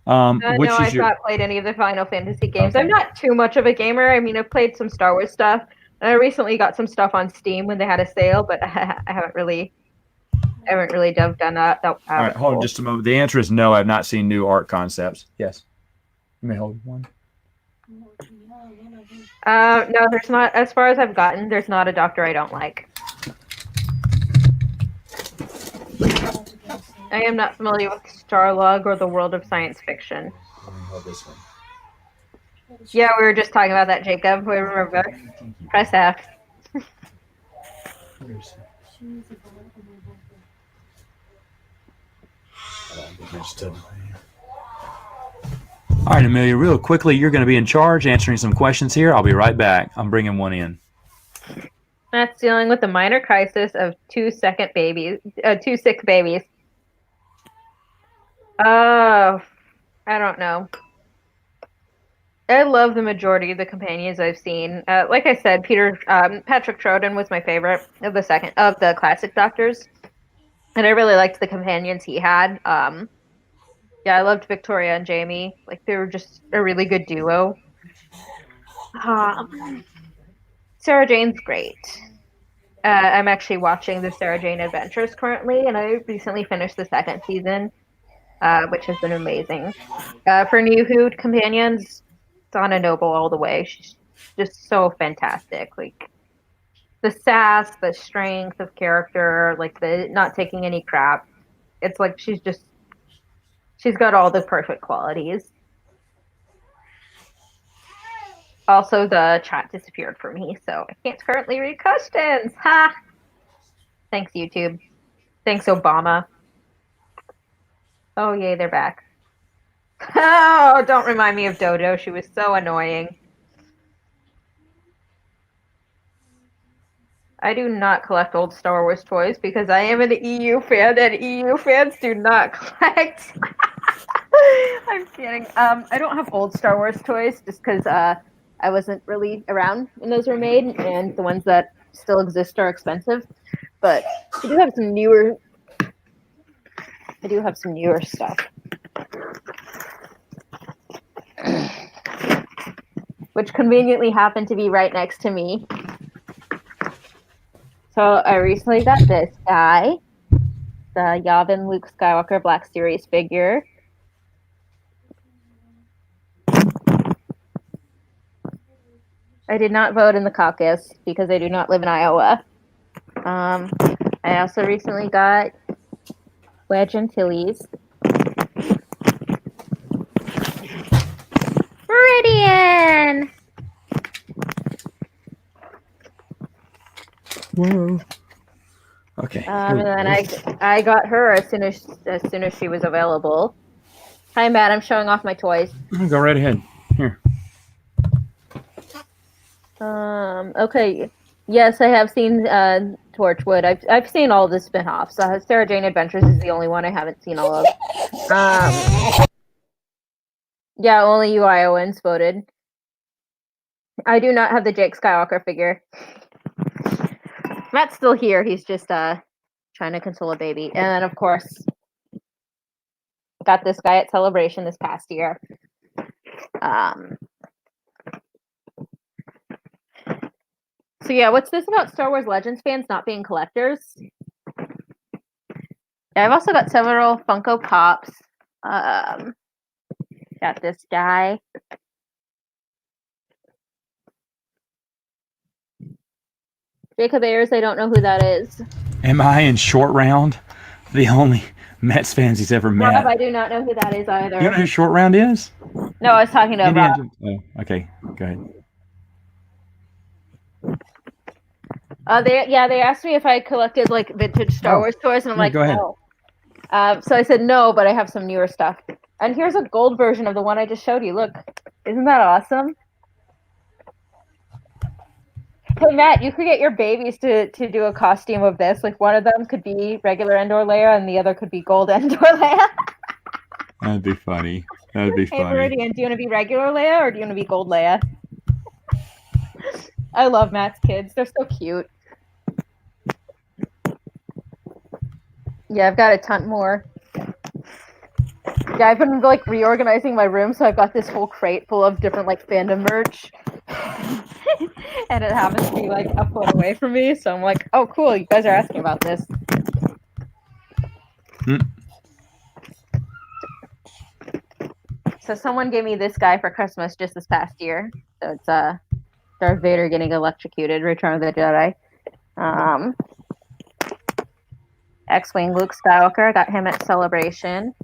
Which no, is I've not played any of the Final Fantasy games. Okay. I'm not too much of a gamer. I mean, I've played some Star Wars stuff, and I recently got some stuff on Steam when they had a sale, but I haven't really done that. All right, hold on just a moment. The answer is no. I've not seen new art concepts. Yes, you may hold one. No, there's not. As far as I've gotten, there's not a Doctor I don't like. I am not familiar with Starlog or the world of science fiction. This one. Yeah, we were just talking about that, Jacob. We remember. Press F. All right, Amelia, real quickly, you're going to be in charge answering some questions here. I'll be right back. I'm bringing one in. Matt's dealing with the minor crisis of two sick babies. Oh, I don't know. I love the majority of the companions I've seen. Like I said, Patrick Troughton was my favorite of the classic Doctors, and I really liked the companions he had. Yeah, I loved Victoria and Jamie. Like, they were just a really good duo. Sarah Jane's great. I'm actually watching the Sarah Jane Adventures currently, and I recently finished the second season, which has been amazing. For New Who companions, Donna Noble all the way. She's just so fantastic. Like, the sass, the strength of character, like the not taking any crap. It's like she's got all the perfect qualities. Also, the chat disappeared for me, so I can't currently read questions. Ha! Thanks, YouTube. Thanks, Obama. Oh, yay, they're back. Oh, don't remind me of Dodo. She was so annoying. I do not collect old Star Wars toys because I am an EU fan, and EU fans do not collect. I'm kidding. I don't have old Star Wars toys just because I wasn't really around when those were made, and the ones that still exist are expensive. But I do have some newer. Stuff. Which conveniently happened to be right next to me. So I recently got this guy, the Yavin Luke Skywalker Black Series figure. I did not vote in the caucus because I do not live in Iowa. I also recently got Wedge Antilles. Meridian! Whoa. Okay. And then I got her as soon as she was available. Hi, Matt. I'm showing off my toys. Go right ahead. Here. Okay. Yes, I have seen Torchwood. I've seen all the spin-offs. Sarah Jane Adventures is the only one I haven't seen all of. Yeah, only you Iowans voted. I do not have the Jake Skywalker figure. Matt's still here. He's just trying to console a baby. And then, of course, got this guy at Celebration this past year. So yeah, what's this about Star Wars Legends fans not being collectors? Yeah, I've also got several Funko Pops. Got this guy. Jacob Ayers, I don't know who that is. Am I in Short Round? The only Mets fans he's ever met. Rob, I do not know who that is either. You know who Short Round is? No, I was talking to Rob. Oh, okay. Go ahead. They asked me if I collected like vintage Star Wars toys, and I'm like, go ahead. no. So I said no, but I have some newer stuff. And here's a gold version of the one I just showed you. Look, isn't that awesome? Hey Matt, you could get your babies to do a costume of this. Like one of them could be regular Endor Leia, and the other could be gold Endor Leia. That'd be funny. That'd be Hey funny. Meridian, do you want to be regular Leia or do you want to be gold Leia? I love Matt's kids. They're so cute. Yeah, I've got a ton more. Yeah, I've been like reorganizing my room, so I've got this whole crate full of different like fandom merch. And it happens to be like a foot away from me, so I'm like, oh cool, you guys are asking about this. So someone gave me this guy for Christmas just this past year. So it's Darth Vader getting electrocuted, Return of the Jedi. X-Wing Luke Skywalker, I got him at Celebration.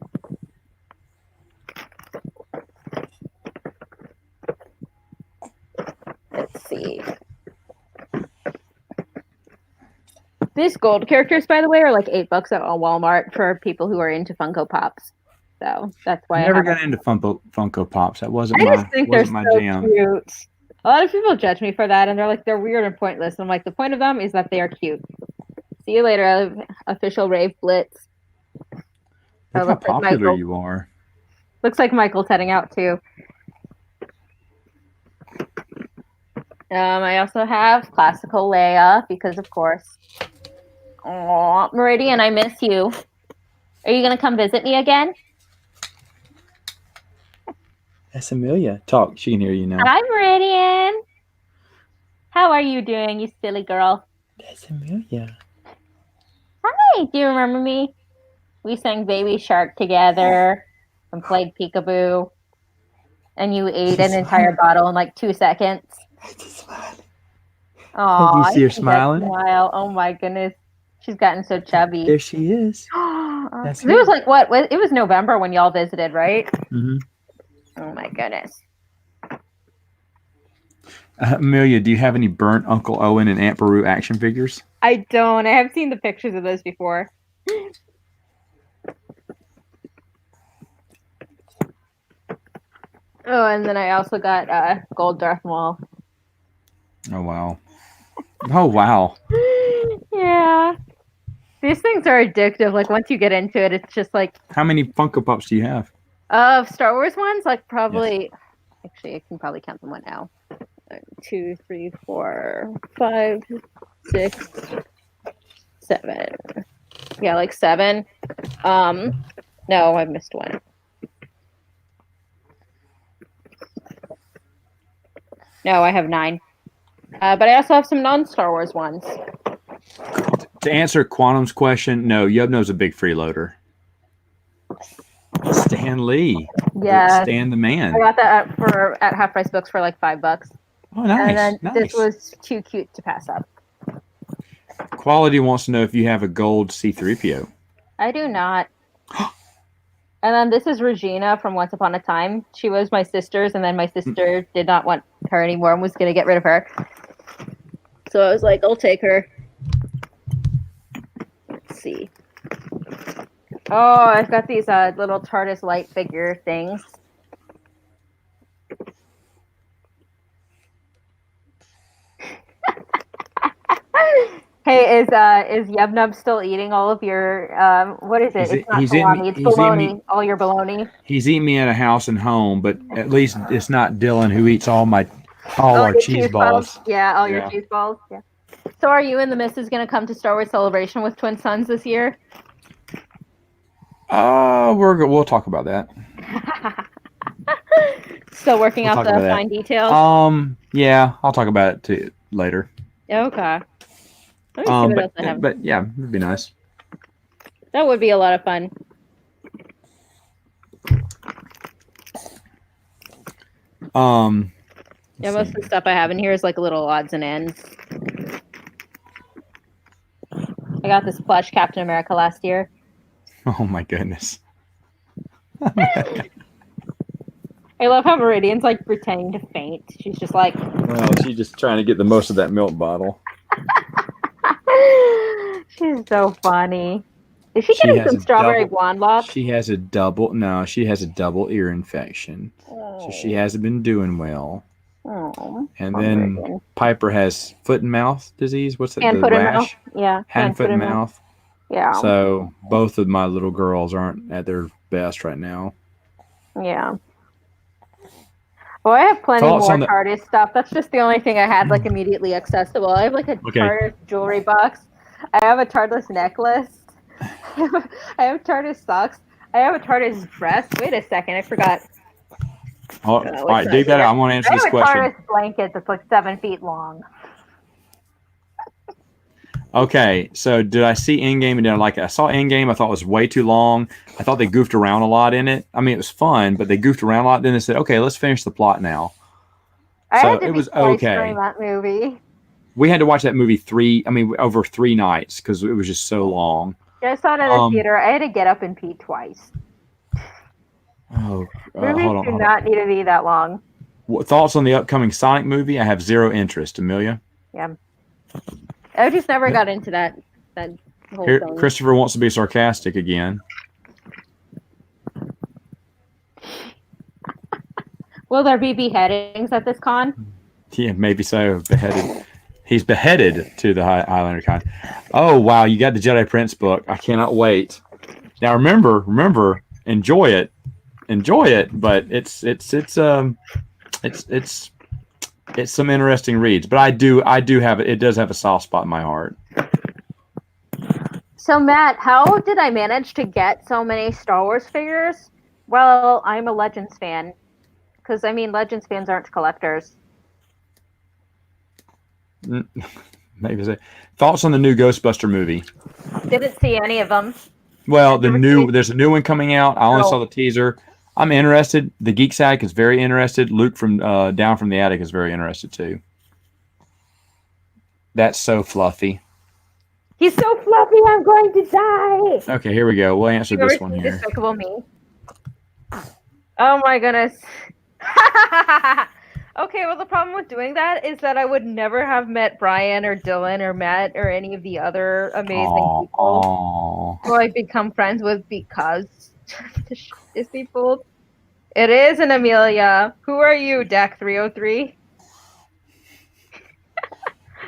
Let's see. These gold characters, by the way, are like $8 at Walmart for people who are into Funko Pops. So that's why I never got into Funko Pops. That wasn't I just think they're my so jam. cute. A lot of people judge me for that, and they're like, they're weird and pointless. And I'm like, the point of them is that they are cute. See you later, official Rave Blitz. Look how looks like popular Michael. you are. Looks like Michael's heading out too. I also have classical Leia because, of course. Aw, Meridian, I miss you. Are you gonna come visit me again? That's Amelia. Talk. She can hear you now. Hi, Meridian. How are you doing, you silly girl? That's Amelia. Hi, do you remember me? We sang Baby Shark together and played peekaboo. And you ate an entire bottle in like 2 seconds. Oh, you see her smiling? Smile. Oh my goodness. She's gotten so chubby. There she is. It was like what? It was November when y'all visited, right? Mm-hmm. Oh my goodness. Amelia, do you have any burnt Uncle Owen and Aunt Beru action figures? I don't. I have seen the pictures of those before. Oh, and then I also got gold Darth Maul. Oh wow. Oh wow. Yeah. These things are addictive. Like once you get into it, it's just like How many Funko Pops do you have? Star Wars ones, like probably actually I can probably count them right now. 1, 2, 3, 4, 5, 6, 7. Yeah, like 7. No, I missed one. No, I have 9. But I also have some non-Star Wars ones. To answer Quantum's question, no, Yubno's a big freeloader. Stan Lee. Yeah. Stan the man. I got that at Half Price Books for like $5. Oh, nice. And then nice. this was too cute to pass up. Quality wants to know if you have a gold C-3PO. I do not. And then this is Regina from Once Upon a Time. She was my sister's, and then my sister did not want her anymore and was going to get rid of her. So I was like, I'll take her. Let's see. Oh, I've got these little TARDIS light figure things. Hey, is Yubnub still eating all of your what is it? It's not bologna, it's bologna. All your bologna. He's eating me at a house and home, but at least it's not Dylan who eats all our cheese balls. Yeah, all your cheese balls. Yeah. So are you and the missus gonna come to Star Wars Celebration with Twin Sons this year? We'll talk about that. Still working out the fine details. Yeah, I'll talk about it too later. Okay. Let me see what else I have. But yeah, it'd be nice. That would be a lot of fun. Yeah, most of the stuff I have in here is like little odds and ends. I got this plush Captain America last year. Oh my goodness. I love how Meridian's like pretending to faint. She's just like, well, she's just trying to get the most of that milk bottle. She's so funny. Is she She getting has some a strawberry double- blonde lock? She has a double ear infection. So she hasn't been doing well. Oh, And poor then Megan. Piper has foot and mouth disease. What's it? Hand, The foot, and mouth. rash? Yeah. Hand, foot, and mouth. Yeah. So both of my little girls aren't at their best right now. Yeah. Well, I have plenty Thoughts more on the- TARDIS stuff. That's just the only thing I had like immediately accessible. I have like a Okay. TARDIS jewelry box. I have a TARDIS necklace. I have TARDIS socks. I have a TARDIS dress. Wait a second, I forgot. All it's right, not dig that here. out. I want to answer I this have a question. TARDIS blanket that's like 7 feet long. Okay, so did I see Endgame and did I like it? I saw Endgame. I thought it was way too long. I thought they goofed around a lot in it. I mean, it was fun, but they goofed around a lot. Then they said, "Okay, let's finish the plot now." I So had to it be was twice okay. during that movie. We had to watch that movie over 3 nights because it was just so long. I saw it in the theater. I had to get up and pee twice. Oh, Movies hold on. do not need to be that long. Thoughts on the upcoming Sonic movie? I have zero interest. Amelia? Yeah. I just never got into that whole Here, thing. Christopher wants to be sarcastic again. Will there be beheadings at this con? Yeah, maybe so. Beheaded. He's beheaded to the Highlander Con. Oh wow, you got the Jedi Prince book. I cannot wait. Now remember, enjoy it, but it's some interesting reads. But I do have it does have a soft spot in my heart. So Matt, how did I manage to get so many Star Wars figures? Well, I'm a Legends fan. Because I mean, Legends fans aren't collectors. Maybe so. Thoughts on the new Ghostbuster movie? Didn't see any of them. Well, I've never seen- there's a new one coming out. I only Oh. saw the teaser. I'm interested. The Geek Sack is very interested. Luke from Down from the Attic is very interested too. That's so fluffy. He's so fluffy, I'm going to die. Okay, here we go. We'll answer You ever this one seen here. Despicable Me? Oh my goodness. Okay, well the problem with doing that is that I would never have met Brian or Dylan or Matt or any of the other amazing people Aw. who I've become friends with because the shit is people. It is an Amelia. Who are you, Dak 303?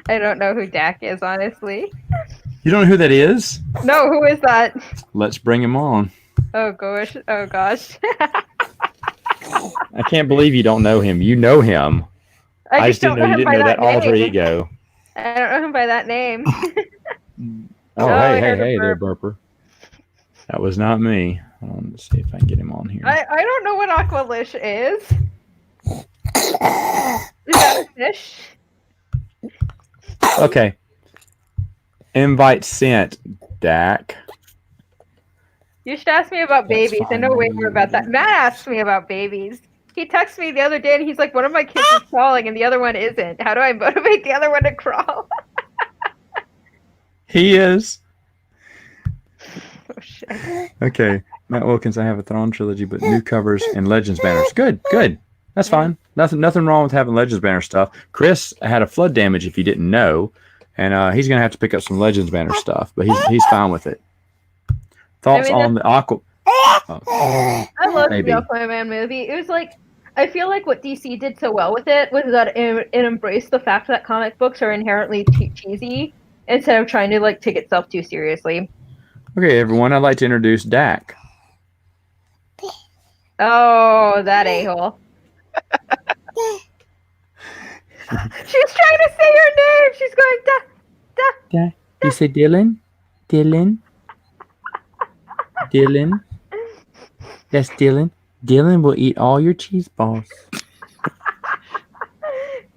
I don't know who Dak is, honestly. You don't know who that is? No, who is that? Let's bring him on. Oh gosh. Oh gosh. I can't believe you don't know him. You know him. I just didn't know you him didn't by know that alter name. ego. I don't know him by that name. Oh, I hey heard a there, Burper. That was not me. Let's see if I can get him on here. I don't know what Aqualish is. Is that a fish? Okay. Invite sent, Dak. You should ask me about That's babies. I fine. know way more about that. Matt asked me about babies. He texted me the other day and he's like, one of my kids is crawling and the other one isn't. How do I motivate the other one to crawl? He is. Oh, shit. Okay. Matt Wilkins, I have a Thrawn trilogy, but new covers and Legends banners. Good. That's fine. Nothing wrong with having Legends banner stuff. Chris had a flood damage if you didn't know, and he's gonna have to pick up some Legends banner stuff, but he's fine with it. Thoughts I mean, on the Aqua? I love Maybe. the Aquaman movie. It was like, I feel like what DC did so well with it was that it embraced the fact that comic books are inherently cheesy instead of trying to like take itself too seriously. Okay, everyone, I'd like to introduce Dak. Oh, that a-hole. She's trying to say her name. She's going, da. You say Dylan? Dylan? That's Dylan. Dylan will eat all your cheese balls.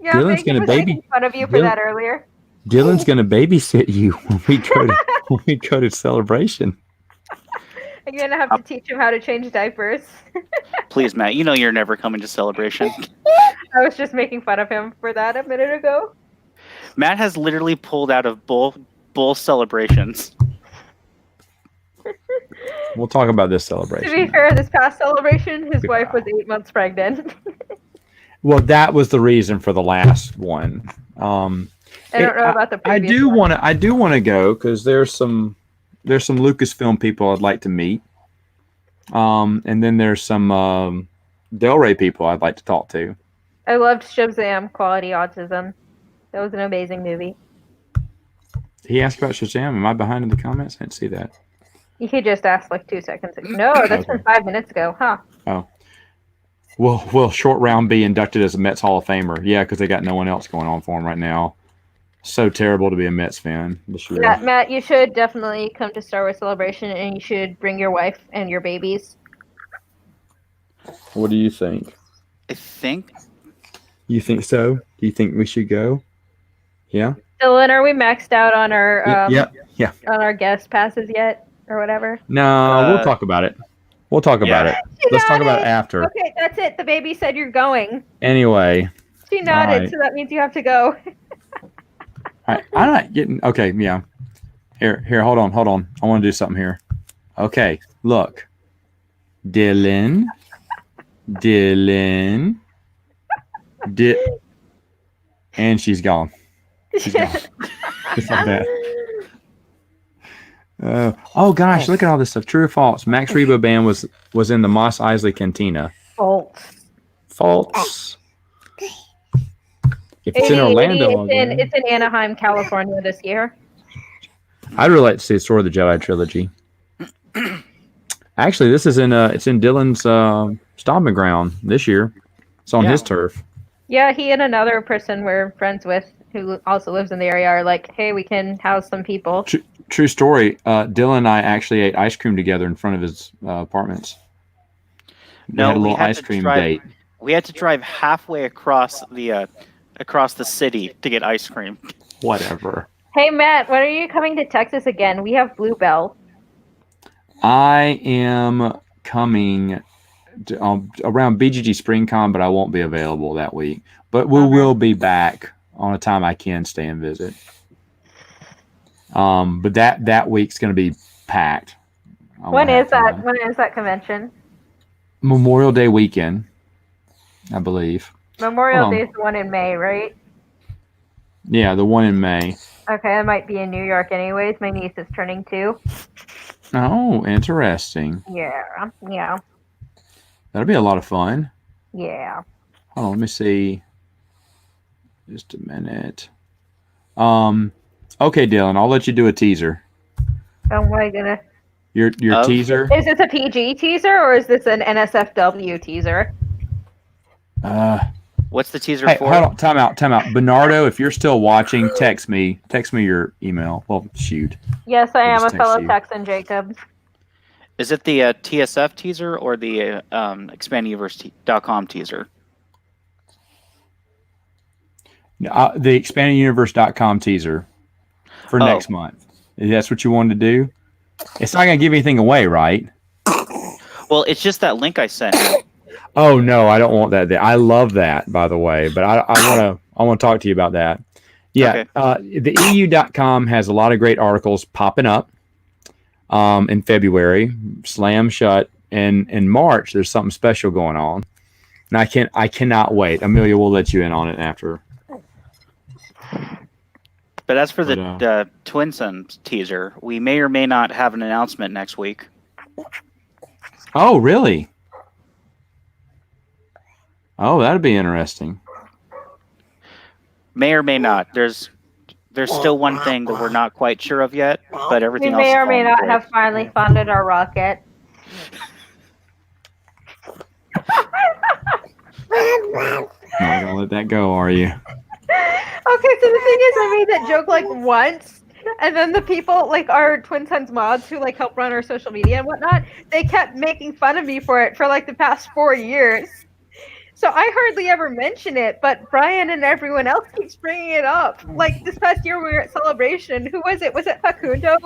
Yeah, Dylan's Megan gonna was baby- making fun of you for Dylan- that earlier. Dylan's gonna babysit you when we go to celebration. I'm gonna have to teach him how to change diapers. Please, Matt, you know you're never coming to Celebration. I was just making fun of him for that a minute ago. Matt has literally pulled out of both celebrations. We'll talk about this To be celebration. fair, this past celebration, his wife was 8 months pregnant. Well, that was the reason for the last one. I don't know about the I previous do one. want to. I do want to go because there's some there's some Lucasfilm people I'd like to meet. And then there's some Del Rey people I'd like to talk to. I loved Shazam! Quality Autism. That was an amazing movie. He asked about Shazam. Am I behind in the comments? I didn't see that. He just asked like 2 seconds ago. No, that's from 5 minutes ago, huh? Oh. Will Short Round be inducted as a Mets Hall of Famer? Yeah, because they got no one else going on for him right now. So terrible to be a Mets fan this year. Yeah, Matt, you should definitely come to Star Wars Celebration, and you should bring your wife and your babies. What do you think? I think You think so? Do you think we should go? Yeah. Dylan, are we maxed out on our Yeah. on our guest passes yet, or whatever? No, we'll talk about it. We'll talk about it. Let's talk about it after. Okay, that's it. The baby said you're going. Anyway. She nodded, Alright. so that means you have to go. I'm not getting. Okay, yeah. Here. Hold on. I want to do something here. Okay, look. Dylan. And she's gone. She's gone. Just like that. Oh gosh, look at all this stuff. True or false? Max Rebo Band was in the Mos Eisley Cantina. False. If it's in Orlando, It's in Anaheim, California this year. I'd really like to see Sword of the Jedi trilogy. Actually, this is it's in Dylan's stomping ground this year. It's on his turf. Yeah, he and another person we're friends with who also lives in the area are like, hey, we can house some people. True story. Dylan and I actually ate ice cream together in front of his apartments. We had a little ice cream date. We had to drive halfway across the city to get ice cream. Whatever. Hey, Matt, when are you coming to Texas again? We have Bluebell. I am coming around BGG SpringCon, but I won't be available that week. But we will be back on a time I can stay and visit. But that week's going to be packed. When is that? When is that convention? Memorial Day weekend, I believe. Memorial Day is the one in May, right? Yeah, the one in May. Okay, I might be in New York anyways. My niece is turning 2. Oh, interesting. Yeah. That'll be a lot of fun. Yeah. Hold on, let me see. Just a minute. Okay, Dylan, I'll let you do a teaser. Oh my goodness. Your teaser? Is this a PG teaser or is this an NSFW teaser? What's the teaser Hey, for? hold on, time out. Bernardo, if you're still watching, text me your email. Well, shoot. Yes, I am a just text fellow you. Texan, Jacob. Is it the TSF teaser or the expanduniverse.com teaser? The expandeduniverse.com teaser for next month. That's what you wanted to do? It's not going to give anything away, right? Well, it's just that link I sent. Oh no, I don't want that. I love that, by the way, but I want to talk to you about that. Yeah, Okay. The EU.com has a lot of great articles popping up in February, slam shut, and in March there's something special going on, and I cannot wait. Amelia will let you in on it after. But as for the Twin Sons teaser, we may or may not have an announcement next week. Oh, really? Oh, that'd be interesting. May or may not. There's still one thing that we're not quite sure of yet, but everything We else may is or may falling not great. have finally funded our rocket. Not gonna let that go, are you? Okay, so the thing is, I made that joke like once, and then the people, like our Twin Sons mods who like help run our social media and whatnot, they kept making fun of me for it for like the past 4 years. So I hardly ever mention it, but Brian and everyone else keeps bringing it up. Like this past year, we were at Celebration. Who was it? Was it Facundo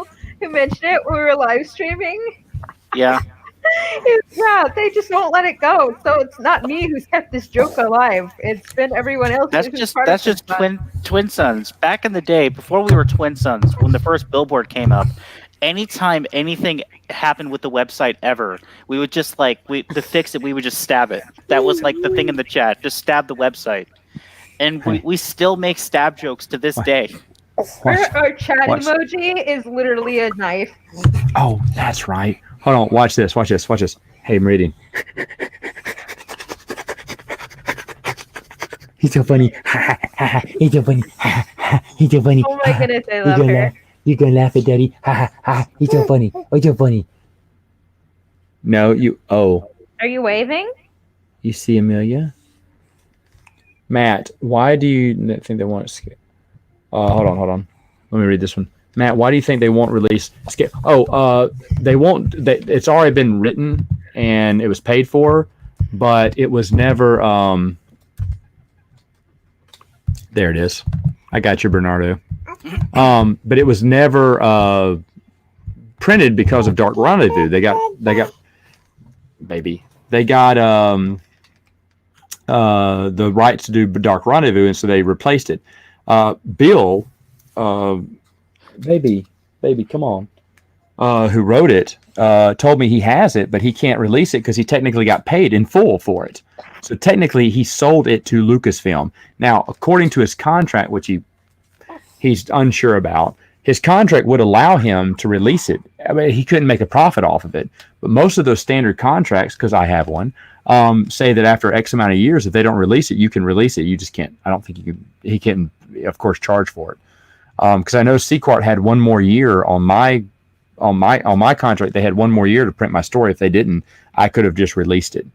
who mentioned it when we were live streaming? Yeah. Yeah, they just won't let it go. So it's not me who's kept this joke alive. It's been everyone else. That's who's just part of this. Twin Sons. Back in the day, before we were Twin Sons, when the first billboard came up, anytime anything happened with the website ever, we would just to fix it, we would just stab it. That was like the thing in the chat. Just stab the website. And we still make stab jokes to this day. Our chat Watch. emoji is literally a knife. Oh, that's right. Hold on. Watch this. Watch this. Watch this. Hey, Meridian. He's so funny. He's so funny. He's so funny. Oh my goodness, I love her. You're gonna laugh at Daddy. He's so funny. Oh, so funny. No, you. Oh, Are you waving? you see Amelia? Matt, why do you think they won't skip? Hold on. Let me read this one. Matt, why do you think they won't release skip? They won't. It's already been written and it was paid for, but it was never. There it is. I got you, Bernardo. But it was never printed because of Dark Rendezvous. They got the rights to do Dark Rendezvous, and so they replaced it. Bill, baby, come on, who wrote it, told me he has it, but he can't release it because he technically got paid in full for it. So technically, he sold it to Lucasfilm. Now, according to his contract, which he's unsure about, his contract would allow him to release it. I mean, he couldn't make a profit off of it. But most of those standard contracts, because I have one, say that after X amount of years, if they don't release it, you can release it. You just can't. I don't think you can. He can, of course, charge for it. Because I know Sequart had one more year on my contract. They had one more year to print my story. If they didn't, I could have just released it.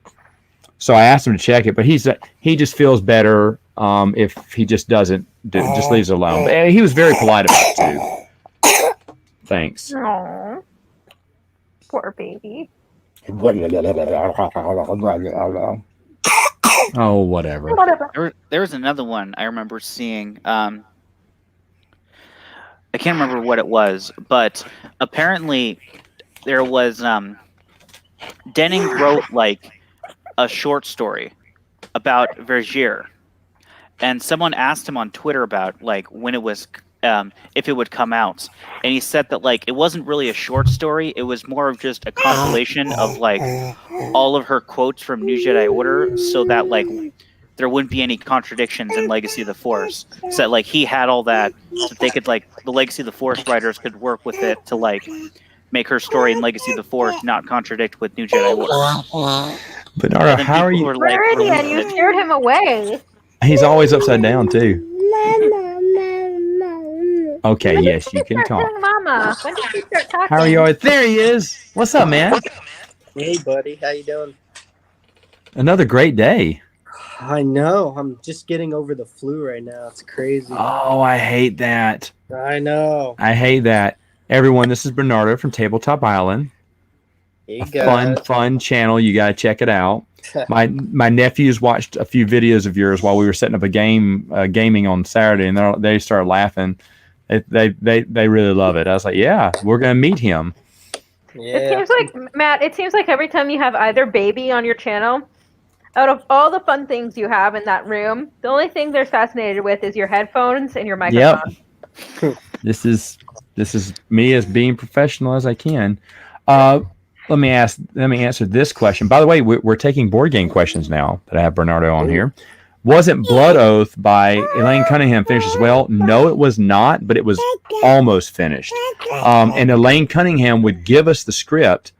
So I asked him to check it, but he just feels better if he just doesn't just leaves it alone. But he was very polite about it too. Thanks. Aww. Poor baby. Oh, whatever. There was another one I remember seeing. I can't remember what it was, but apparently there was Denning wrote like a short story about Vergier, and someone asked him on Twitter about like when it was if it would come out, and he said that like it wasn't really a short story, it was more of just a compilation of like all of her quotes from New Jedi Order, so that like there wouldn't be any contradictions in Legacy of the Force. So that, like, he had all that, so they could, like, the Legacy of the Force writers could work with it to, like, make her story in Legacy of the Force not contradict with New Jedi Order. Bernardo, how are you? Meridian, you scared him away. He's always upside down too. Okay, yes, you can talk. Mama, when did you start talking? How are you? Always? There he is. What's up, man? Hey, buddy. How you doing? Another great day. I know. I'm just getting over the flu right now. It's crazy. Oh, I hate that. I know. I hate that. Everyone, this is Bernardo from Tabletop Island. Hey, A guys. fun channel. You gotta check it out. My nephews watched a few videos of yours while we were setting up a gaming on Saturday, and they started laughing. They really love it. I was like, yeah, we're gonna meet him. Yeah. It seems like, Matt, every time you have either baby on your channel, out of all the fun things you have in that room, the only thing they're fascinated with is your headphones and your microphone. Yep. This is me as being professional as I can. Let me answer this question. By the way, we're taking board game questions now that I have Bernardo on here. Wasn't Blood Oath by Elaine Cunningham finished as well? No, it was not, but it was almost finished. And Elaine Cunningham would give us the script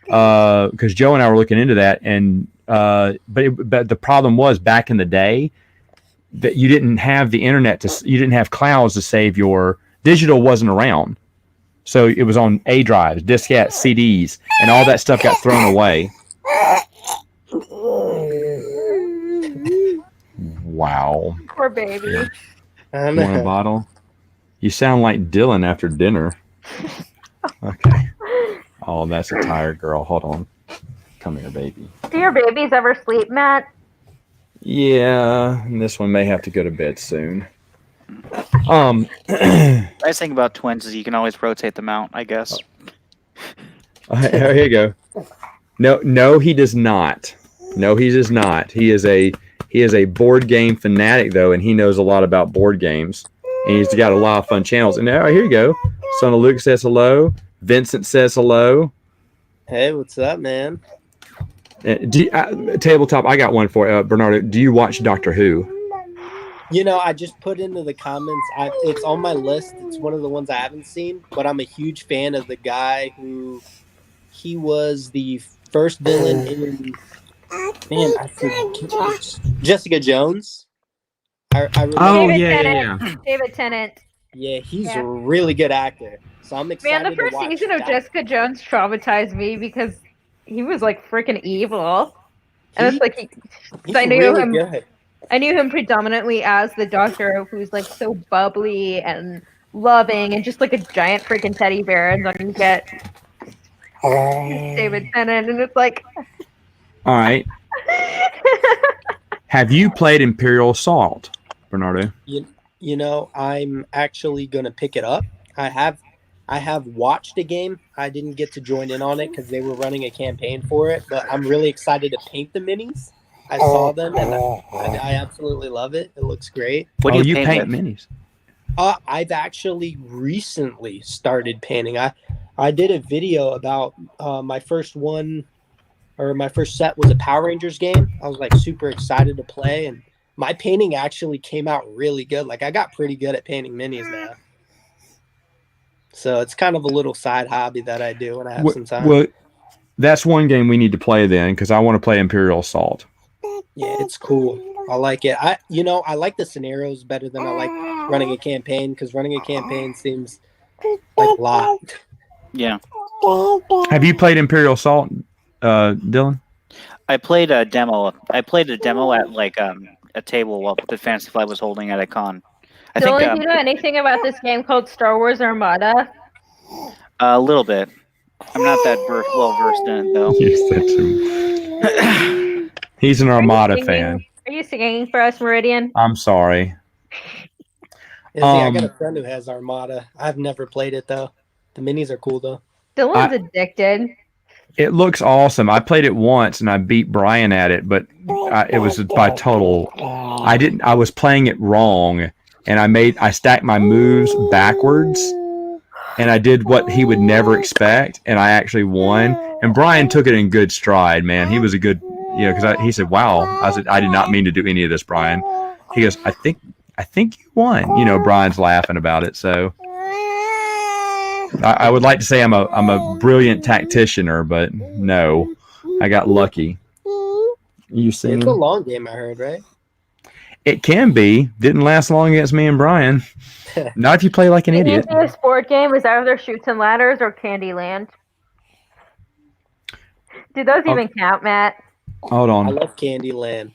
because Joe and I were looking into that, and but the problem was back in the day that you didn't have the internet you didn't have clouds to save your digital wasn't around, so it was on A drives, diskettes, CDs, and all that stuff got thrown away. Wow. Poor baby. I Want a know. bottle? You sound like Dylan after dinner. Okay. Oh, that's a tired girl. Hold on. Come here, baby. Do your babies ever sleep, Matt? Yeah, and this one may have to go to bed soon. Nice thing about twins is you can always rotate them out, I guess. Here you go. No, he does not. No, he does not. He is a board game fanatic though, and he knows a lot about board games. And he's got a lot of fun channels. And now here you go. Son of Luke says hello. Vincent says hello. Hey, what's up, man? Tabletop, I got one for Bernardo. Do you watch Doctor Who? You know, I just put into the comments. It's on my list. It's one of the ones I haven't seen, but I'm a huge fan of the guy who he was the first villain in. Man, I forget. Jessica Jones. I remember. Oh David yeah, Tennant. yeah. David Tennant. Yeah, he's Yeah. a really good actor. So I'm excited Man, the first to watch season of that. Jessica Jones traumatized me because he was like freaking evil. And it's like He's I knew really him. good. I knew him predominantly as the Doctor, who's like so bubbly and loving, and just like a giant freaking teddy bear. And then you get David Tennant, and it's like, All right. Have you played Imperial Assault, Bernardo? You know, I'm actually gonna pick it up. I have watched a game. I didn't get to join in on it because they were running a campaign for it, but I'm really excited to paint the minis. I saw them and I absolutely love it. It looks great. What do Oh, you you paint paint with? minis. I've actually recently started painting. I did a video about my first one, or my first set was a Power Rangers game. I was like super excited to play, and my painting actually came out really good. Like I got pretty good at painting minis now. So it's kind of a little side hobby that I do when I have some time. Well, that's one game we need to play then, because I want to play Imperial Assault. Yeah, it's cool. I like it. I like the scenarios better than I like running a campaign, because running a campaign seems like a lot. Yeah. Have you played Imperial Assault, Dylan? I played a demo. I played a demo at like a table while the Fantasy Flight was holding at a con. I think Dylan, do you know anything about this game called Star Wars Armada? a little bit. I'm not that well versed in it though. Yes, that's him. He's an Armada fan. Are you singing for us, Meridian? I'm sorry. I got a friend who has Armada. I've never played it though. The minis are cool though. Dylan's addicted. It looks awesome. I played it once and I beat Brian at it, but it was by total. I was playing it wrong, and I stacked my moves backwards, and I did what he would never expect, and I actually won. And Brian took it in good stride, man. He was a good, because he said, "Wow." I said, "I did not mean to do any of this, Brian." He goes, "I think you won." Brian's laughing about it, so. I would like to say I'm a brilliant tacticianer, but no, I got lucky. You see, It's a long game, I heard, right? it can be. Didn't last long against me and Brian. Not if you play like an idiot. The easiest board game is either Shoots and Ladders or Candyland. Do those even count, Matt? Hold I on. love Candyland.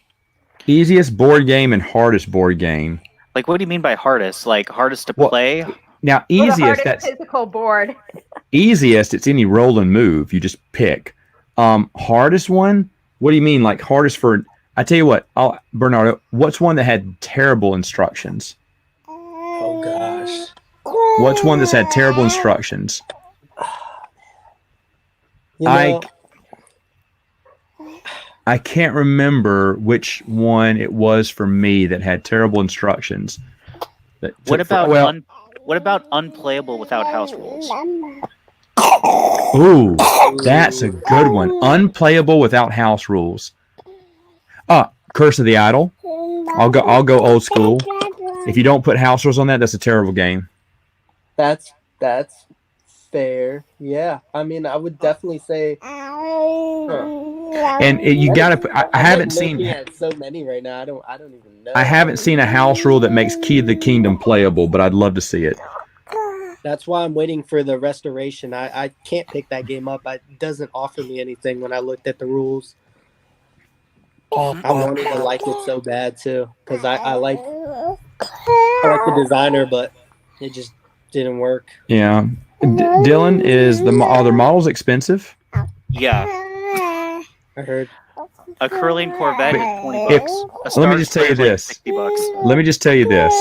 Easiest board game and hardest board game. Like, what do you mean by hardest? Like hardest to Well, play? Now, Or the easiest. hardest That's physical board. easiest. It's any roll and move. You just pick. Hardest one. What do you mean? Like hardest for? I tell you what, Bernardo. What's one that had terrible instructions? Oh gosh. What's one that's had terrible instructions? I can't remember which one it was for me that had terrible instructions. What about what about unplayable without house rules? Ooh, that's a good one. Unplayable without house rules. Curse of the Idol. I'll go old school. If you don't put house rules on that, that's a terrible game. That's fair. Yeah. I mean, I would definitely say. And you got to. I haven't seen. Looking at so many right now. I don't even know. I haven't seen a house rule that makes Key of the Kingdom playable, but I'd love to see it. That's why I'm waiting for the restoration. I can't pick that game up. It doesn't offer me anything when I looked at the rules. I wanted to like it so bad too, because I like the designer, but it just didn't work. Yeah. Dylan, are their models expensive? Yeah, I heard. a curling Corvette is $20. If- let me just tell you this. $60. Let me just tell you this.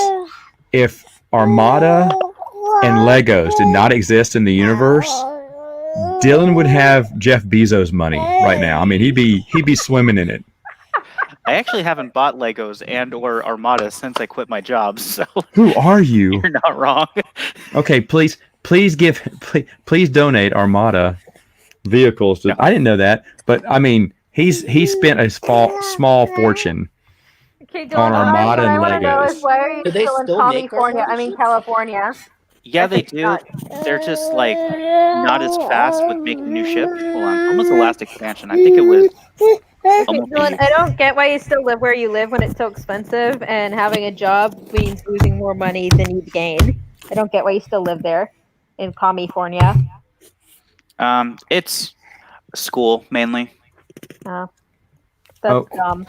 If Armada and Legos did not exist in the universe, Dylan would have Jeff Bezos money right now. I mean, he'd be swimming in it. I actually haven't bought Legos and or Armada since I quit my job, so Who are you? you're not wrong. Okay, please donate Armada vehicles to. I didn't know that, but I mean, he spent a small fortune. Okay, Dylan, On Armada what I and want to know is Legos. why are you Do they still in still make California? Armada I mean, ships? California. Yeah, they It's do. not. They're just like not as fast with making new ships. Hold on. When was the last expansion? I think it was Okay, almost a Dylan, year. I don't get why you still live where you live when it's so expensive, and having a job means losing more money than you gain. I don't get why you still live there in California. It's school mainly. That's Oh. dumb.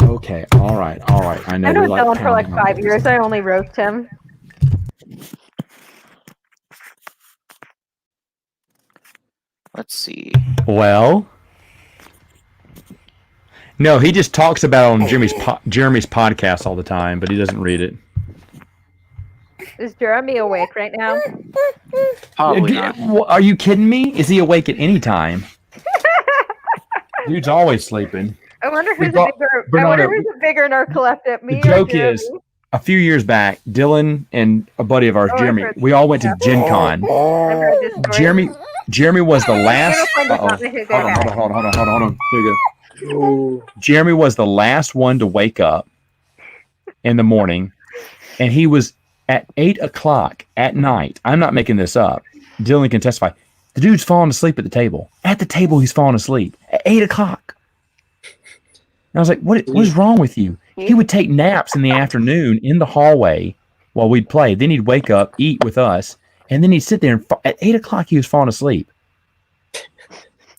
Okay. All right. I know I've we known like Dylan for like pounding on 5 this. years. I only roast him. Let's see. Well, no, he just talks about it on Jeremy's podcast all the time, but he doesn't read it. Is Jeremy awake right now? Probably not. Are you kidding me? Is he awake at any time? Dude's always sleeping. I wonder We who's bought- I wonder Bernardo, who's a bigger narcoleptic, me The or joke Jeremy? is, a few years back, Dylan and a buddy of ours, Oh, I've Jeremy, heard we all went to Gen Con. I've heard this story. Jeremy was the last. Girlfriend does Uh-oh. not make a good hat. Hold on. Here you go. Ooh. Jeremy was the last one to wake up in the morning, and he was at 8 o'clock at night. I'm not making this up. Dylan can testify. The dude's falling asleep at the table. At the table, he's falling asleep at 8 o'clock. And I was like, what is wrong with you? He would take naps in the afternoon in the hallway while we'd play. Then he'd wake up, eat with us, and then he'd sit there. And at 8 o'clock, he was falling asleep.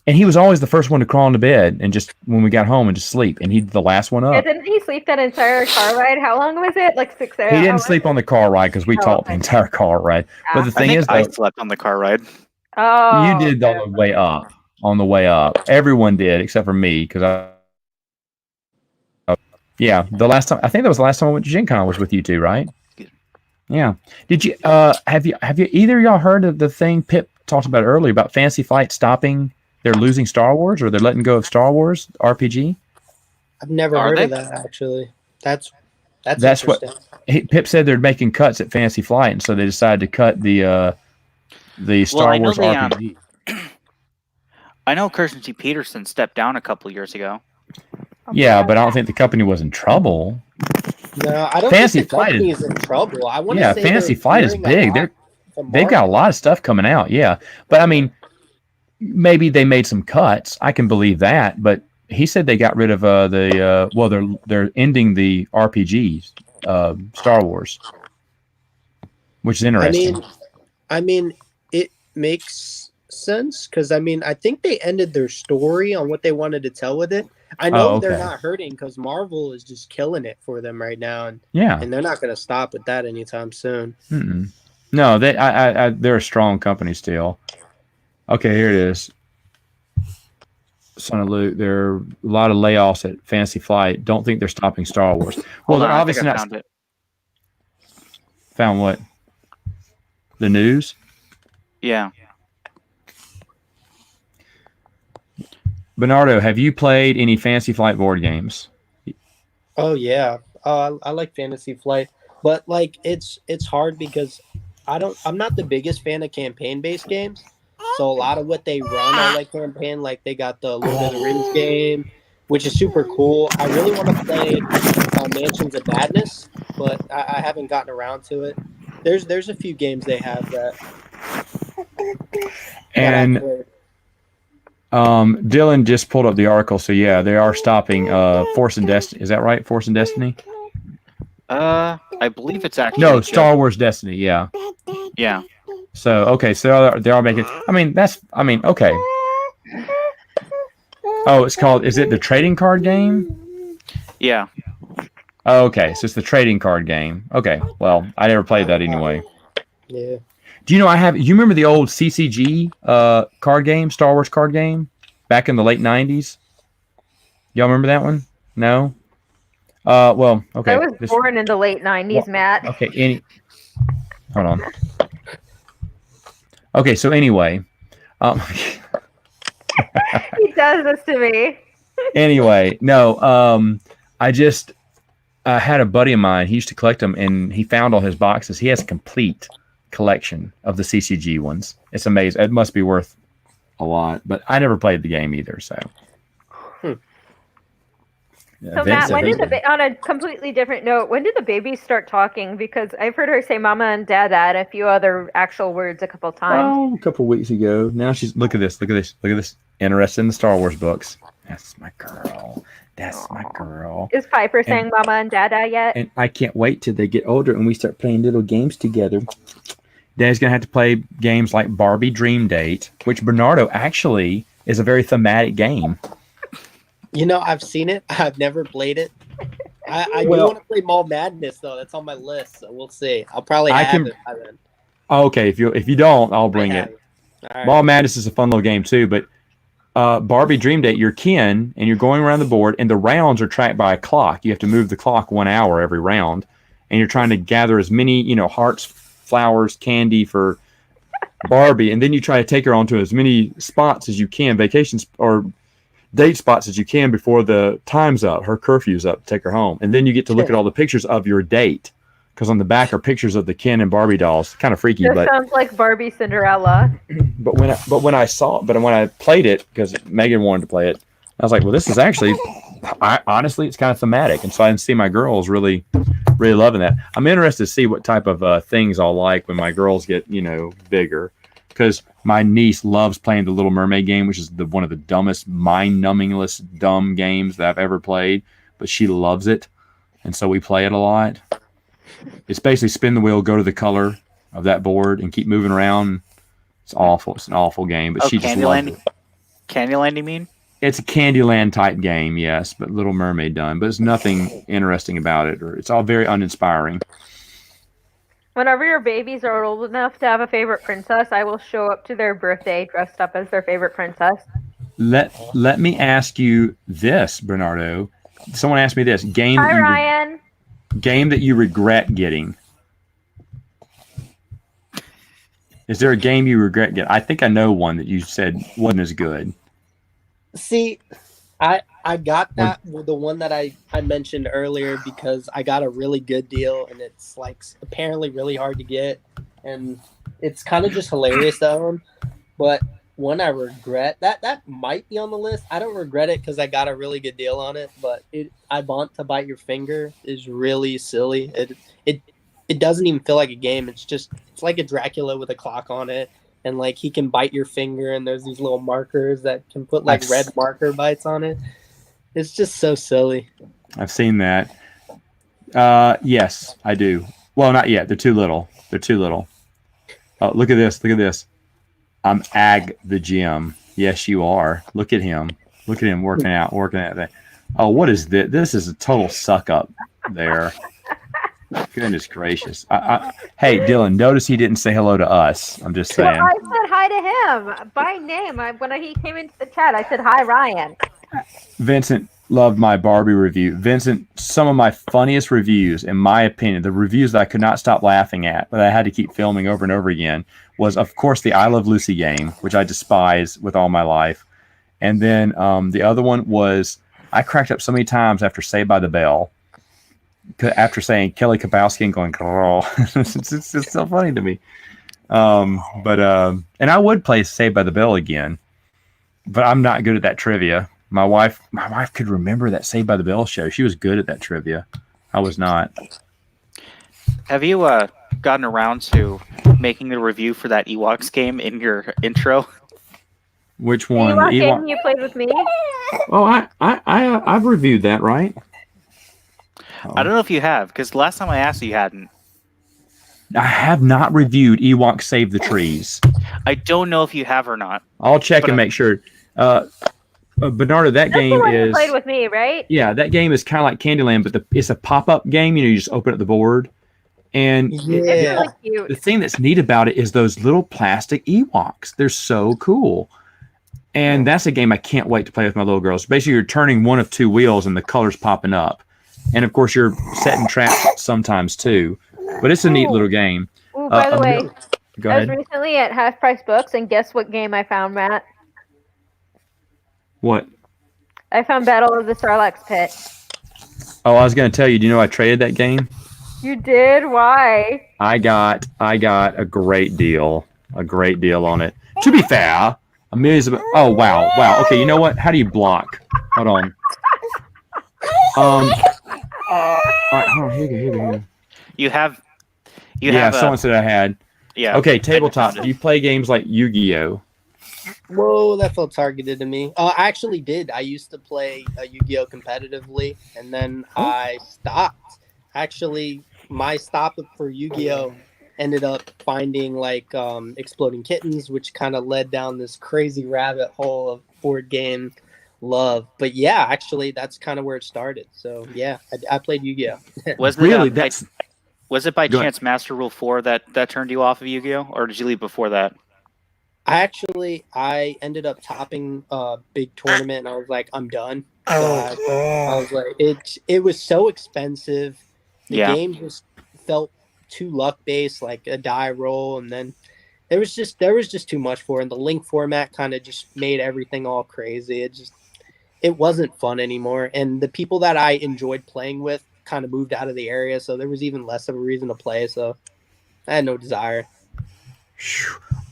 And he was always the first one to crawl into bed and just, when we got home, and just sleep. And he'd the last one Yeah, up. didn't he sleep that entire car ride? How long was it? Like 6 hours? He didn't sleep on the car ride because we Oh, talked okay. the entire car ride. But the I thing think is, I though, slept on the car ride. Oh, you did okay. on the way up. On the way up, everyone did except for me because yeah, the last time I think that was the last time I went to Gen Con was with you two, right? Yeah. Did you have you either of y'all heard of the thing Pip talked about earlier about Fantasy Flight stopping? They're losing Star Wars, or they're letting go of Star Wars RPG. I've never Are heard they? of that actually. That's What interesting. Pip said. They're making cuts at Fantasy Flight, and so they decided to cut the Star I know Wars they, RPG. I know Kirsten T. Peterson stepped down a couple years ago. Yeah, but I don't think the company was in trouble. No, I don't Fantasy think the Flight company is in trouble. I want to Yeah, say Fantasy they're Flight is hearing a big. lot from They've got a Marvel. lot of stuff coming out. Yeah, but I mean, maybe they made some cuts. I can believe that. But he said they got rid of they're ending the RPGs, Star Wars, which is interesting. I mean, it makes sense because I think they ended their story on what they wanted to tell with it. I know Oh, they're okay. not hurting because Marvel is just killing it for them right now, Yeah. and they're not going to stop with that anytime soon. Mm-mm. No, they're a strong company still. Okay, here it is. Son of Luke, there are a lot of layoffs at Fantasy Flight. Don't think they're stopping Star Wars. Well, Hold they're on, I think obviously I not. found it. Found what? The news? Yeah. Bernardo, have you played any Fantasy Flight board games? Oh yeah, I like Fantasy Flight, but like it's hard because I'm not the biggest fan of campaign based games. So a lot of what they run are like campaign, like they got the Lord of the Rings game, which is super cool. I really want to play Mansions of Madness, but I haven't gotten around to it. There's a few games they have that. And Dylan just pulled up the article, so yeah, they are stopping Force and Destiny. Is that right? Force and Destiny? I believe it's actually No, Star Wars Destiny. Yeah. Yeah. So okay, so they are making. Okay. Oh, it's called. Is it the trading card game? Yeah. Oh, okay, so it's the trading card game. Okay, well, I never played that anyway. Yeah. Do you know you remember the old CCG card game, Star Wars card game, back in the late '90s? Y'all remember that one? No. Well, okay. I was born in the late 90s, Matt. Okay. Hold on. Okay, so anyway, He does this to me. I just had a buddy of mine. He used to collect them, and he found all his boxes. He has a complete collection of the CCG ones. It's amazing. It must be worth a lot, but I never played the game either. So, So Matt, when did on a completely different note, when did the babies start talking? Because I've heard her say "mama" and "dada" and a few other actual words a couple times. Oh, a couple weeks ago. Now she's look at this. Interested in the Star Wars books. That's my girl. That's my girl. Is Piper saying "mama" and "dada" yet? And I can't wait till they get older and we start playing little games together. Dad's gonna have to play games like Barbie Dream Date, which Bernardo actually is a very thematic game. You know, I've seen it. I've never played it. I do want to play Mall Madness though. That's on my list, so we'll see. I'll probably have it by then. Okay, if you don't, I'll bring it. All right. Mall Madness is a fun little game too, but Barbie Dream Date, you're Ken, and you're going around the board, and the rounds are tracked by a clock. You have to move the clock 1 hour every round, and you're trying to gather as many, hearts, flowers, candy for Barbie, and then you try to take her onto as many spots as you can, vacations or date spots as you can before the time's up, her curfew's up, take her home. And then you get to look at all the pictures of your date, because on the back are pictures of the Ken and Barbie dolls. Kind of freaky, This sounds like Barbie Cinderella. But when I played it, because Megan wanted to play it, I was like, well, this is actually, honestly, it's kind of thematic. And so I can see my girls really, really loving that. I'm interested to see what type of things I'll like when my girls get, bigger. Because my niece loves playing the Little Mermaid game, which is one of the dumbest, mind-numbingless, dumb games that I've ever played. But she loves it, and so we play it a lot. It's basically spin the wheel, go to the color of that board, and keep moving around. It's awful. It's an awful game, but she just loves it. Candyland, you mean? It's a Candyland type game, yes, but Little Mermaid done. But there's nothing interesting about it, or it's all very uninspiring. Whenever your babies are old enough to have a favorite princess, I will show up to their birthday dressed up as their favorite princess. Let me ask you this, Bernardo. Someone asked me this game. Hi, Ryan. Game that you regret getting. Is there a game you regret getting? I think I know one that you said wasn't as good. See, I got that the one that I mentioned earlier because I got a really good deal and it's like apparently really hard to get and it's kind of just hilarious to own. But one I regret that might be on the list. I don't regret it because I got a really good deal on it. But I Want to Bite Your Finger is really silly. It doesn't even feel like a game. It's like a Dracula with a clock on it. And like he can bite your finger, and there's these little markers that can put like red marker bites on it. It's just so silly. I've seen that. Yes, I do. Well, not yet. They're too little. Oh, look at this. I'm Ag the Gym. Yes, you are. Look at him working at that. Oh, what is this? This is a total suck up there. Goodness gracious. Hey, Dylan, notice he didn't say hello to us. I'm just saying. Well, I said hi to him by name. When he came into the chat, I said, hi, Ryan. Vincent loved my Barbie review. Vincent, some of my funniest reviews, in my opinion, the reviews that I could not stop laughing at, but I had to keep filming over and over again, was, of course, the I Love Lucy game, which I despise with all my life. And then the other one was, I cracked up so many times after Saved by the Bell. After saying Kelly Kapowski and going, girl, it's so funny to me. And I would play Saved by the Bell again, but I'm not good at that trivia. My wife could remember that Saved by the Bell show. She was good at that trivia. I was not. Have you gotten around to making the review for that Ewoks game in your intro? Which one? The Ewok game you played with me? Oh, I've reviewed that, right? I don't know if you have, because last time I asked you hadn't. I have not reviewed Ewok Save the Trees. I don't know if you have or not. I'll check and make sure. Bernardo, that game the one is... you played with me, right? Yeah, that game is kind of like Candyland, but it's a pop-up game. You just open up the board. And It's really cute. the thing that's neat about it is those little plastic Ewoks. They're so cool. And that's a game I can't wait to play with my little girls. Basically, you're turning one of two wheels and the color's popping up. And of course, you're setting traps sometimes too. But it's a neat little game. Ooh, by the way, Go I was ahead. recently at Half Price Books, and guess what game I found, Matt? What? I found Battle of the Sarlacc Pit. Oh, I was going to tell you. Do you know I traded that game? You did? Why? I got a great deal on it. To be fair, oh wow. Okay, you know what? How do you block? Hold on. All right, hold on. Here you go. You have. You Yeah, have. someone said I had. Yeah. Okay, tabletop. found it. Do you play games like Yu-Gi-Oh? Whoa, that felt targeted to me. I actually did. I used to play Yu-Gi-Oh competitively, and then I stopped. Actually, my stop for Yu-Gi-Oh ended up finding like Exploding Kittens, which kind of led down this crazy rabbit hole of board game love. But yeah, actually, that's kind of where it started. So yeah, I played Yu-Gi-Oh. Was it Really? was it by Go ahead. chance Master Rule 4 that turned you off of Yu-Gi-Oh, or did you leave before that? I ended up topping a big tournament, and I was like, I'm done. So I was like, it was so expensive. The Yeah. game just felt too luck based, like a die roll, and then there was just too much for it. And the link format kind of just made everything all crazy. It wasn't fun anymore. And the people that I enjoyed playing with kind of moved out of the area, so there was even less of a reason to play. So I had no desire.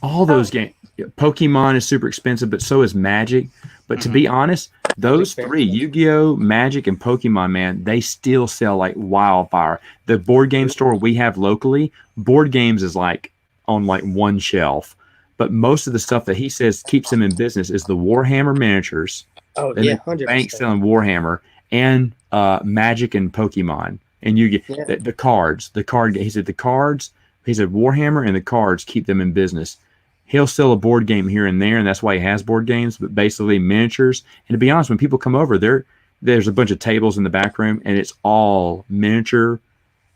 All those games. Pokemon is super expensive, but so is Magic. But to be honest, those Big fan. three, Yu-Gi-Oh, Magic, and Pokemon, man, they still sell like wildfire. The board game store we have locally, board games is like on like one shelf. But most of the stuff that he says keeps him in business is the Warhammer miniatures. Oh And yeah, the 100%. bank selling Warhammer and Magic and Pokemon. And you get Yeah. the cards, the card. He said the cards. He said Warhammer and the cards keep them in business. He'll sell a board game here and there, and that's why he has board games. But basically miniatures. And to be honest, when people come over, there's a bunch of tables in the back room, and it's all miniature.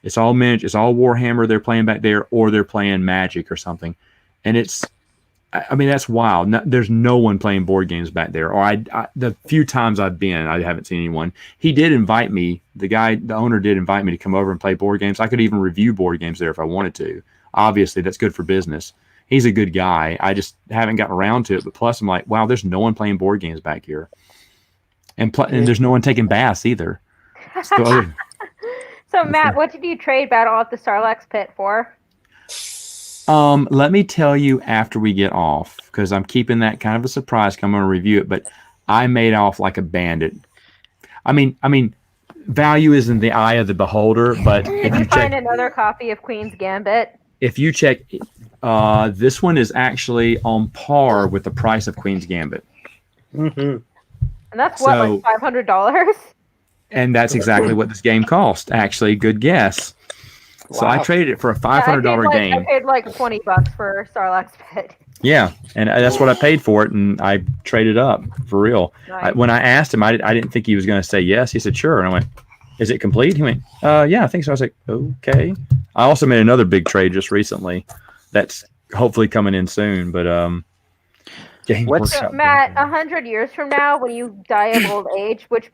It's all miniature. It's all Warhammer they're playing back there, or they're playing Magic or something. And I mean, that's wild. There's no one playing board games back there. Or the few times I've been, I haven't seen anyone. He did invite me. The owner did invite me to come over and play board games. I could even review board games there if I wanted to. Obviously, that's good for business. He's a good guy. I just haven't gotten around to it. But plus, I'm like, wow, there's no one playing board games back here. And there's no one taking baths either. So Matt, what did you trade Battle at the Sarlacc pit for? Let me tell you after we get off, because I'm keeping that kind of a surprise. 'Cause I'm going to review it, but I made off like a bandit. I mean, value is in the eye of the beholder. But Did if you you find check, another copy of Queen's Gambit? this one is actually on par with the price of Queen's Gambit, Mm-hmm. And that's what, So- like $500? and that's exactly what this game cost. Actually, good guess. So I Wow. traded it for a $500 game. I paid like $20 for Sarlacc's pit. Yeah, and that's what I paid for it, and I traded up for real. Nice. When I asked him, I didn't think he was going to say yes. He said sure, and I went, "Is it complete?" He went, "Yeah, I think so." I was like, "Okay." I also made another big trade just recently. That's hopefully coming in soon, but Game What's- So, Workshop. Matt, 100 years from now, when you die of old age, which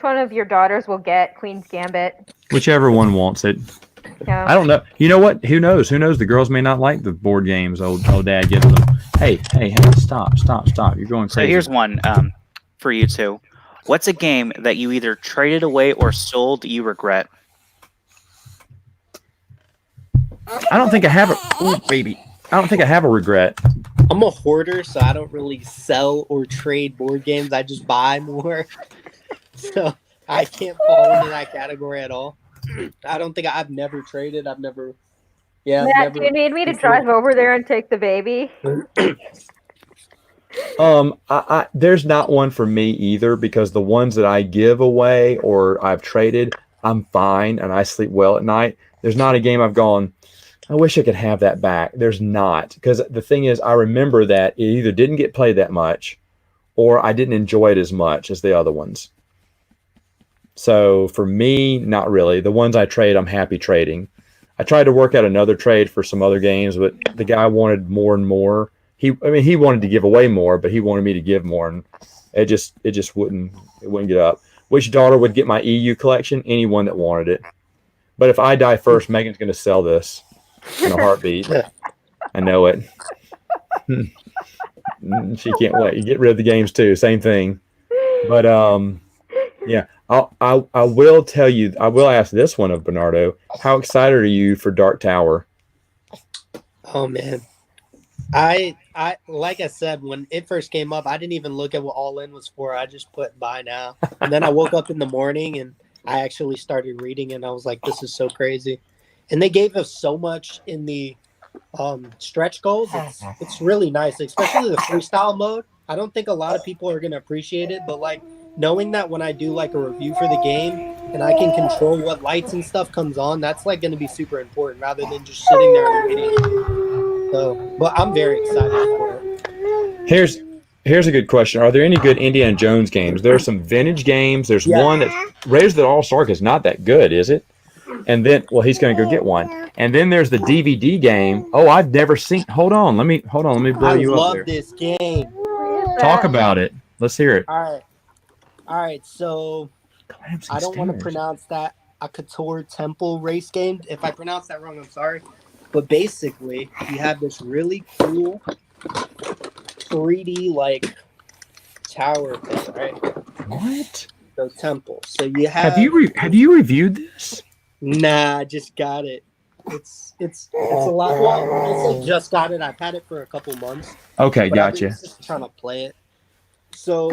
one of your daughters will get Queen's Gambit? Whichever one wants it. Yeah. I don't know. You know what? Who knows? Who knows? The girls may not like the board games old dad gives them. Hey, stop. You're going So crazy. here's one for you two. What's a game that you either traded away or sold you regret? I don't think I have a baby. I don't think I have a regret. I'm a hoarder, so I don't really sell or trade board games. I just buy more. So I can't fall into that category at all. I don't think I've never traded. I've never. Yeah. I've Matt, never, do you need me to before. drive over there and take the baby? There's not one for me either, because the ones that I give away or I've traded, I'm fine and I sleep well at night. There's not a game I've gone, I wish I could have that back. There's not, because the thing is, I remember that it either didn't get played that much or I didn't enjoy it as much as the other ones. So for me, not really. The ones I trade, I'm happy trading. I tried to work out another trade for some other games, but the guy wanted more and more. He wanted to give away more, but he wanted me to give more, and it just wouldn't get up. Which daughter would get my EU collection? Anyone that wanted it. But if I die first, Megan's going to sell this in a heartbeat. I know it. She can't wait. You get rid of the games too. Same thing. But yeah, I will tell you. I will ask this one of Bernardo. How excited are you for Dark Tower? Oh man, I like I said, when it first came up, I didn't even look at what All In was for. I just put buy now, and then I woke up in the morning and I actually started reading and I was like, this is so crazy. And they gave us so much in the stretch goals. It's really nice, especially the freestyle mode. I don't think a lot of people are going to appreciate it, but like knowing that when I do like a review for the game and I can control what lights and stuff comes on, that's like going to be super important rather than just sitting there and waiting. So, but I'm very excited for it. Here's a good question. Are there any good Indiana Jones games? There are some vintage games. There's Yeah. one that Raiders of the Lost Ark is not that good, is it? And then, well, he's going to go get one. And then there's the DVD game. Oh, I've never seen. Hold on. Let me blow I you up love there. this game. Talk about it. Let's hear it. All right. So Clamps I and don't want to stairs. pronounce that a Couture Temple race game. If I pronounce that wrong, I'm sorry. But basically, you have this really cool 3D like tower thing, right? What? So temple. So you have. Have you reviewed this? Nah, I just got it. It's a lot. Well, I say just got it. I've had it for a couple months. Okay, But I've been gotcha. just trying to play it. So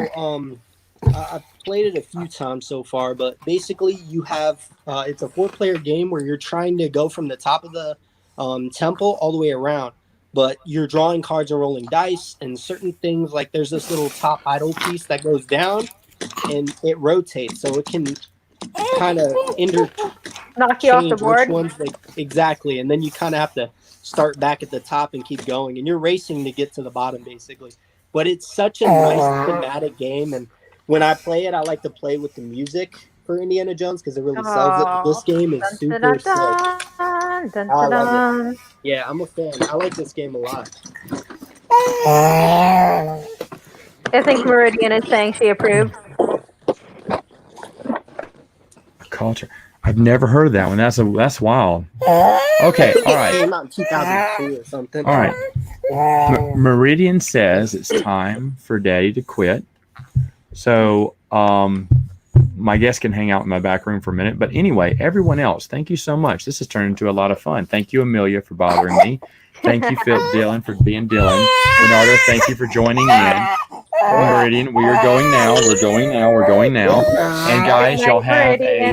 I've played it a few times so far, but basically you have it's a 4-player game where you're trying to go from the top of the temple all the way around, but you're drawing cards and rolling dice and certain things, like there's this little top idle piece that goes down and it rotates, so it can kind of Knock you off the change board. which ones exactly, and then you kind of have to start back at the top and keep going, and you're racing to get to the bottom basically. But it's such a nice thematic game, and when I play it, I like to play with the music for Indiana Jones because it really sells it. But this game is super sick. I love it. Yeah, I'm a fan. I like this game a lot. I think Meridian is saying she approves. Culture. I've never heard of that one. That's wild. Okay, all It right. came out in 2002 or something. All right. Meridian says it's time for Daddy to quit. So, my guest can hang out in my back room for a minute. But anyway, everyone else, thank you so much. This has turned into a lot of fun. Thank you, Amelia, for bothering me. Thank you, Dylan, for being Dylan. Bernardo, thank you for joining in. Meridian, we are going now. We're going now. And guys, y'all have a